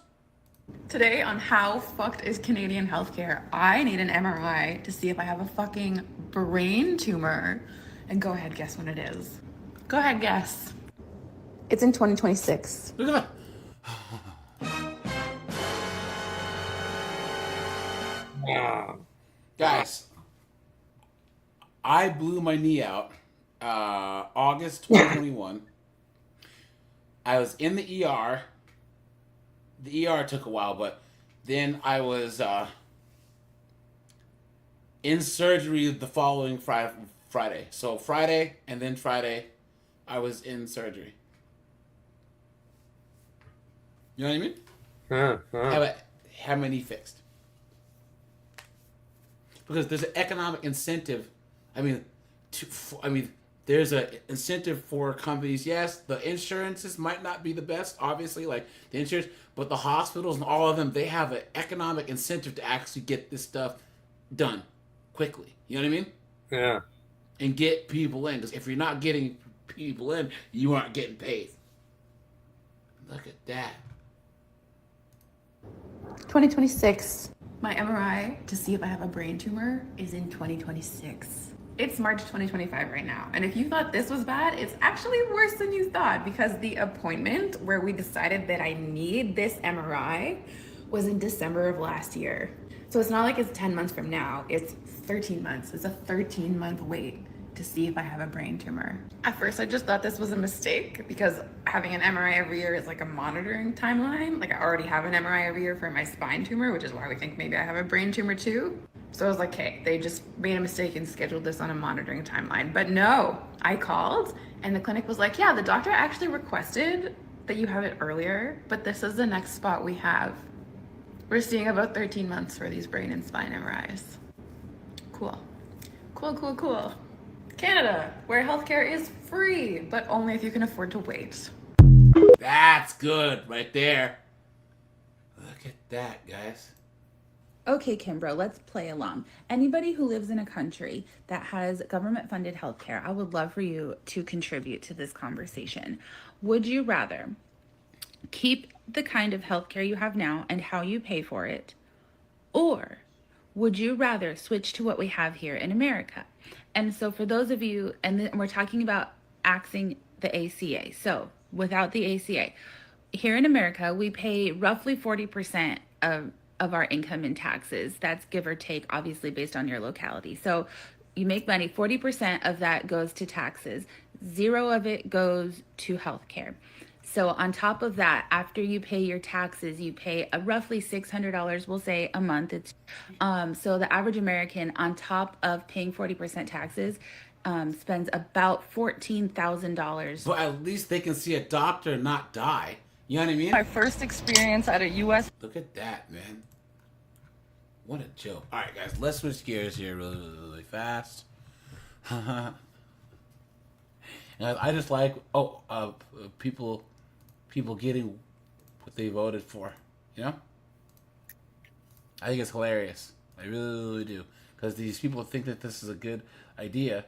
Today on How Fucked is Canadian Healthcare, I need an MRI to see if I have a fucking brain tumor. And go ahead, guess when it is. Go ahead, guess. It's in 2026. Look at that. Guys, I blew my knee out August 2021. I was in the ER. The ER took a while, but then I was in surgery the following Friday. So Friday and then Friday, I was in surgery. You know what I mean? Have my knee fixed. Because there's an economic incentive. There's an incentive for companies. Yes, the insurances might not be the best, obviously, like the insurance, but the hospitals and all of them, they have an economic incentive to actually get this stuff done quickly. You know what I mean? Yeah. And get people in. Because if you're not getting people in, you aren't getting paid. Look at that. 2026. My MRI to see if I have a brain tumor is in 2026. It's March 2025 right now. And if you thought this was bad, it's actually worse than you thought, because the appointment where we decided that I need this MRI was in December of last year. So it's not like it's 10 months from now, it's 13 months. It's a 13-month wait. to see if I have a brain tumor. At first, I just thought this was a mistake because having an MRI every year is like a monitoring timeline. Like I already have an MRI every year for my spine tumor, which is why we think maybe I have a brain tumor too. So I was like, okay, they just made a mistake and scheduled this on a monitoring timeline. But no, I called and the clinic was like, yeah, the doctor actually requested that you have it earlier, but this is the next spot we have. We're seeing about 13 months for these brain and spine MRIs. Cool. Cool, cool, cool. Canada, where healthcare is free, but only if you can afford to wait. That's good right there. Look at that, guys. Okay, Kimbro, let's play along. Anybody who lives in a country that has government-funded healthcare, I would love for you to contribute to this conversation. Would you rather keep the kind of healthcare you have now and how you pay for it, or would you rather switch to what we have here in America? And so for those of you, and we're talking about axing the ACA. So without the ACA, here in America, we pay roughly 40% of our income in taxes. That's give or take, obviously, based on your locality. So you make money, 40% of that goes to taxes. 0 of it goes to healthcare. So on top of that, after you pay your taxes, you pay a roughly $600, we'll say, a month. It's so the average American, on top of paying 40% taxes, spends about $14,000. But at least they can see a doctor and not die. You know what I mean? My first experience at a U.S. Look at that, man. What a joke. All right, guys, let's switch gears here really fast. And I just like people getting what they voted for. You know, I think it's hilarious. I really do, because these people think that this is a good idea,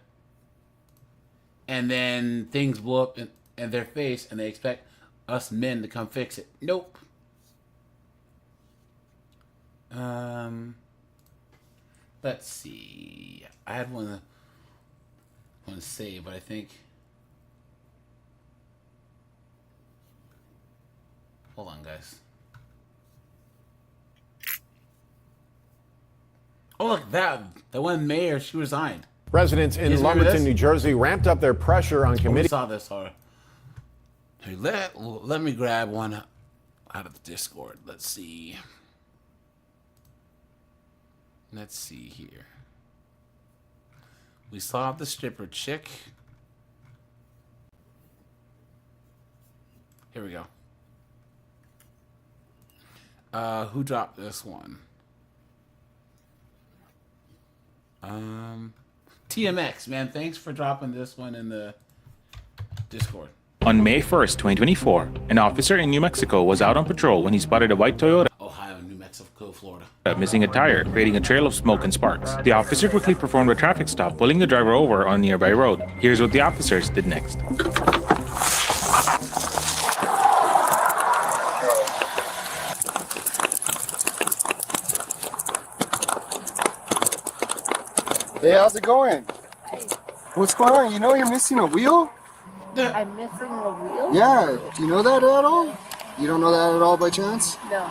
and then things blow up in their face, and they expect us men to come fix it. Nope. Let's see. I had one to say, but I think. Hold on, guys. Oh, look, that one mayor, she resigned. Residents in Lumberton, New Jersey ramped up their pressure on committee. We saw this already. Hey, let me grab one out of the Discord. Let's see. Let's see here. We saw the stripper chick. Here we go. Who dropped this one? TMX, man. Thanks for dropping this one in the Discord. On May 1st, 2024, an officer in New Mexico was out on patrol when he spotted a white Toyota Ohio, New Mexico, Florida, missing a tire, creating a trail of smoke and sparks. The officer quickly performed a traffic stop, pulling the driver over on a nearby road. Here's what the officers did next. Hey, how's it going? Hey. What's going on? You know you're missing a wheel? I'm missing a wheel? Yeah. Do you know that at all? You don't know that at all by chance? No.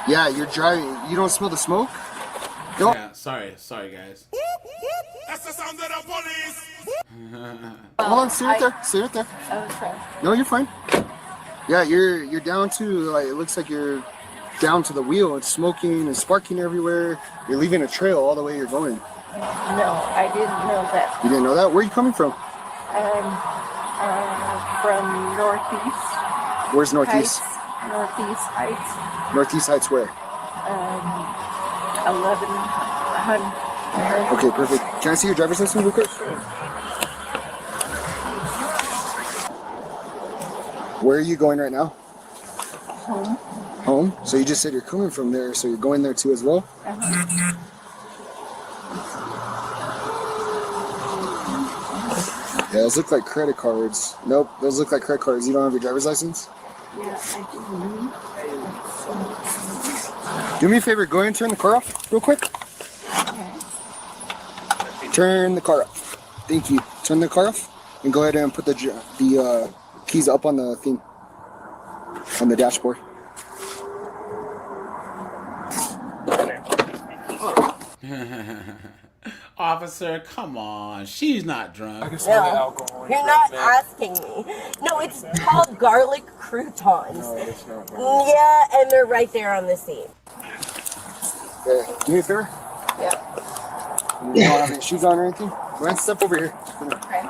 Yeah, you're driving. You don't smell the smoke? No. Yeah, sorry, guys. That's the sound of the police. Hold on, stay right there. Stay right there. Okay. No, you're fine. Yeah, you're down to, like, it looks like you're down to the wheel. It's smoking and sparking everywhere. You're leaving a trail all the way you're going. No, I didn't know that. You didn't know that? Where are you coming from? From Northeast. Where's Northeast? Heights. Northeast Heights. Northeast Heights where? 1100. Okay, perfect. Can I see your driver's license real quick? Where are you going right now? Home. Home? So you just said you're coming from there, so you're going there too as well? Uh-huh. Yeah, those look like credit cards. Nope, those look like credit cards. You don't have your driver's license? Yeah, I do. Do me a favor, go ahead and turn the car off real quick. Okay. Turn the car off. Thank you. Turn the car off and go ahead and put the keys up on the thing, on the dashboard. Officer, come on. She's not drunk. No, you're not asking me. No, it's called garlic croutons. No, it's not. Yeah, and they're right there on the scene. Okay, do me a favor? Yeah. You don't have any shoes on or anything? Go ahead and step over here. Okay.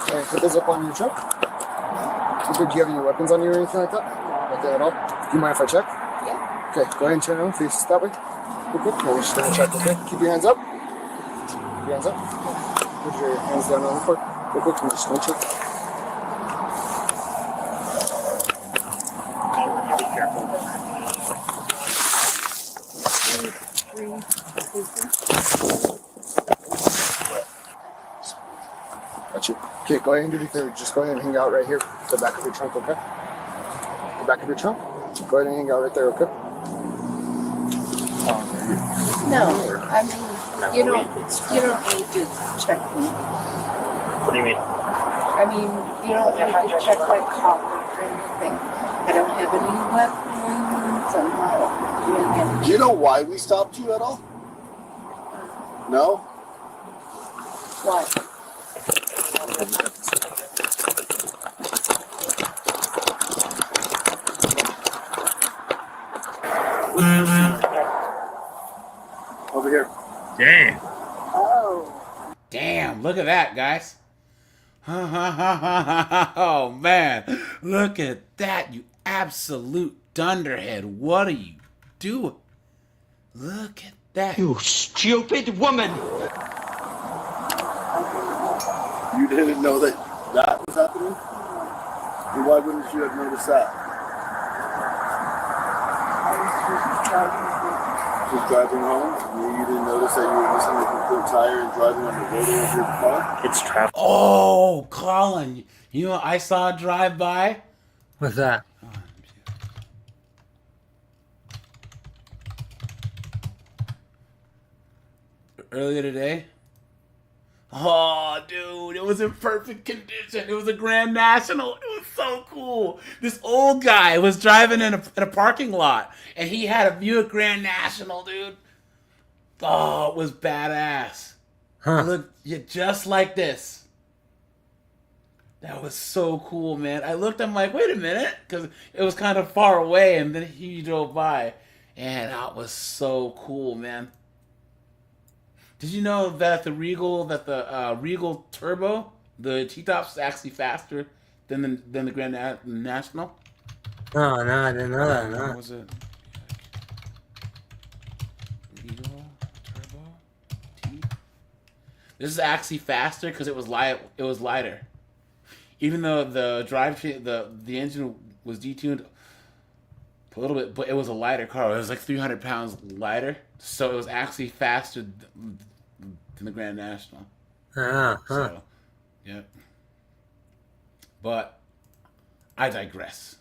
Okay, put those up on your truck. Do you have any weapons on you or anything like that? Nothing at all? Do you mind if I check? Yeah. Okay, go ahead and turn around, face that way. Real quick, we're just gonna check, okay? Keep your hands up. Keep your hands up. Put your hands down on the floor. Real quick, I'm just gonna check. Be careful. Got you. Okay, go ahead and do me a favor. Just go ahead and hang out right here, the back of your trunk, okay? The back of your trunk. Go ahead and hang out right there, okay? No, I mean, you don't need to check me. What do you mean? I mean, you don't need to check my car or anything. I don't have any weapons. I'm not doing anything. Do you know why we stopped you at all? No? What? Over here. Damn. Oh. Damn, look at that, guys. Oh, man. Look at that, you absolute dunderhead. What are you doing? Look at that. You stupid woman! You didn't know that that was happening? And why wouldn't you have noticed that? Just driving home? You didn't notice that you were missing a complete tire and driving on the road of your car? It's traffic. Oh, Colin. You know what I saw drive by? What's that? Earlier today. Oh, dude, it was in perfect condition. It was a Grand National. It was so cool. This old guy was driving in a parking lot, and he had a Buick Grand National, dude. Oh, it was badass. Huh. Look, yeah, just like this. That was so cool, man. I looked, I'm like, wait a minute, because it was kind of far away, and then he drove by, and that was so cool, man. Did you know that the Regal Turbo, the T-Top's actually faster than the Grand National? No, I didn't know that. No. What was it? Regal Turbo T. This is actually faster because it was light. It was lighter. Even though the the engine was detuned a little bit, but it was a lighter car. It was like 300 pounds lighter, so it was actually faster than the Grand National. So, yeah. But I digress.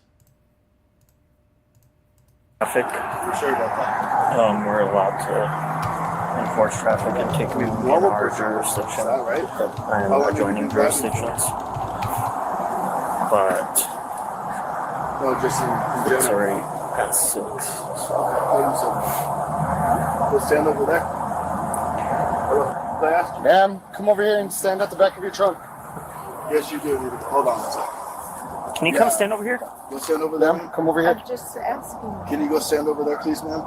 Traffic. You're sure about that? We're allowed to enforce traffic and take people in our jurisdiction. Is that right? And adjoining jurisdictions. But No, just in it's general. already past 6. So. Go stand over there. Did I ask you? Ma'am, come over here and stand at the back of your trunk. Yes, you do. Hold on a second. Can you come stand over here? Go stand over there. Ma'am, come over here. I'm just asking. Can you go stand over there, please, ma'am?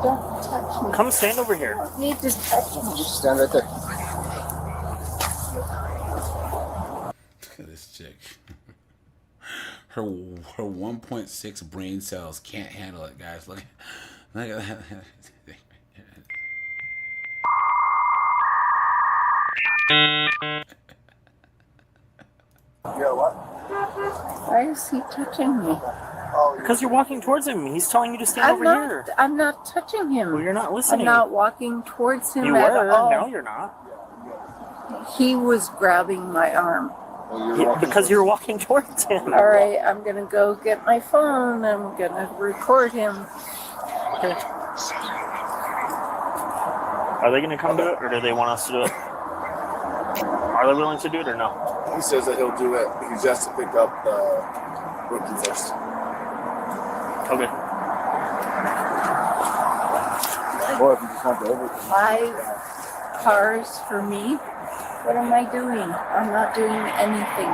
Don't touch me. Come stand over here. You don't need to touch me. Just stand right there. Look at this chick. Her 1.6 brain cells can't handle it, guys. Look at that. Yeah, what? Why is he touching me? Because you're walking towards him. He's telling you to stand over here. I'm not touching him. Well, you're not listening. I'm not walking towards him You at were. all. Now you're not. He was grabbing my arm. Yeah, because you're walking towards him. All right, I'm gonna go get my phone. I'm gonna record him. Okay. Are they going to come do it, or do they want us to do it? Are they willing to do it, or no? He says that he'll do it. He just has to pick up the rookie first. Okay. Or if you just want to over. 5 cars for me. What am I doing? I'm not doing anything.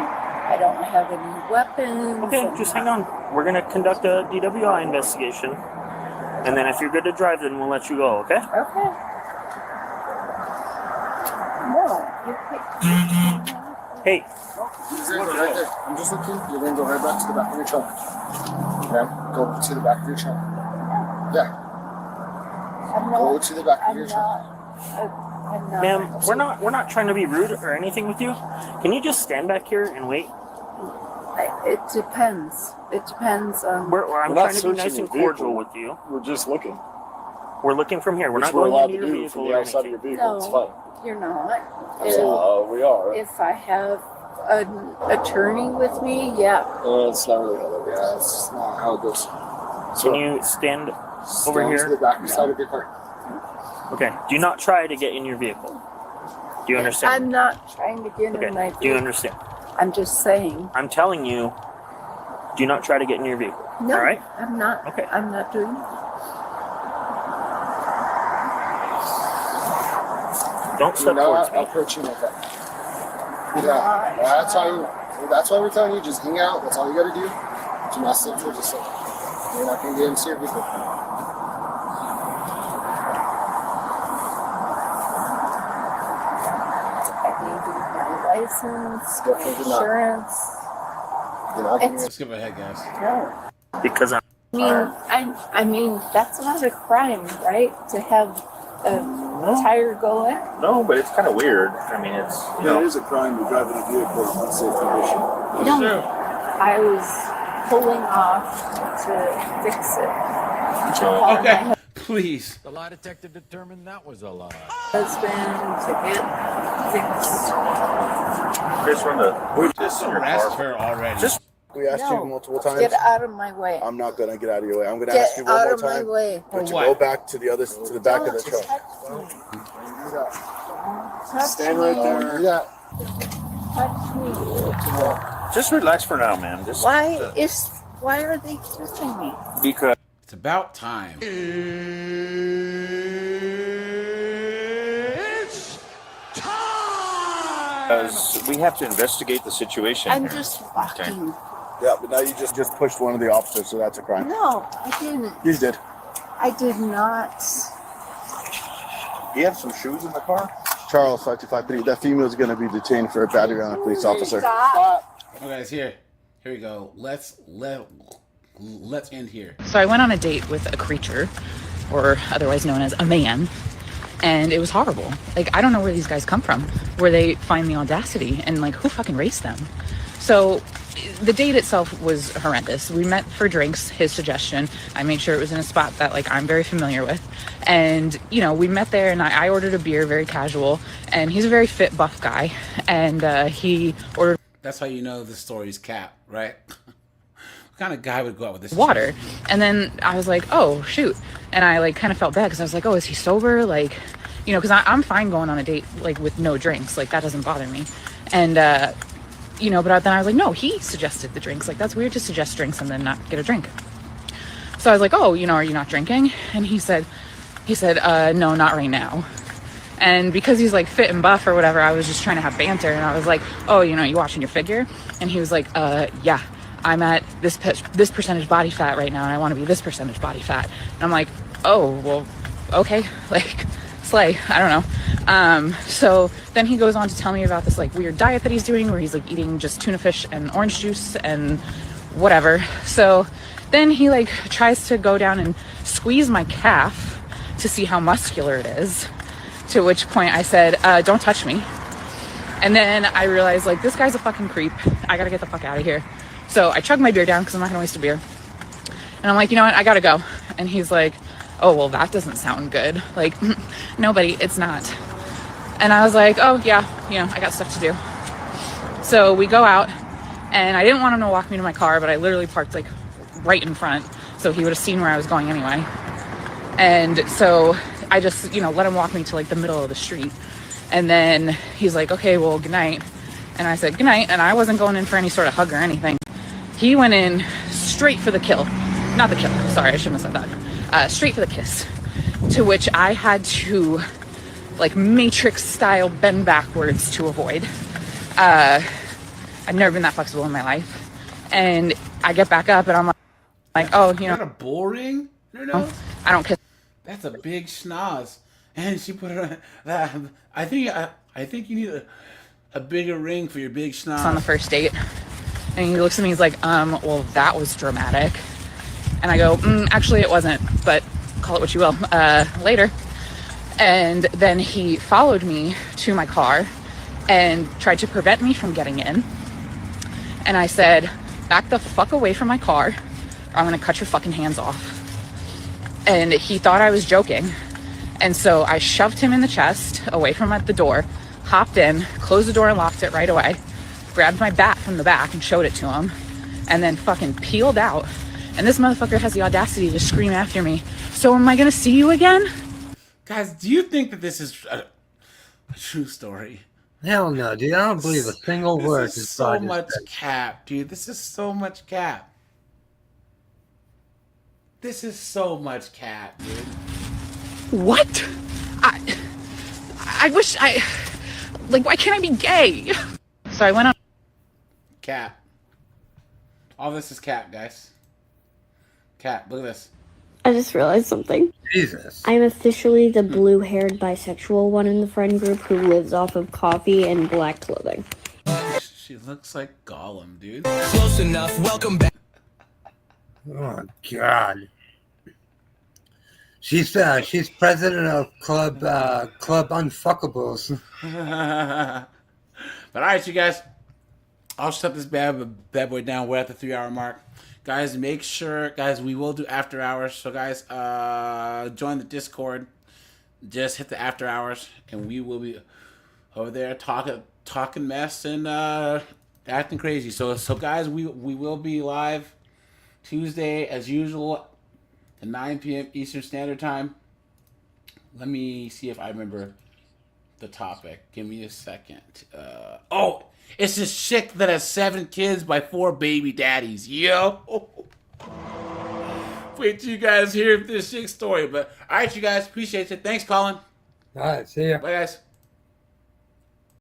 I don't have any weapons. Okay, just hang on. We're going to conduct a DWI investigation. And then if you're good to drive, then we'll let you go, okay? Okay. No, Hey. Right there. I'm just looking. You're going to go right back to the back of your trunk. Okay? Go to the back of your trunk. Yeah. Go to the back of your trunk. Ma'am, we're not trying to be rude or anything with you. Can you just stand back here and wait? It depends. It depends on... I'm trying to be nice and cordial with you. We're just looking. We're looking from here. We're not going into your vehicle or anything. No, you're not. We are. If I have an attorney with me, yeah. It's not really how that goes. Yeah, it's not how it goes. Can you stand over here? To the back side of your car. Okay. Do not try to get in your vehicle. Do you understand? I'm not trying to get in my vehicle. Do you understand? I'm just saying. I'm telling you, do not try to get in your vehicle. No, all right? I'm not. Okay. I'm not doing it. Don't step towards me. I'll approach you like that. Yeah, that's why we're telling you, just hang out. That's all you got to do. Do not step towards yourself. You're not going to get into your vehicle. License, insurance. Let's skip ahead, guys. No. Because I mean, that's not a crime, right? To have a tire go in. No, but it's kind of weird. I mean, it's it is a crime to drive in a vehicle in unsafe condition. No, I was pulling off to fix it. Okay, please. The lie detector determined that was a lie. Husband to get fixed. Chris, run the. Just arrest her already. We asked you multiple times. Get out of my way. I'm not gonna get out of your way. I'm gonna ask you one more time. Get out of my way. To go back to the back of the truck. Stand right there. Yeah. Touch me. Just relax for now, man. Why are they touching me? Because it's about time. Because we have to investigate the situation. I'm just walking. Yeah, but now you just pushed one of the officers, so that's a crime. No, I didn't. You did. I did not. Do you have some shoes in the car? Charles 5253. That female is going to be detained for a battery on a police officer. Stop. Okay, guys, here we go. Let's end here. So I went on a date with a creature, or otherwise known as a man, and it was horrible. Like, I don't know where these guys come from, where they find the audacity, and like, who fucking raised them? So the date itself was horrendous. We met for drinks, his suggestion. I made sure it was in a spot that like I'm very familiar with. And, you know, we met there and I ordered a beer, very casual. And he's a very fit, buff guy. And he ordered... That's how you know the story's cap, right? What kind of guy would go out with this? Water. And then I was like, oh, shoot. And I like kind of felt bad because I was like, oh, is he sober? Like, you know, because I'm fine going on a date like with no drinks. Like, that doesn't bother me. And, you know, but then I was like, no, he suggested the drinks. Like, that's weird to suggest drinks and then not get a drink. So I was like, oh, you know, are you not drinking? And he said, no, not right now. And because he's like fit and buff or whatever, I was just trying to have banter. And I was like, oh, you know, you watching your figure? And he was like, yeah, I'm at this percentage body fat right now. And I want to be this percentage body fat. And I'm like, oh, well, okay. Like, slay. I don't know. So then he goes on to tell me about this like weird diet that he's doing where he's like eating just tuna fish and orange juice and whatever. So then he like tries to go down and squeeze my calf to see how muscular it is, to which point I said, don't touch me. And then I realized like this guy's a fucking creep. I gotta get the fuck out of here. So I chugged my beer down because I'm not gonna waste a beer. And I'm like, you know what, I gotta go. And he's like, oh, well, that doesn't sound good. Like, no, buddy, it's not. And I was like, oh, yeah, you know, I got stuff to do. So we go out, and I didn't want him to walk me to my car, but I literally parked, like, right in front, so he would have seen where I was going anyway. And so I just, you know, let him walk me to, like, the middle of the street. And then he's like, okay, well, good night. And I said, good night, and I wasn't going in for any sort of hug or anything. He went in straight for the kill. Not the kill, sorry, I shouldn't have said that. Straight for the kiss. to which I had to like Matrix style bend backwards to avoid. I've never been that flexible in my life. And I get back up and I'm like, oh, you know. Is that a bull ring? No. I don't kiss. That's a big schnoz. And she put her. I think you need a bigger ring for your big schnoz. On the first date. And he looks at me, he's like, well, that was dramatic. And I go, actually it wasn't, but call it what you will. Later. And then he followed me to my car and tried to prevent me from getting in. And I said, back the fuck away from my car, or I'm gonna cut your fucking hands off. And he thought I was joking. And so I shoved him in the chest, away from at the door, hopped in, closed the door and locked it right away, grabbed my bat from the back and showed it to him, and then fucking peeled out. And this motherfucker has the audacity to scream after me, so am I gonna see you again? Guys, do you think that this is a true story? Hell no, dude. I don't believe a single word. This is so much cap, dude. This is so much cap. This is so much cap, dude. What? I wish why can't I be gay? So I went on. Cap. All this is cap, guys. Cap, look at this. I just realized something. Jesus. I'm officially the blue-haired bisexual one in the friend group who lives off of coffee and black clothing. She looks like Gollum, dude. Close enough. Welcome back. Oh God. She's president of Club Unfuckables. But all right, you guys. I'll shut this bad boy down. We're at the 3-hour mark. Guys, make sure, guys, we will do after hours. So, guys, join the Discord. Just hit the after hours, and we will be over there talking mess and acting crazy. So guys, we will be live Tuesday as usual at 9 p.m. Eastern Standard Time. Let me see if I remember the topic. Give me a second. It's this chick that has 7 kids by 4 baby daddies. Yo. Wait till you guys hear this chick's story. But all right, you guys. Appreciate it. Thanks, Colin. All right. See ya. Bye, guys.